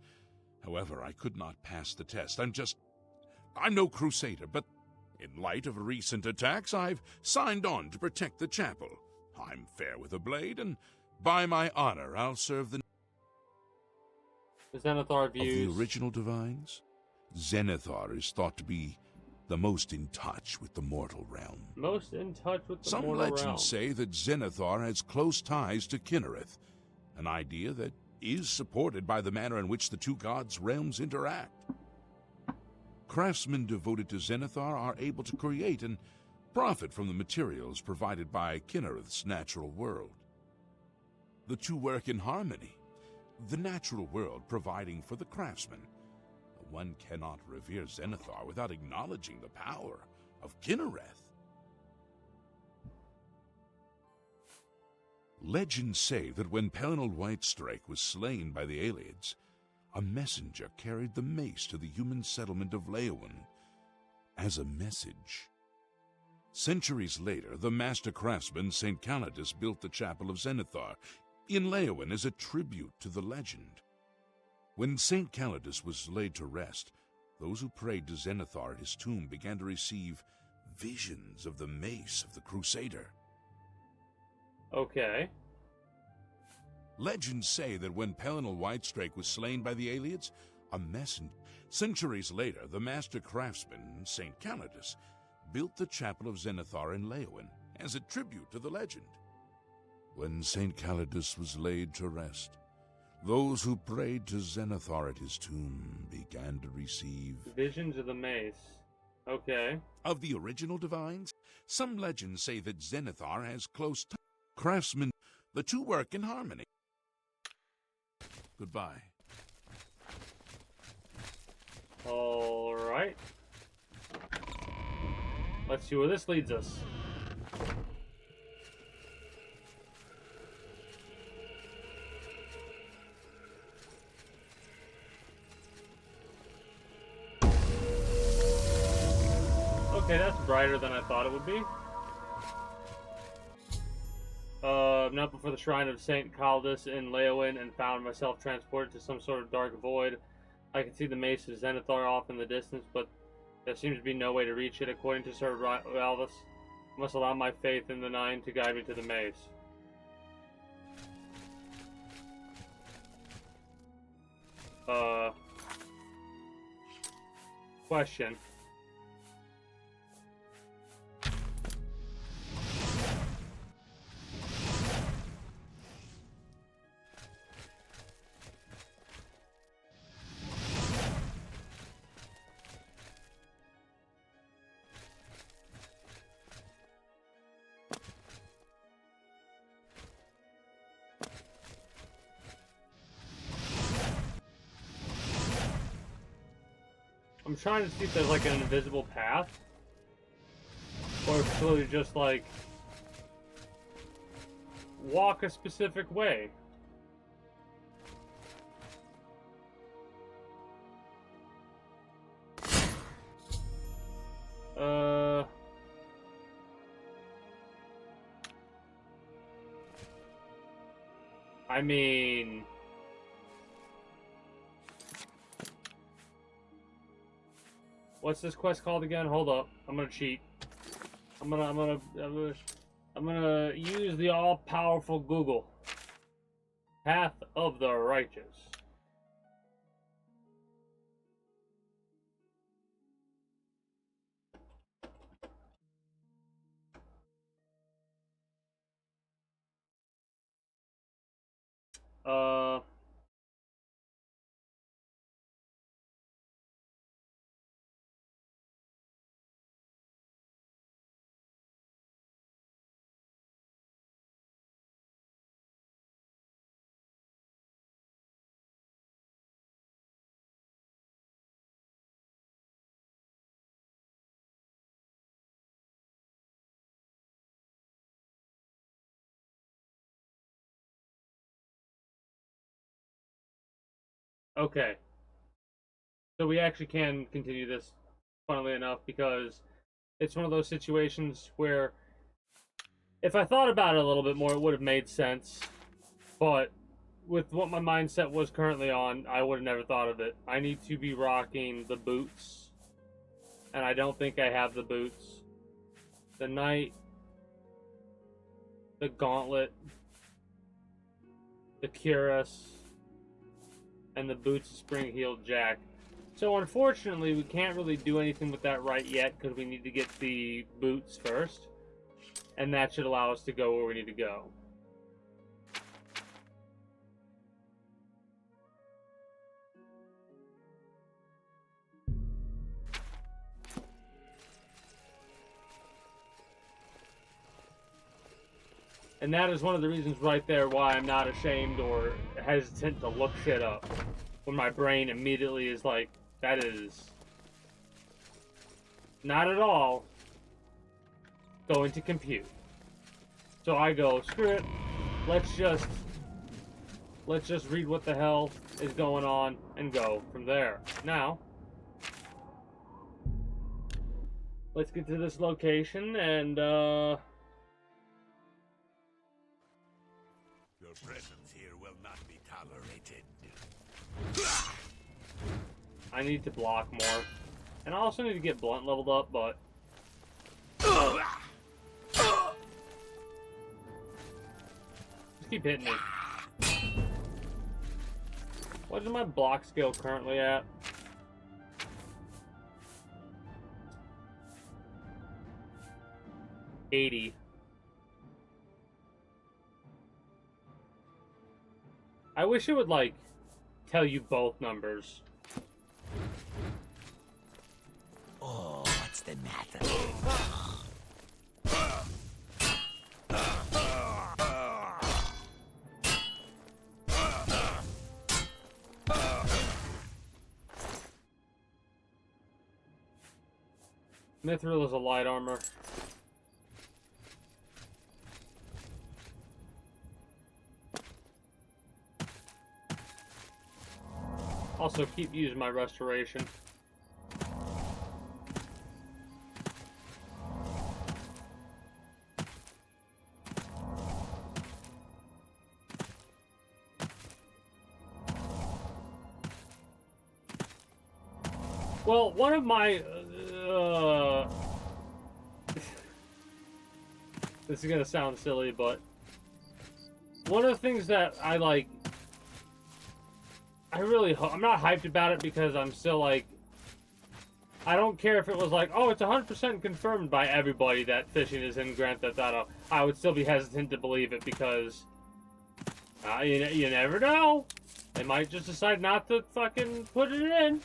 However, I could not pass the test. I'm no crusader, but in light of recent attacks, I've signed on to protect the chapel. I'm fair with a blade, and by my honor, I'll serve the... The Xanathar Of views. the original divines, Xanathar is thought to be the most in touch with the mortal realm. Most in touch with the Some mortal legends realm. say that Xanathar has close ties to Kinnereth, an idea that is supported by the manner in which the two gods' realms interact. Craftsmen devoted to Xanathar are able to create and profit from the materials provided by Kinnereth's natural world. The two work in harmony, the natural world providing for the craftsman. One cannot revere Xanathar without acknowledging the power of Kinnereth. Legends say that when Pelennor Whitestrike was slain by the Ayleids, a messenger carried the mace to the human settlement of Leyawiin as a message. Centuries later, the master craftsman St. Calidus built the Chapel of Xanathar in Leyawiin as a tribute to the legend. When St. Calidus was laid to rest, those who prayed to Xanathar at his tomb began to receive visions of the mace of the Crusader. Okay. Legends say that when Pelennor Whitestrike was slain by the Ayleids, a messenger. Centuries later, the master craftsman, St. Calidus, built the Chapel of Xanathar in Leyawiin as a tribute to the legend. When St. Calidus was laid to rest, those who prayed to Xanathar at his tomb began to receive Visions of the Mace. Okay. of the original divines. Some legends say that Xanathar has close ties. Craftsmen, the two work in harmony. Goodbye. Alright. Let's see where this leads us. Okay, that's brighter than I thought it would be. Not before the shrine of St. Calidus in Leyawiin and found myself transported to some sort of dark void. I could see the mace of Xanathar off in the distance, but there seems to be no way to reach it. According to Sir Ralvis, I must allow my faith in the Nine to guide me to the mace. Question. I'm I'm trying to see if there's like an invisible path. Or if it's literally just like walk a specific way. I mean, what's this quest called again? Hold up, I'm gonna cheat. I'm gonna use the all-powerful Google. Path of the Righteous. Okay. So we actually can continue this, funnily enough, because it's one of those situations where if I thought about it a little bit more, it would have made sense. But with what my mindset was currently on, I would have never thought of it. I need to be rocking the boots. And I don't think I have the boots. The knight, the gauntlet, the cuirass, and the boots of spring-heeled Jack. So unfortunately, we can't really do anything with that right yet because we need to get the boots first. And that should allow us to go where we need to go. And that is one of the reasons right there why I'm not ashamed or hesitant to look shit up. When my brain immediately is like, that is not at all going to compute. So I go, screw it. Let's just read what the hell is going on and go from there. Now, let's get to this location and Your presence here will not be tolerated. I need to block more. And I also need to get blunt leveled up, but just keep hitting me. What is my block skill currently at? $80. I wish it would, like, tell you both numbers. Oh, what's the matter? Mithril is a light armor. Also, keep using my restoration. Well, one of my this is gonna sound silly, but one of the things that I like, I'm not hyped about it because I'm still like, I don't care if it was like, oh, it's 100% confirmed by everybody that fishing is in Grand Theft Auto. I would still be hesitant to believe it because you never know. They might just decide not to fucking put it in.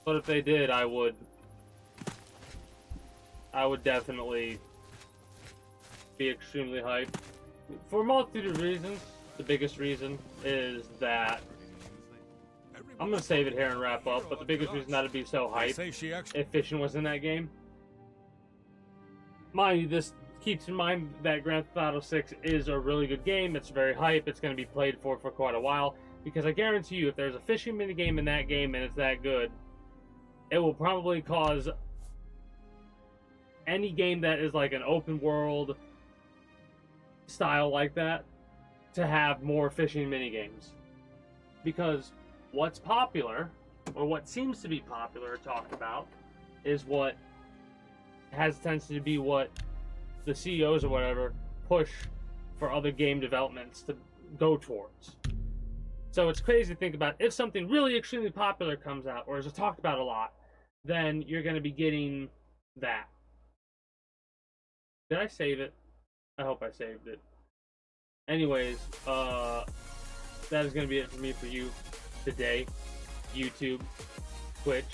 But if they did, I would definitely be extremely hyped. For a multitude of reasons. The biggest reason is that I'm gonna save it here and wrap up. But the biggest reason that'd be so They hyped say she actually if fishing was in that game. Mind you, this keeps in mind that Grand Theft Auto 6 is a really good game. It's very hype. It's going to be played for quite a while. Because I guarantee you, if there's a fishing minigame in that game and it's that good, it will probably cause any game that is like an open world style like that to have more fishing minigames. Because what's popular, or what seems to be popular talked about, is what tends to be what the CEOs or whatever push for other game developments to go towards. So it's crazy to think about, if something really extremely popular comes out or is talked about a lot, then you're going to be getting that. Did I save it? I hope I saved it. Anyways, that is going to be it for me for you today. YouTube, Twitch.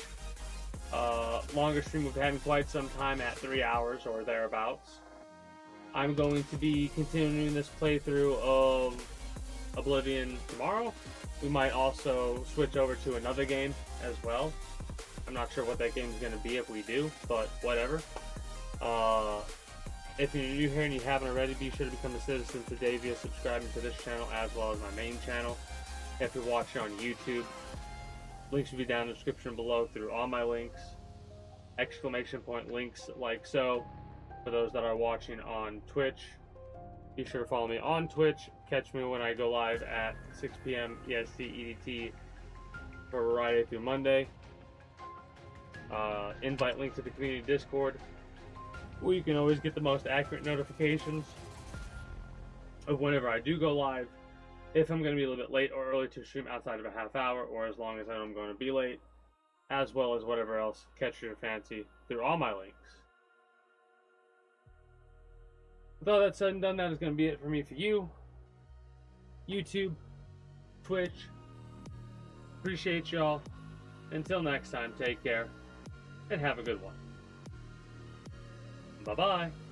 Longer stream we've had in quite some time at 3 hours or thereabouts. I'm going to be continuing this playthrough of Oblivion tomorrow. We might also switch over to another game as well. I'm not sure what that game is going to be if we do, but whatever. If you're new here and you haven't already, be sure to become a citizen today via subscribing to this channel as well as my main channel. If you're watching on YouTube, links will be down in the description below through all my links. Exclamation point links like so. For those that are watching on Twitch, be sure to follow me on Twitch. Catch me when I go live at 6 p.m. EST EDT for Friday through Monday. Invite link to the community Discord, where you can always get the most accurate notifications of whenever I do go live. If I'm going to be a little bit late or early to stream outside of a half hour, or as long as I know I'm going to be late, as well as whatever else catch your fancy through all my links. With all that said and done, that is going to be it for me for you. YouTube, Twitch. Appreciate y'all. Until next time, take care and have a good one. Bye-bye.